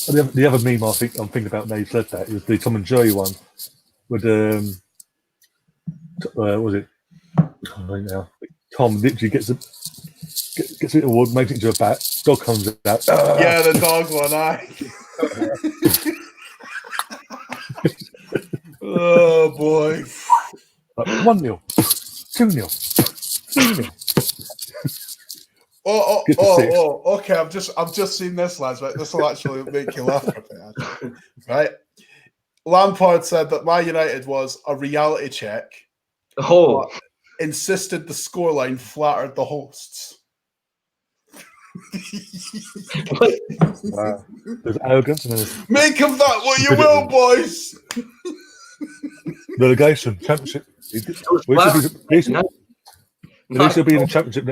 The other meme I'm thinking about now you said that is the Tom and Jerry one. With was it? Right now, Tom literally gets it award, makes it into a bat. Dog comes out. Yeah, the dog one. Oh boy! 1-0, 2-0, 3-0. Okay. I've just seen this, lads. Right, this will actually make you laugh. Right. Lampard said that Man United was a reality check. Oh. Insisted the scoreline flattered the hosts. Wow. There's arrogance and make of that what you will, boys. Relegation, championship. They should be in the championship.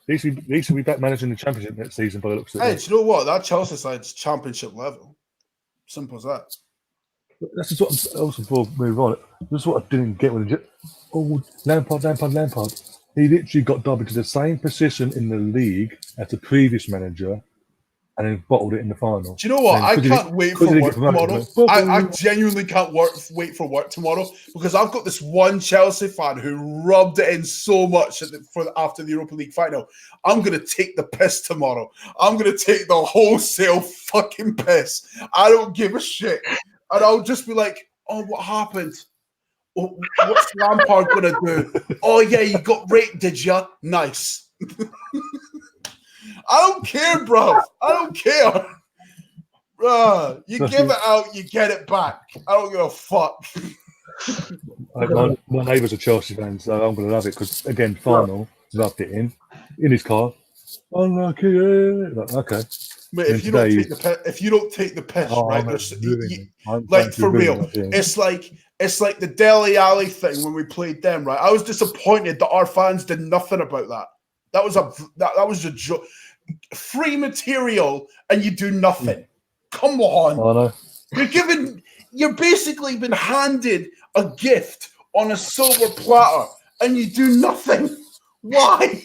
They should be back managing the championship next season by the looks of it. Hey, do you know what? That Chelsea side's championship level. Simple as that. That's just what also before we move on. This is what I didn't get when Lampard. He literally got Derby to the same position in the league as the previous manager, and then bottled it in the final. Do you know what? I can't wait for work tomorrow. I genuinely can't wait for work tomorrow because I've got this one Chelsea fan who rubbed it in so much after the Europa League final. I'm going to take the piss tomorrow. I'm going to take the wholesale fucking piss. I don't give a shit. And I'll just be like, oh, what happened? Oh, what's Lampard going to do? Oh, yeah, you got raped, did you? Nice. I don't care, bro. I don't care. Bruh, you give it out, you get it back. I don't give a fuck. My neighbour's a Chelsea fan, so I'm going to love it because, again, final, loved it in his car. Unlucky. Like, okay. Mate, if you don't take the piss, right? Like for real, it's like the Dele Alli thing when we played them, right? I was disappointed that our fans did nothing about that. That was a joke. Free material and you do nothing. Come on. You're basically been handed a gift on a silver platter and you do nothing. Why?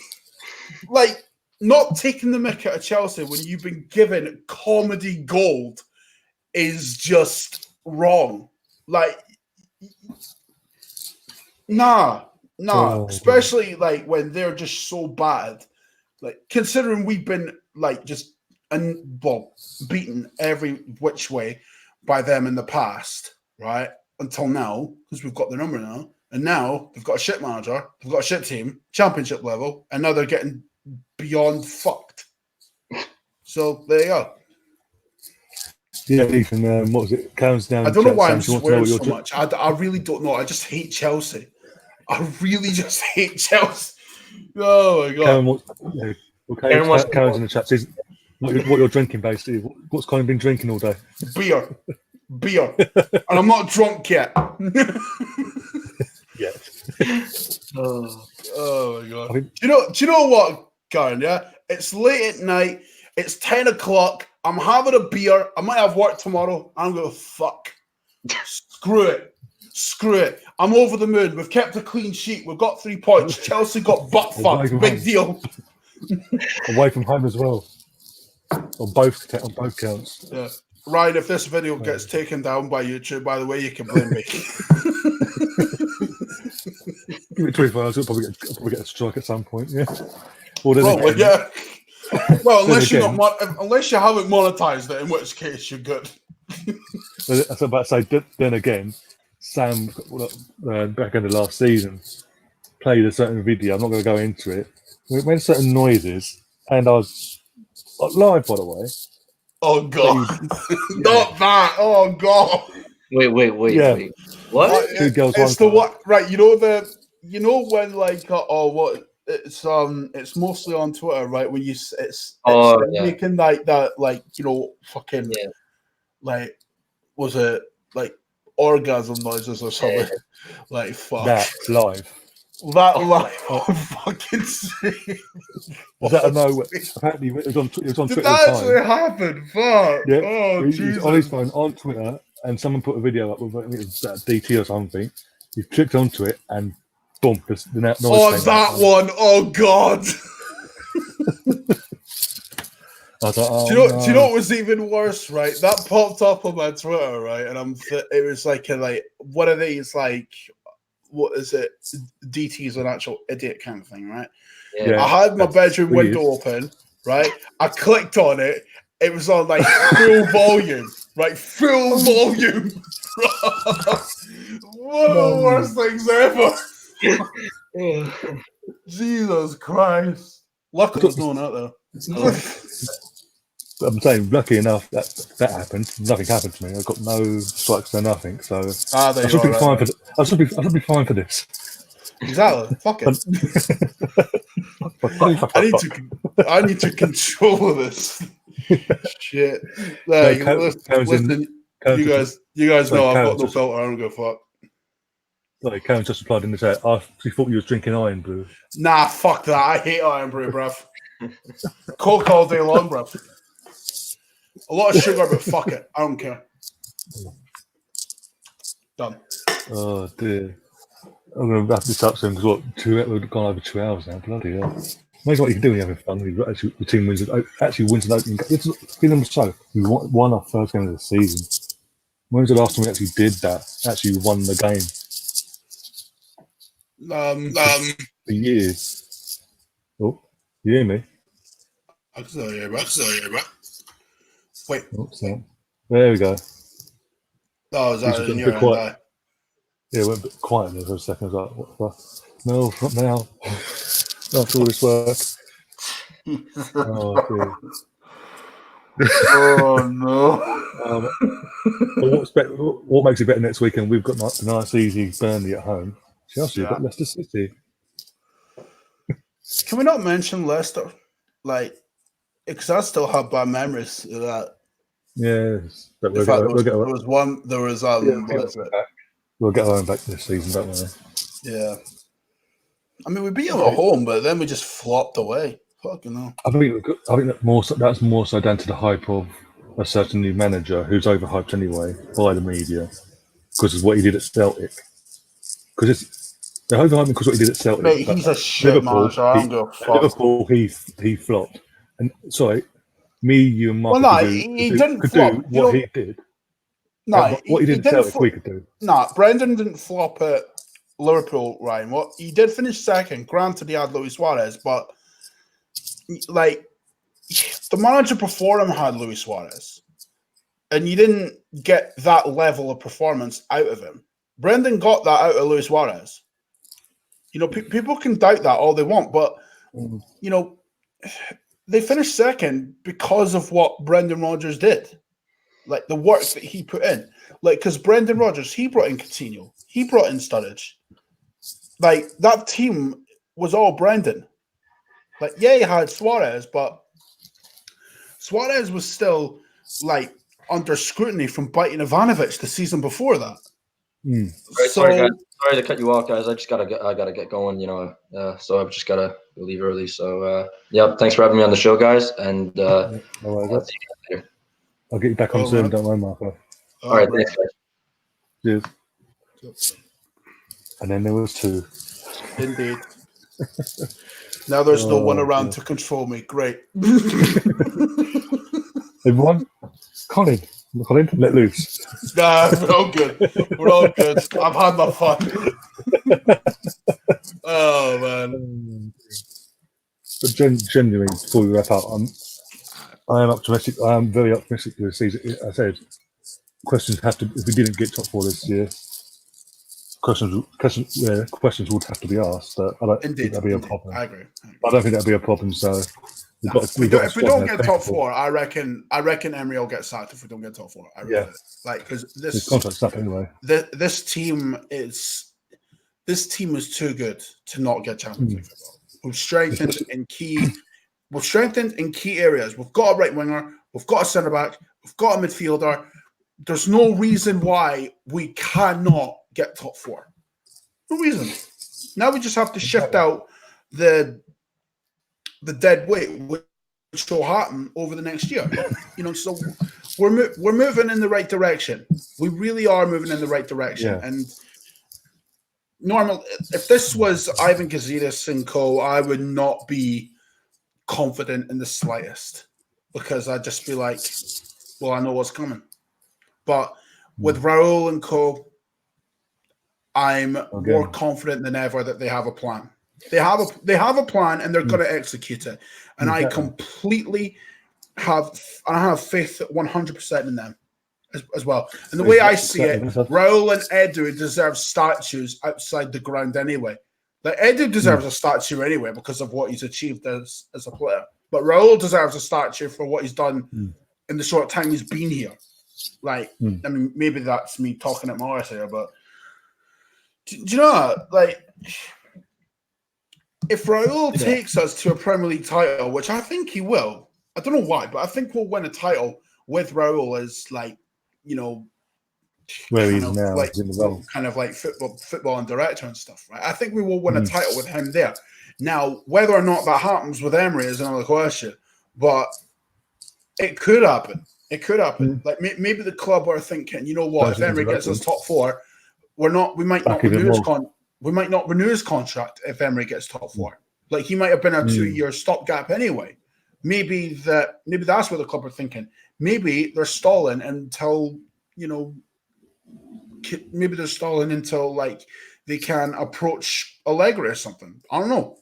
Like, not taking the mick out of Chelsea when you've been given comedy gold is just wrong. Like, nah. Especially like when they're just so bad. Like, considering we've been like beaten every which way by them in the past, right? Until now, because we've got the number now, and now they've got a shit manager, they've got a shit team, championship level, and now they're getting beyond fucked. So there you go. Yeah, Ethan, what was it? Counts down. I don't know why I'm swearing so much. I really don't know. I just hate Chelsea. I really just hate Chelsea. Oh my god. Karen's in the chat says what you're drinking basically. What's Colin been drinking all day? Beer. And I'm not drunk yet. Oh my god. Do you know what, Karen? Yeah, it's late at night. It's 10 o'clock. I'm having a beer. I might have work tomorrow. I'm gonna fuck. Screw it. I'm over the moon. We've kept a clean sheet. We've got 3 points. Chelsea got butt fucked. Big deal. Away from home as well. On both counts. Yeah. Ryan, if this video gets taken down by YouTube, by the way, you can blame me. Give it 24 hours. I'll probably get a strike at some point. Yeah. Probably, yeah. Well, unless you haven't monetized it, in which case you're good. I was about to say. Then again, Sam, back in the last season, played a certain video. I'm not going to go into it. We made certain noises, and I was live, by the way. Oh god! Not that! Oh god! Wait. Yeah. Wait. What? Two girls, it's the what? Right? You know when like it's mostly on Twitter, right? When making like that, like fucking like was it like orgasm noises or something? Yeah. Like fuck. That's live. That live fucking sick. Was that a no? Apparently, it was on Twitter. Did that actually happen? Fuck. Yeah. Oh, Jesus. Jesus. On his phone on Twitter, and someone put a video up with DT or something. He clicked onto it, and boom, the noise. Oh, that one! Oh god. I was like, do you know what was even worse? Right, that popped up on my Twitter, right, and it was like one of these like. What is it? DT's an actual idiot kind of thing, right? Yeah. I had my bedroom window open, right? I clicked on it. It was on like full volume, right? Full volume. One of the worst things ever. Jesus Christ. Luckily there's no one out there. I'm saying, lucky enough that happened. Nothing happened to me. I got no strikes or nothing. So I should be fine for. I should be fine for this. Exactly. Fuck it. I need to control this shit. Like, listen, you guys know I've got no filter. I don't give a fuck. Sorry, Karen just replied in the chat. I actually thought you was drinking Iron Brew. Nah, fuck that. I hate Iron Brew, bruv. Coke all day long, bruv. A lot of sugar, but fuck it. I don't care. Done. Oh, dear. I'm going to wrap this up soon because we've gone over 2 hours now. Bloody hell. Imagine what you can do when you're having fun. The team wins an opening game. It's been so. We won our first game of the season. When was the last time we actually did that? Actually won the game? For years. Oh, you hear me? I can still hear you, Wait. Oh, so, there we go. Oh, is that in your end? Yeah, it went a bit quiet there for a second. I was like, what the fuck? No, not now. After all this work. Oh, dear. Oh, no. What makes it better next weekend? We've got a nice, easy Burnley at home. Chelsea, got Leicester City. Can we not mention Leicester? Like, because I still have bad memories of that. Yes, but In fact, there was one. There was what is it? We'll get our own back this season, don't we? Yeah. I mean, we beat them at home, but then we just flopped away. Fucking hell. I think that's more so down to the hype of a certain new manager who's overhyped anyway by the media because of what he did at Celtic. Because they're overhyping because what he did at Celtic. Mate, he's a shit manager. I don't give a fuck. Liverpool, he flopped. And sorry, me, you, and Mark he didn't flop. Do what he did. No, what he did at Celtic, we could do. No, Brendan didn't flop at Liverpool, Ryan. What he did finish second. Granted, he had Luis Suarez, but like the manager before him had Luis Suarez, and you didn't get that level of performance out of him. Brendan got that out of Luis Suarez. You know, people can doubt that all they want, but you know, they finished second because of what Brendan Rodgers did, like the work that he put in. Like, because Brendan Rodgers, he brought in Coutinho, he brought in Sturridge. Like, that team was all Brendan. Like, yeah, he had Suarez, but Suarez was still like under scrutiny from biting Ivanovic the season before that. Right, sorry, guys. Sorry to cut you off, guys. I gotta get going. You know, so I've just gotta leave early. So, yeah, thanks for having me on the show, guys. And I'll see you guys later. I'll get you back on soon. Don't worry, Marco. All right, thanks, guys. Cheers. And then there was two. Indeed. Now there's no one around to control me. Great. Everyone, Colin, let loose. Nah, we're all good. We're all good. I've had my fun. Oh man. But genuinely, before we wrap up, I am optimistic. I am very optimistic for the season. I said questions have to. If we didn't get top four this year, questions would have to be asked. But I don't think that'd be a problem. I agree. I don't think that'd be a problem. So if we don't get top four, I reckon Emery will get sacked if we don't get top four. I really do. Like, because this contract's up anyway. This team is too good to not get Champions League football. We've strengthened in key areas. We've got a right winger. We've got a centre back. We've got a midfielder. There's no reason why we cannot get top four. No reason. Now we just have to shift out the dead weight, which will happen over the next year. You know, so we're moving in the right direction. We really are moving in the right direction. Yeah. And normal, if this was Ivan Gazidis and co, I would not be confident in the slightest because I'd just be like, well, I know what's coming. But with Raul and co, I'm more confident than ever that they have a plan. They have a plan and they're going to execute it. And I completely have faith 100% in them as well. And the way I see it, Raul and Edu deserve statues outside the ground anyway. Like, Edu deserves a statue anyway because of what he's achieved as a player. But Raul deserves a statue for what he's done in the short time he's been here. Like, I mean, maybe that's me talking at my arse here, but do you know what? Like, if Raul takes us to a Premier League title, which I think he will, I don't know why, but I think we'll win a title with Raul as, like, you know, where he's now, like, kind of like football and director and stuff, right? I think we will win a title with him there. Now, whether or not that happens with Emery is another question, but it could happen. It could happen. Like, maybe the club are thinking, you know what, if Emery gets us top four, we might not renew his contract if Emery gets top four. Like, he might have been a 2-year stopgap anyway. Maybe that's what the club are thinking. Maybe they're stalling until, you know, like they can approach Allegri or something. I don't know.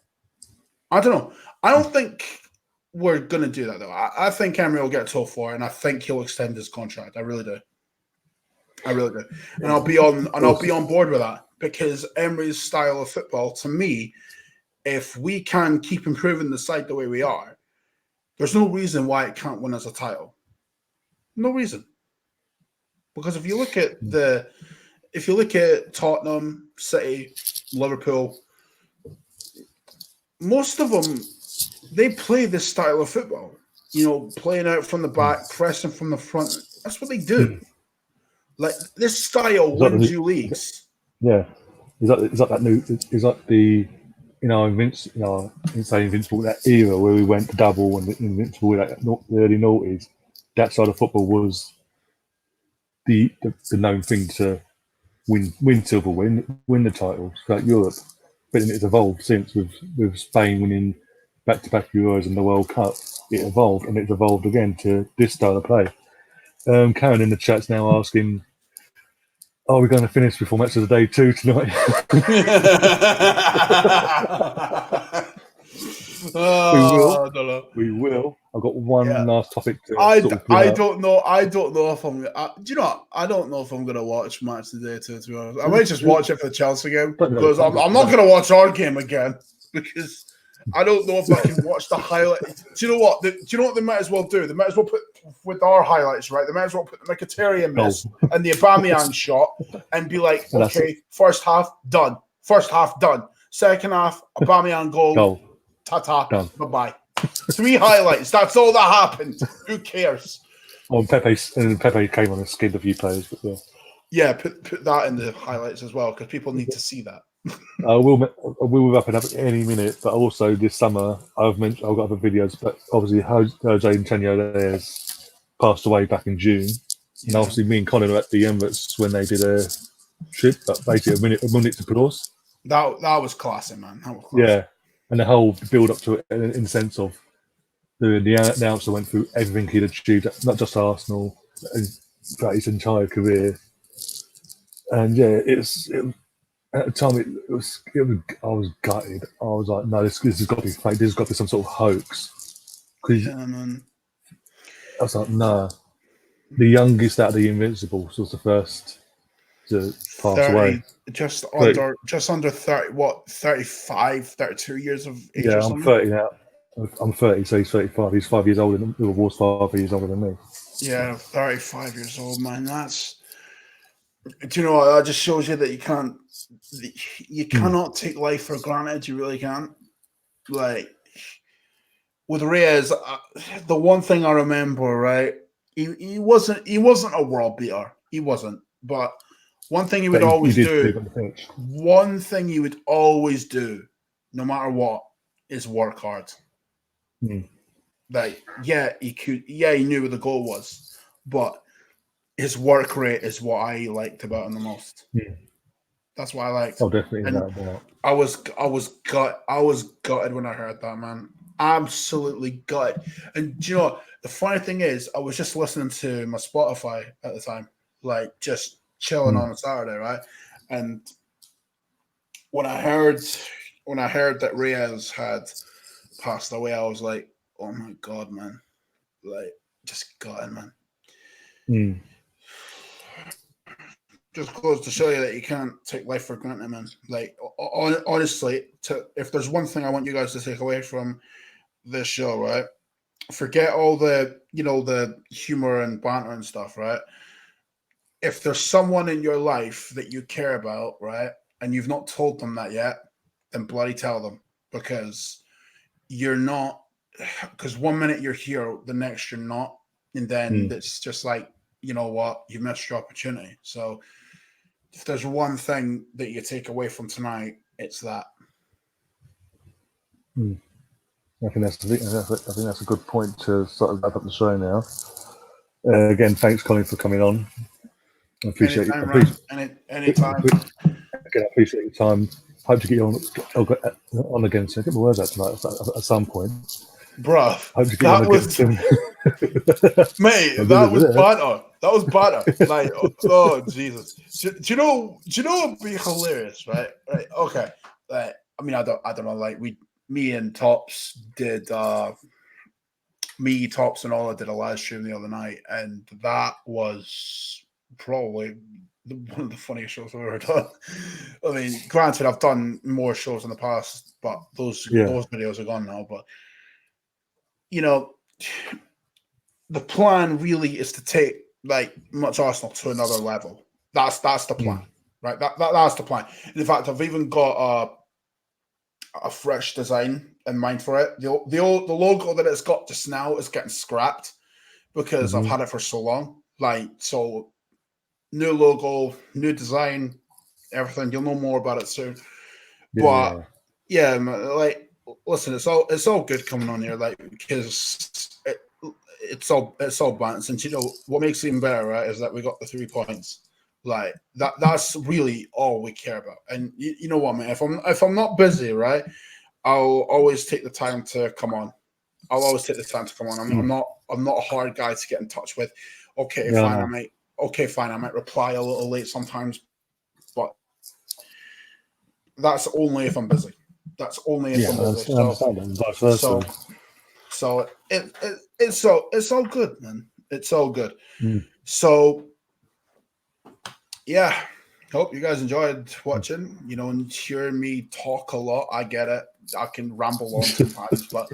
I don't think we're going to do that, though. I think Emery will get top four, and I think he'll extend his contract. I really do. And I'll be on board with that, because Emery's style of football, to me, if we can keep improving the side the way we are, there's no reason why it can't win us a title. No reason. Because if you look at Tottenham, City, Liverpool, most of them, they play this style of football. playing out from the back, pressing from the front. That's what they do. Like this style wins you leagues. Yeah, is that that new? Is that the Invincible, that era where we went to double and Invincible, like the early noughties. That side of football was the known thing to win silver, win the titles throughout Europe. But then it's evolved since with Spain winning back-to-back Euros and the World Cup. It evolved, and it's evolved again to this style of play. Karen in the chat's now asking, are we going to finish before match of the day 2 tonight? I don't know. We will. I've got one last topic to I don't know. I don't know if I'm. Do you know what? I don't know if I'm going to watch match of the day 2. To be honest, I might just watch it for the Chelsea game because I'm not going to watch our game again because I don't know if I can watch the highlight. Do you know what? They might as well do? They might as well put with our highlights, right? They might as well put the Mkhitaryan miss and the Aubameyang shot and be like, okay, first half done. First half done. Second half, Aubameyang goal. Ta-ta. Bye-bye. 3 highlights. That's all that happened. Who cares? Oh, Pepe came on and skinned a few players. But yeah, put that in the highlights as well because people need to see that. We'll wrap it up any minute, but also this summer I've got other videos, but obviously Jose Antonio has passed away back in June, and obviously me and Colin were at the Emirates when they did a trip, but basically a minute to applause. That was classic, man. That was classic. Yeah, and the whole build up to it in the sense of the announcer went through everything he'd achieved, not just Arsenal, throughout his entire career, and yeah, at the time, I was gutted. I was like, no, this has got to be fake. This has got to be some sort of hoax. Man. I was like, no. The youngest out of the Invincibles was the first to pass away. Just under 30, 35, 32 years of age. Yeah, I'm 30 now. I'm 30, so he's 35. He's 5 years older than me. Was 5 years older than me. Yeah, 35 years old, man. Do you know what? That just shows you that you cannot take life for granted. You really can't. Like with Reyes, the one thing I remember, right? He wasn't a world beater. He wasn't. But one thing he would always do. One thing he would always do, no matter what, is work hard. Like, he knew what the goal was, but his work rate is what I liked about him the most. Yeah. That's what I liked. Oh, definitely. And I was gutted when I heard that, man. Absolutely gutted. And do you know what? The funny thing is, I was just listening to my Spotify at the time, like just chilling on a Saturday, right? And when I heard that Reyes had passed away, I was like, oh my God, man. Like, just gutted, man. Just goes to show you that you can't take life for granted, man. Like, honestly, if there's one thing I want you guys to take away from this show, right? Forget all the humor and banter and stuff, right? If there's someone in your life that you care about, right, and you've not told them that yet, then bloody tell them, because one minute you're here, the next you're not, and then it's just like, you know what, you missed your opportunity. So if there's one thing that you take away from tonight, it's that. I think that's a good point to sort of wrap up the show now. Again, thanks, Colin, for coming on. I appreciate it. Anytime. Again, I appreciate your time. Hope to get you on again soon. Get my words out tonight at some point. Bruh, hope to get you on again soon. Mate, that was butter. That was butter. Like, oh Jesus! Do you know? It'd be hilarious, right? Right? Okay. Like, I mean, I don't know. Like, me and Tops did. Me, Tops, and Ola did a live stream the other night, and that was probably one of the funniest shows I've ever done. I mean, granted, I've done more shows in the past, but those videos are gone now. But you know, the plan really is to take like Much Arsenal to another level. That's the plan, right? That's the plan. In fact, I've even got a fresh design in mind for it. The logo that it's got just now is getting scrapped because I've had it for so long. Like, so new logo, new design, everything. You'll know more about it soon. But yeah, like, listen, it's all good coming on here, like, because it's all balanced. And you know what makes it even better, right, is that we got the 3 points. Like that's really all we care about. And you know what, man? If I'm not busy, right, I'll always take the time to come on. I'll always take the time to come on. I'm not a hard guy to get in touch with. Okay, fine. I might reply a little late sometimes, but that's only if I'm busy. That's only if I'm busy. So it's all good, man. It's all good. So yeah, hope you guys enjoyed watching, you know, and hearing me talk a lot. I get it. I can ramble on sometimes, but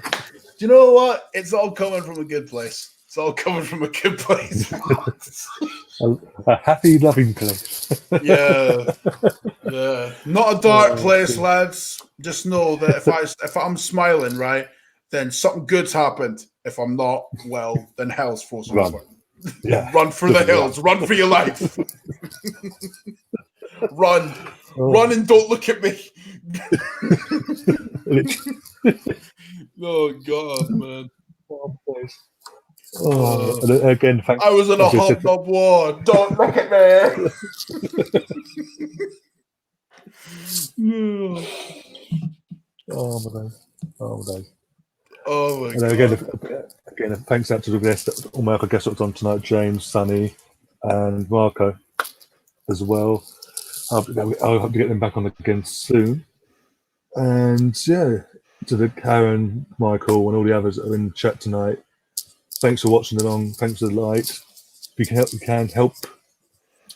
you know what? It's all coming from a good place. It's all coming from a good place. a happy, loving place. Yeah. Not a dark place, lads. Just know that if I'm smiling, right, then something good's happened. If I'm not, well, then hell's frozen over. Yeah. Run for the hills. Run for your life. Run. Run and don't look at me. Oh, God, man. Again, thanks. I was in a hobnob war. Don't look at me. Oh, my days. Oh, my and God. Again, thanks out to the guests, all my other guests that was on tonight, James, Sonny, and Marco as well. I hope to get them back on again soon. And yeah, to the Karen, Michael, and all the others that are in the chat tonight, thanks for watching along. Thanks for the like. If you can help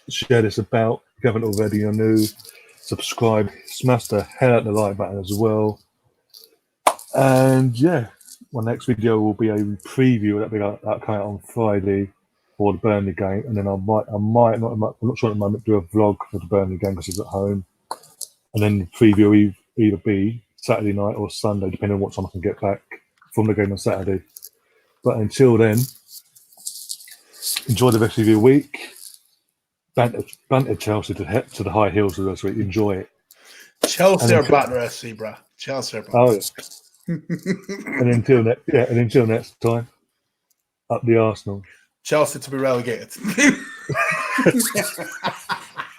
share this about. If you haven't already, you're new. Subscribe. Smash the hell out of the like button as well. And yeah, my next video will be a preview that'll be coming out on Friday for the Burnley game, and then I might not. I'm not sure at the moment. Do a vlog for the Burnley game because he's at home, and then the preview either be Saturday night or Sunday, depending on what time I can get back from the game on Saturday. But until then, enjoy the rest of your week. Banter Chelsea to the high hills of this week. Enjoy it. Chelsea are Banter SC, bro. Chelsea are Banter. Oh, yeah. and until next time, up the Arsenal. Chelsea to be relegated.